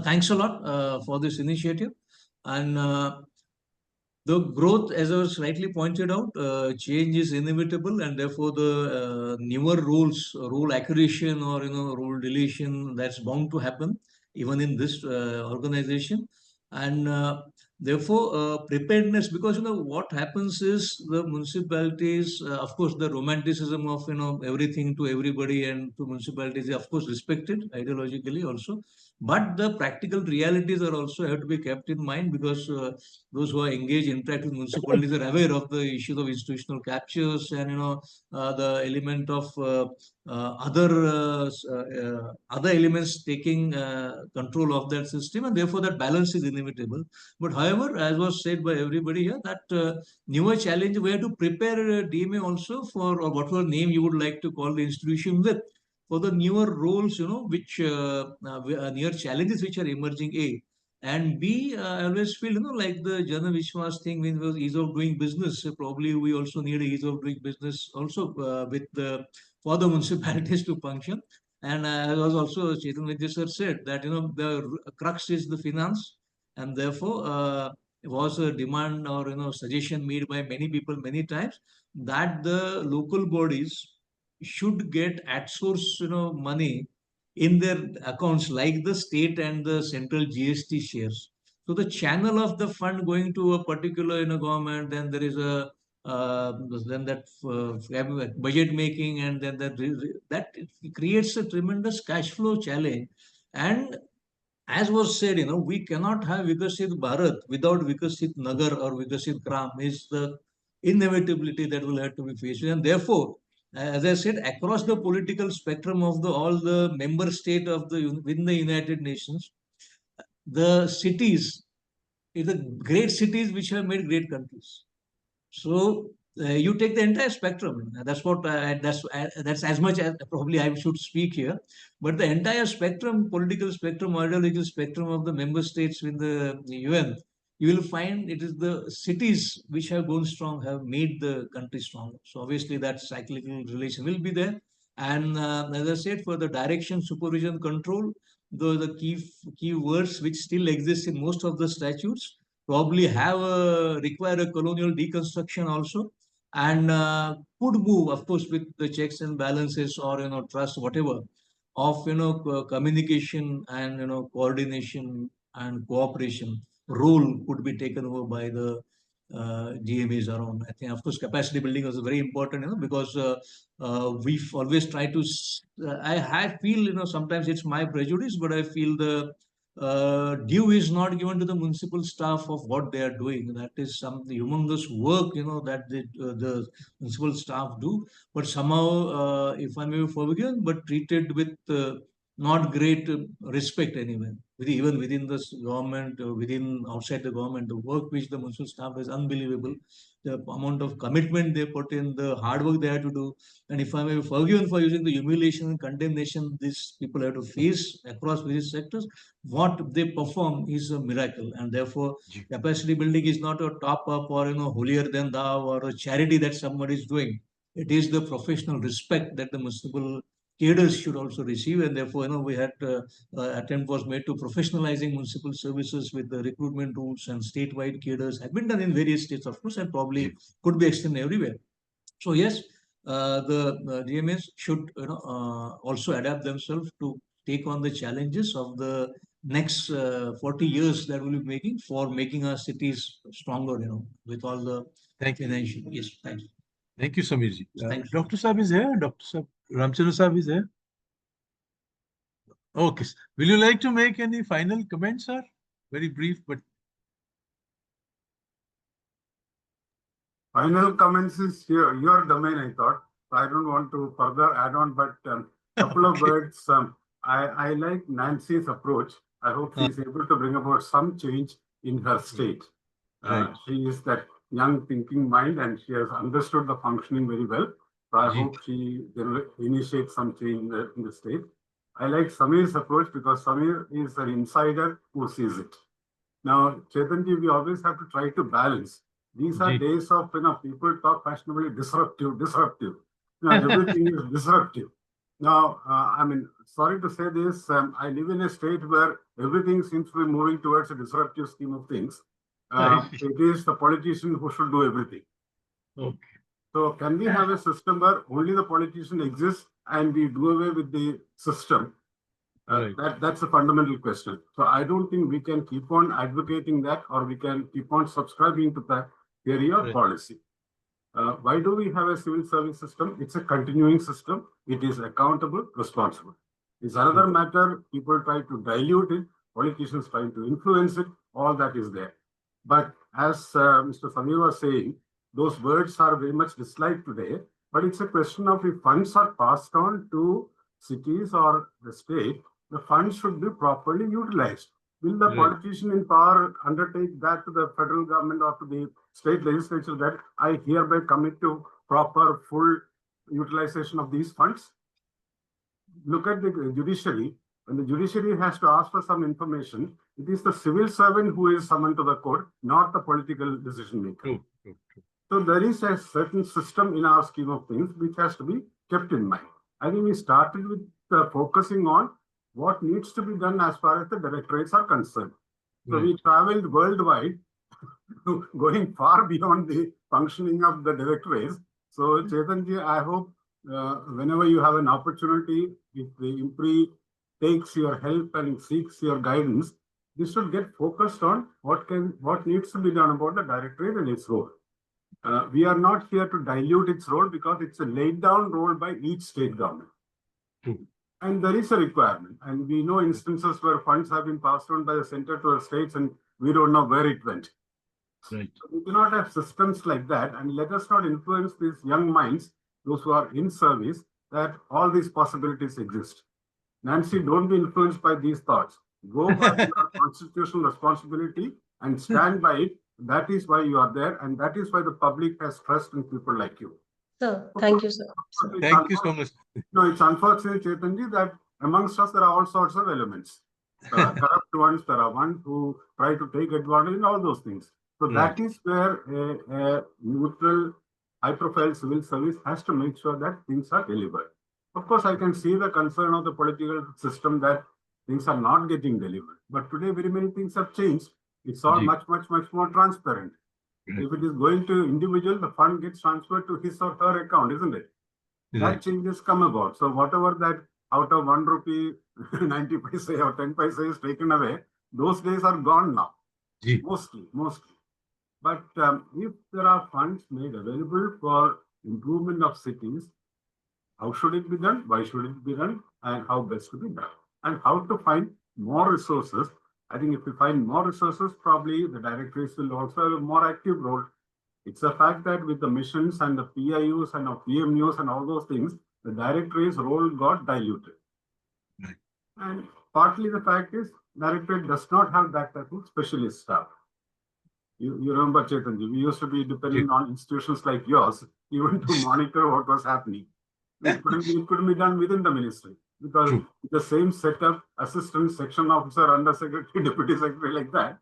thanks a lot for this initiative. And the growth, as I was rightly pointed out, change is inevitable, and therefore the newer rules, rule accretion or rule deletion, that's bound to happen even in this organization. And therefore preparedness, because what happens is the municipalities, of course, the romanticism of everything to everybody and to municipalities is of course respected ideologically also, but the practical realities are also have to be kept in mind, because those who are engaged, interact with municipalities are aware of the issues of institutional captures and the element of other elements taking control of that system, and therefore that balance is inevitable. But however, as was said by everybody here, that newer challenge, we have to prepare DMA also for, or whatever name you would like to call the institution with, for the newer roles, which newer challenges which are emerging. A and B, I always feel, like the Jana Vishwas thing when it was ease of doing business. So probably we also need a ease of doing business also with the for the municipalities to function. And as was also Chetan Vaidya sir said that the crux is the finance, and therefore was a demand or suggestion made by many people many times that the local bodies should get at source money in their accounts like the state and the central GST shares. So the channel of the fund going to a particular government, then there is a then that budget making, and then that creates a tremendous cash flow challenge. And as was said, we cannot have Viksit Bharat without Viksit Nagar or Viksit Gram, is the inevitability that will have to be faced. And therefore, as I said, across the political spectrum of all the member state of within the United Nations, the cities, the great cities which have made great countries. So you take the entire spectrum. That's what that's as much as probably I should speak here. But the entire spectrum, political spectrum, ideological spectrum of the member states in the UN, you will find it is the cities which have grown strong, have made the country stronger. So obviously that cyclical relation will be there. And as I said, for the direction, supervision, control, the key words which still exist in most of the statutes probably require a colonial deconstruction also, and could move, of course, with the checks and balances or trust, whatever, of communication and coordination and cooperation role could be taken over by the GMAs around. I think, of course, capacity building is very important, because we've always tried to. I feel, sometimes it's my prejudice, but I feel the due is not given to the municipal staff of what they are doing. That is some humongous work, that the municipal staff do. But somehow, if I may be forgiven, but treated with not great respect anyway. Even within the government, within outside the government, the work which the municipal staff is unbelievable. The amount of commitment they put in, the hard work they have to do. And if I may be forgiven for using the humiliation and condemnation these people have to face across various sectors, what they perform is a miracle. And therefore, capacity building is not a top up or holier than thou or a charity that somebody is doing. It is the professional respect that the municipal cadres should also receive, and therefore, we had attempt was made to professionalizing municipal services with the recruitment rules, and statewide cadres have been done in various states, of course, and probably could be extended everywhere. So yes, the DMAs should also adapt themselves to take on the challenges of the next 40 years that we'll be making for making our cities stronger, with all the financial. Yes, thanks. Thank you, Samirji. Thanks. Dr. Saab is here. Dr. Saab, Ramchandra Saab is here. Okay. Will you like to make any final comments, sir? Very brief, but final comments is your domain, I thought. I don't want to further add on, but couple of words. I like Nancy's approach. I hope she is able to bring about some change in her state. Right. She is that young thinking mind and she has understood the functioning very well. So I hope she will initiate some change in the state. I like Samir's approach because Samir is an insider who sees it. Now, Chetanji, we always have to try to balance. These are days of, people talk fashionably disruptive. Everything is disruptive. Now, sorry to say this, I live in a state where everything seems to be moving towards a disruptive scheme of things. It is the politician who should do everything. Okay. So can we have a system where only the politician exists and we do away with the system? Right. That's a fundamental question. So I don't think we can keep on advocating that or we can keep on subscribing to that theory or policy. Why do we have a civil service system? It's a continuing system. It is accountable, responsible. It's another matter. People try to dilute it. Politicians try to influence it. All that is there. But as Mr. Samir was saying, those words are very much disliked today. But it's a question of if funds are passed on to cities or the state, the funds should be properly utilized. Will the politician in power undertake that to the federal government or to the state legislature that I hereby commit to proper full utilization of these funds? Look at the judiciary. When the judiciary has to ask for some information, it is the civil servant who is summoned to the court, not the political decision maker. So there is a certain system in our scheme of things which has to be kept in mind. I think we started with focusing on what needs to be done as far as the directorates are concerned. So we traveled worldwide, going far beyond the functioning of the directorates. So Chetanji, I hope whenever you have an opportunity, if the IMPRI takes your help and seeks your guidance, this should get focused on what needs to be done about the directorate and its role. We are not here to dilute its role because it's a laid down role by each state government. And there is a requirement. And we know instances where funds have been passed on by the center to the states and we don't know where it went. Right. So we cannot have systems like that. And let us not influence these young minds, those who are in service, that all these possibilities exist. Nancy, don't be influenced by these thoughts. Go by your constitutional responsibility and stand by it. That is why you are there. And that is why the public has trust in people like you. Sir, thank you, sir. Thank you so much. No, it's unfortunate, Chetanji, that amongst us there are all sorts of elements. There are corrupt ones, there are ones who try to take advantage and all those things. So that is where a neutral, high-profile civil service has to make sure that things are delivered. Of course, I can see the concern of the political system that things are not getting delivered. But today, very many things have changed. It's all much more transparent. If it is going to individual, the fund gets transferred to his or her account, isn't it? That changes come about. So whatever that out of 1 rupee, 90 paise or 10 paise is taken away, those days are gone now. Mostly. But if there are funds made available for improvement of cities, how should it be done? Why should it be done? And how best to be done? And how to find more resources. I think if we find more resources, probably the directorates will also have a more active role. It's a fact that with the missions and the PIUs and the PMUs and all those things, the directorate's role got diluted. And partly the fact is, directorate does not have that type of specialist staff. You remember, Chetanji, we used to be dependent on institutions like yours, even to monitor what was happening. It couldn't be done within the ministry because the same setup, assistant, section officer, under secretary, deputy secretary, like that,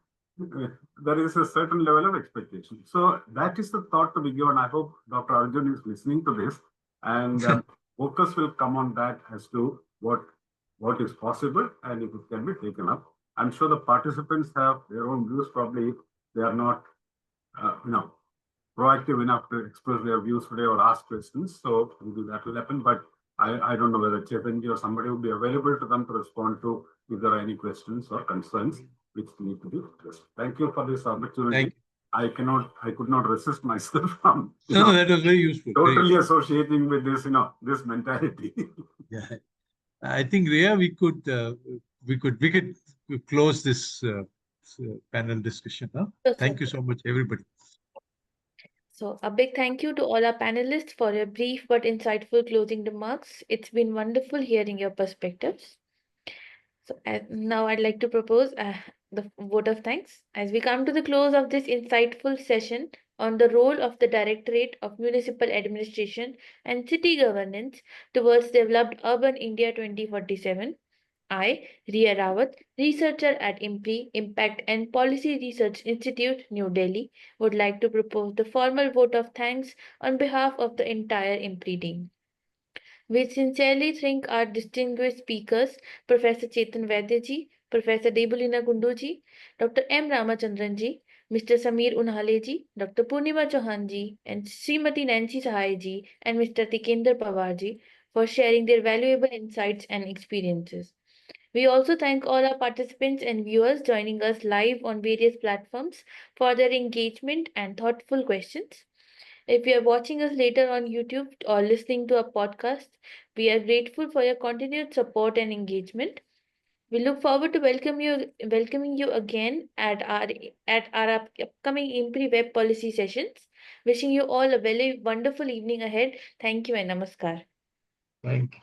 there is a certain level of expectation. So that is the thought to be given. I hope Dr. Arjun is listening to this and focus will come on that as to what is possible and if it can be taken up. I'm sure the participants have their own views. Probably they are not, proactive enough to express their views today or ask questions. So maybe that will happen. But I don't know whether Chetanji or somebody will be available to them to respond to if there are any questions or concerns which need to be addressed. Thank you for this opportunity. Thank you. I could not resist myself from No, that was very useful. totally associating with this, this mentality. Yeah, I think Ria, we could close this panel discussion. Huh? Yes, Thank sir. you so much, everybody. So, a big thank you to all our panelists for your brief but insightful closing remarks. It's been wonderful hearing your perspectives. So, now I'd like to propose the vote of thanks as we come to the close of this insightful session on the role of the Directorate of Municipal Administration and City Governance towards developed urban India 2047. I, Riya Rawat, researcher at IMPRI, Impact and Policy Research Institute, New Delhi, would like to propose the formal vote of thanks on behalf of the entire IMPRI team. We sincerely thank our distinguished speakers, Professor Chetan Vaidya ji, Professor Debolina Kundu ji, Dr. M. Ramachandran ji, Mr. Sameer Unhale ji, Dr. Purnima Chauhan ji, and Srimati Nancy Sahai ji, and Mr. Tikender Pawar ji for sharing their valuable insights and experiences. We also thank all our participants and viewers joining us live on various platforms for their engagement and thoughtful questions. If you are watching us later on YouTube or listening to a podcast, we are grateful for your continued support and engagement. We look forward to welcoming you again at our upcoming IMPRI web policy sessions. Wishing you all a very wonderful evening ahead. Thank you and namaskar. Thank you.